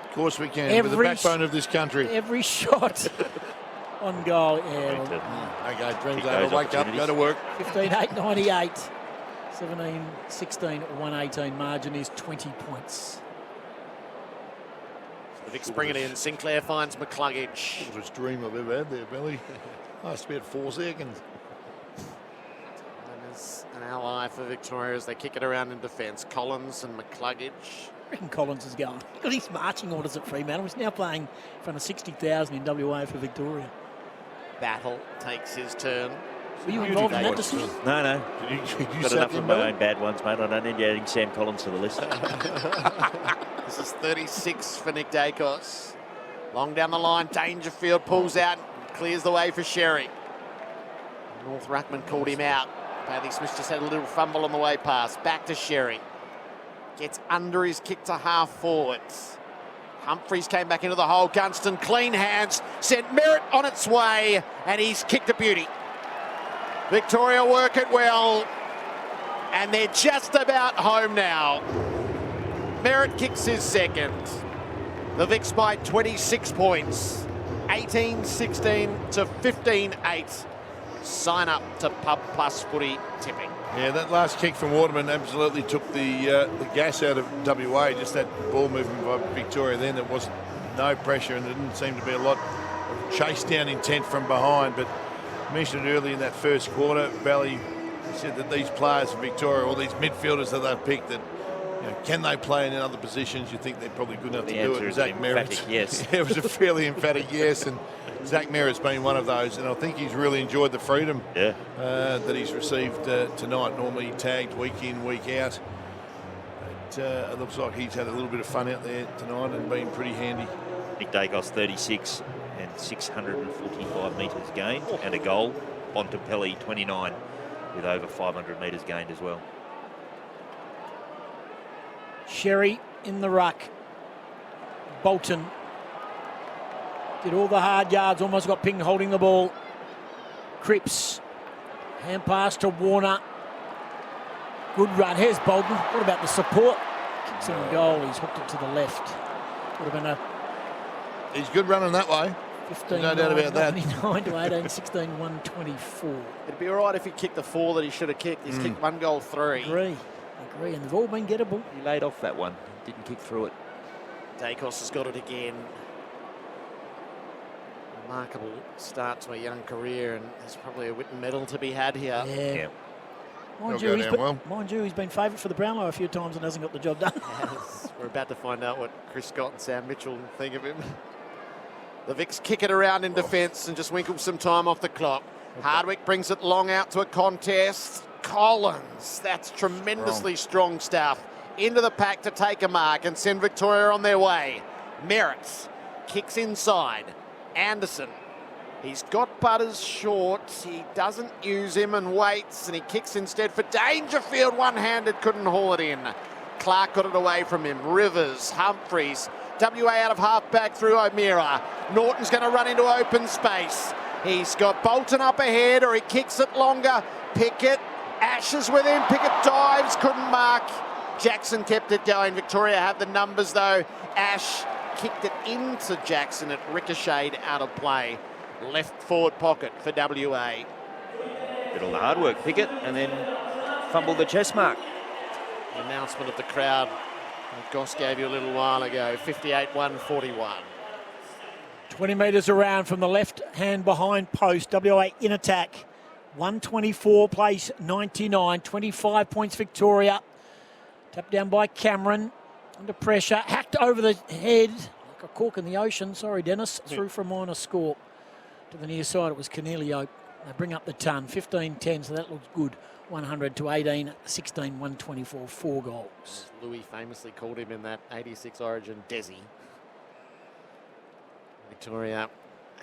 Of course we can. With the backbone of this country. Every shot on goal. Yeah. Okay, dreams over. Wake up, go to work. 15-8, 98. 17-16, 118. Margin is 20 points. The Vics bring it in. Sinclair finds McCluggage. It was a dream I've ever had there, Billy. Last about 4 seconds. And as an ally for Victoria as they kick it around in defence. Collins and McCluggage. I reckon Collins is going. He got his marching orders at Fremantle. He's now playing in front of 60,000 in WA for Victoria. Battle takes his turn. Were you involved in that decision? No. You got enough of my own bad ones, mate. I don't need you adding Sam Collins to the list. This is 36 for Nick Dacos. Long down the line, Dangerfield pulls out, clears the way for Sherry. North Ruckman called him out. Bailey Smith just had a little fumble on the way past. Back to Sherry. Gets under his kick to half forwards. Humphreys came back into the hole. Gunston, clean hands, sent Merritt on its way, and he's kicked a beauty. Victoria work it well, and they're just about home now. Merritt kicks his second. The Vics by 26 points. 18-16 to 15-8. Sign up to Pub Plus Footy tipping. Yeah, that last kick from Waterman absolutely took the gas out of WA. Just that ball movement by Victoria then. There was no pressure and there didn't seem to be a lot of chase down intent from behind. But I mentioned it early in that first quarter, Bally said that these players from Victoria, all these midfielders that they've picked, that can they play in other positions? You think they're probably good enough to do it. Zach Merritt, yes. It was a fairly emphatic yes, and Zach Merritt's been one of those, and I think he's really enjoyed the freedom that he's received tonight. Normally tagged week in, week out. But it looks like he's had a little bit of fun out there tonight and been pretty handy. Nick Dacos 36 and 645 metres gained and a goal. Bontempelli 29 with over 500 metres gained as well. Sherry in the ruck. Bolton did all the hard yards, almost got pinged holding the ball. Cripps, hand pass to Warner. Good run. Here's Bolton. What about the support? Kicks on goal. He's hooked it to the left. Would have been a... He's good running that way. 15, no doubt about that. 99 to 18, 16, 124. It'd be all right if he kicked the 4 that he should have kicked. He's kicked 1 goal 3. Agree, and they've all been gettable. He laid off that one. Didn't kick through it. Dacos has got it again. Remarkable start to a young career, and there's probably a Whitten medal to be had here. Yeah. Mind you, he's been favourite for the Brownlow a few times and hasn't got the job done. Yes, we're about to find out what Chris Scott and Sam Mitchell think of him. The Vics kick it around in defence and just winkle some time off the clock. Hardwick brings it long out to a contest. Collins, that's tremendously strong stuff. Into the pack to take a mark and send Victoria on their way. Merritt kicks inside. Anderson, he's got Butters short. He doesn't use him and waits, and he kicks instead for Dangerfield. One-handed, couldn't haul it in. Clark got it away from him. Rivers, Humphreys, WA out of half-back through O'Meara. Norton's going to run into open space. He's got Bolton up ahead, or he kicks it longer. Pickett, Ashes with him. Pickett dives, couldn't mark. Jackson kept it going. Victoria have the numbers, though. Ash kicked it into Jackson. It ricocheted out of play. Left forward pocket for WA. Did all the hard work, Pickett, and then fumbled the chest mark. The announcement of the crowd that Goss gave you a little while ago. 58-1-41. 20 metres around from the left hand behind post. WA in attack. 124 plays 99. 25 points Victoria. Tapped down by Cameron. Under pressure. Hacked over the head. Like a cork in the ocean. Sorry, Dennis. Through for a minor score. To the near side, it was Cornelio. They bring up the ton. 15-10, so that looks good. 100 to 18, 16, 124, 4 goals. Louis famously called him in that 86 Origin Desi. Victoria,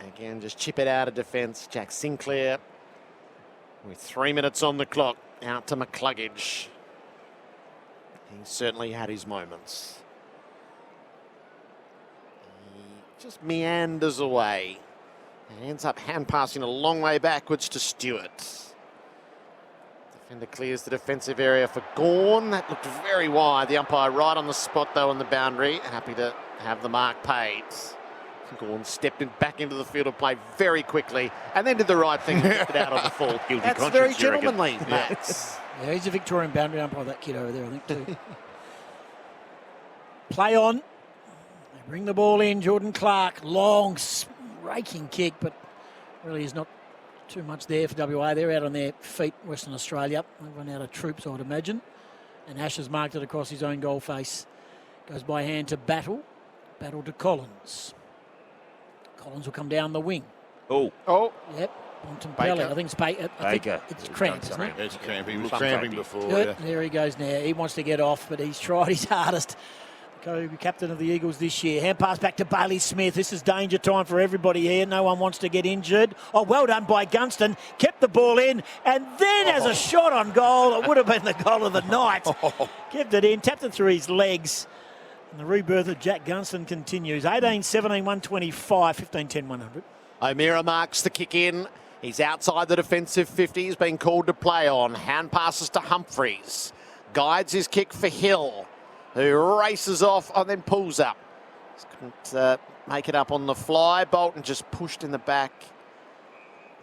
again, just chip it out of defence. Jack Sinclair, with 3 minutes on the clock, out to McCluggage. He certainly had his moments. He just meanders away and ends up hand passing a long way backwards to Stewart. Defender clears the defensive area for Gawn. That looked very wide. The umpire right on the spot, though, on the boundary. Happy to have the mark paid. Gawn stepped back into the field of play very quickly and then did the right thing and kicked it out on the full. That's very gentlemanly, Max. Yeah, he's a Victorian boundary umpire, that kid over there, I think, too. Play on. They bring the ball in. Jordan Clark, long, raking kick, but really is not too much there for WA. They're out on their feet, Western Australia. They've run out of troops, I would imagine. And Ash has marked it across his own goal face. Goes by hand to Battle. Battle to Collins. Collins will come down the wing. Oh. Yep. Bontempelli. I think it's Baker. It's cramped, isn't it? It's cramped. He was cramping before. Good. Yeah. There he goes now. He wants to get off, but he's tried his hardest. Co-captain of the Eagles this year. Hand pass back to Bailey Smith. This is danger time for everybody here. No one wants to get injured. Oh, well done by Gunston. Kept the ball in and then has a shot on goal. It would have been the goal of the night. Kept it in, tapped it through his legs. And the rebirth of Jack Gunston continues. 18-17-125, 15-10-100. O'Meara marks the kick in. He's outside the defensive 50. He's been called to play on. Hand passes to Humphreys. Guides his kick for Hill, who races off and then pulls up. Couldn't make it up on the fly. Bolton just pushed in the back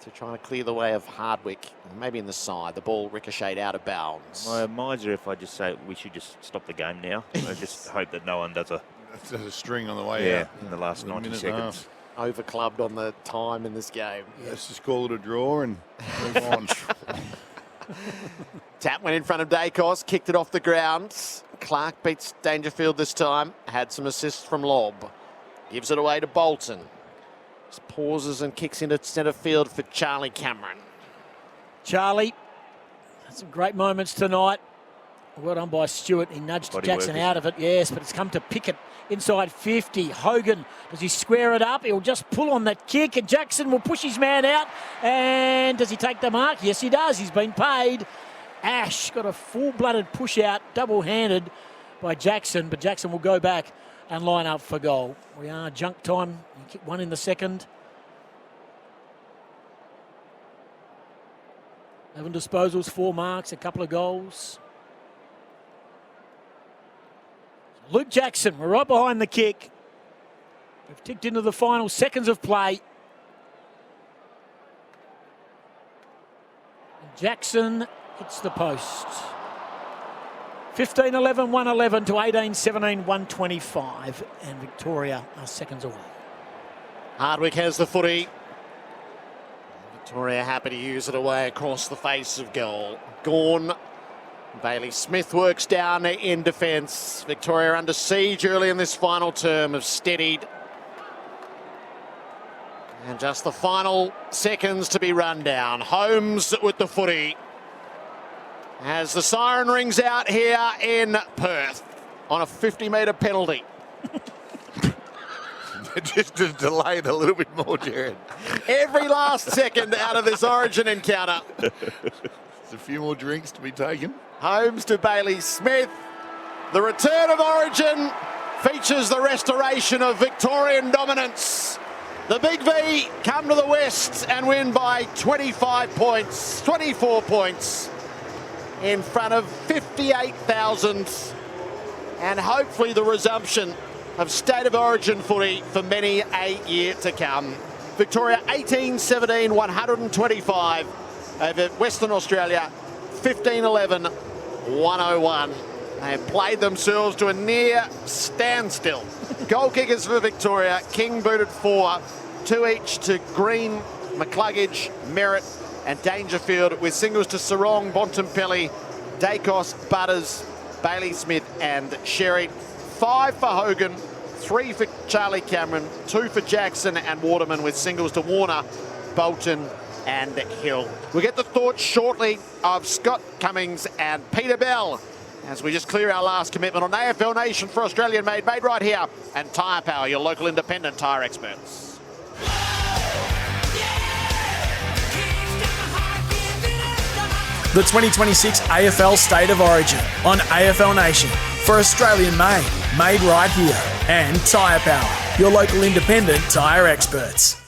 to try to clear the way of Hardwick. Maybe in the side. The ball ricocheted out of bounds. My miser, if I just say we should just stop the game now. I just hope that no one does a string on the way out. In the last 90 seconds. Overclubbed on the time in this game. Let's just call it a draw and move on. Tap went in front of Dacos, kicked it off the ground. Clark beats Dangerfield this time. Had some assists from Lobb. Gives it away to Bolton. Just pauses and kicks into centre field for Charlie Cameron. Charlie had some great moments tonight. Well done by Stewart. He nudged Body Jackson work, out of it, yes, but it's come to Pickett inside 50. Hogan, does he square it up? He'll just pull on that kick, and Jackson will push his man out. And does he take the mark? Yes, he does. He's been paid. Ash got a full-blooded push out, double-handed by Jackson, but Jackson will go back and line up for goal. We are junk time. He kicked one in the second. 11 disposals, 4 marks, a couple of goals. Luke Jackson, we're right behind the kick. We've ticked into the final seconds of play. And Jackson hits the post. 15-11-111 to 18-17-125. And Victoria are seconds away. Hardwick has the footy. Victoria happy to use it away across the face of goal. Gawn. Bailey Smith works down in defence. Victoria under siege early in this final term, have steadied. And just the final seconds to be run down. Holmes with the footy. As the siren rings out here in Perth on a 50-metre penalty. Just to delay it a little bit more, Gerard. Every last second out of this Origin encounter. There's a few more drinks to be taken. Holmes to Bailey Smith. The return of Origin features the restoration of Victorian dominance. The Big V come to the West and win by 25 points, 24 points in front of 58,000. And hopefully the resumption of State of Origin footy for many a year to come. Victoria 18-17, 125 over Western Australia, 15-11, 101. They have played themselves to a near standstill. Goal kickers for Victoria, King booted 4, 2 each to Green, McCluggage, Merritt and Dangerfield, with singles to Sarong, Bontempelli, Dacos, Butters, Bailey Smith and Sherry. 5 for Hogan, 3 for Charlie Cameron, 2 for Jackson and Waterman, with singles to Warner, Bolton and Hill. We'll get the thoughts shortly of Scott Cummings and Peter Bell as we just clear our last commitment on AFL Nation for Australian made right here, and Tyre Power, your local independent tyre experts. The 2026 AFL State of Origin on AFL Nation for Australian made right here, and Tyre Power, your local independent tyre experts.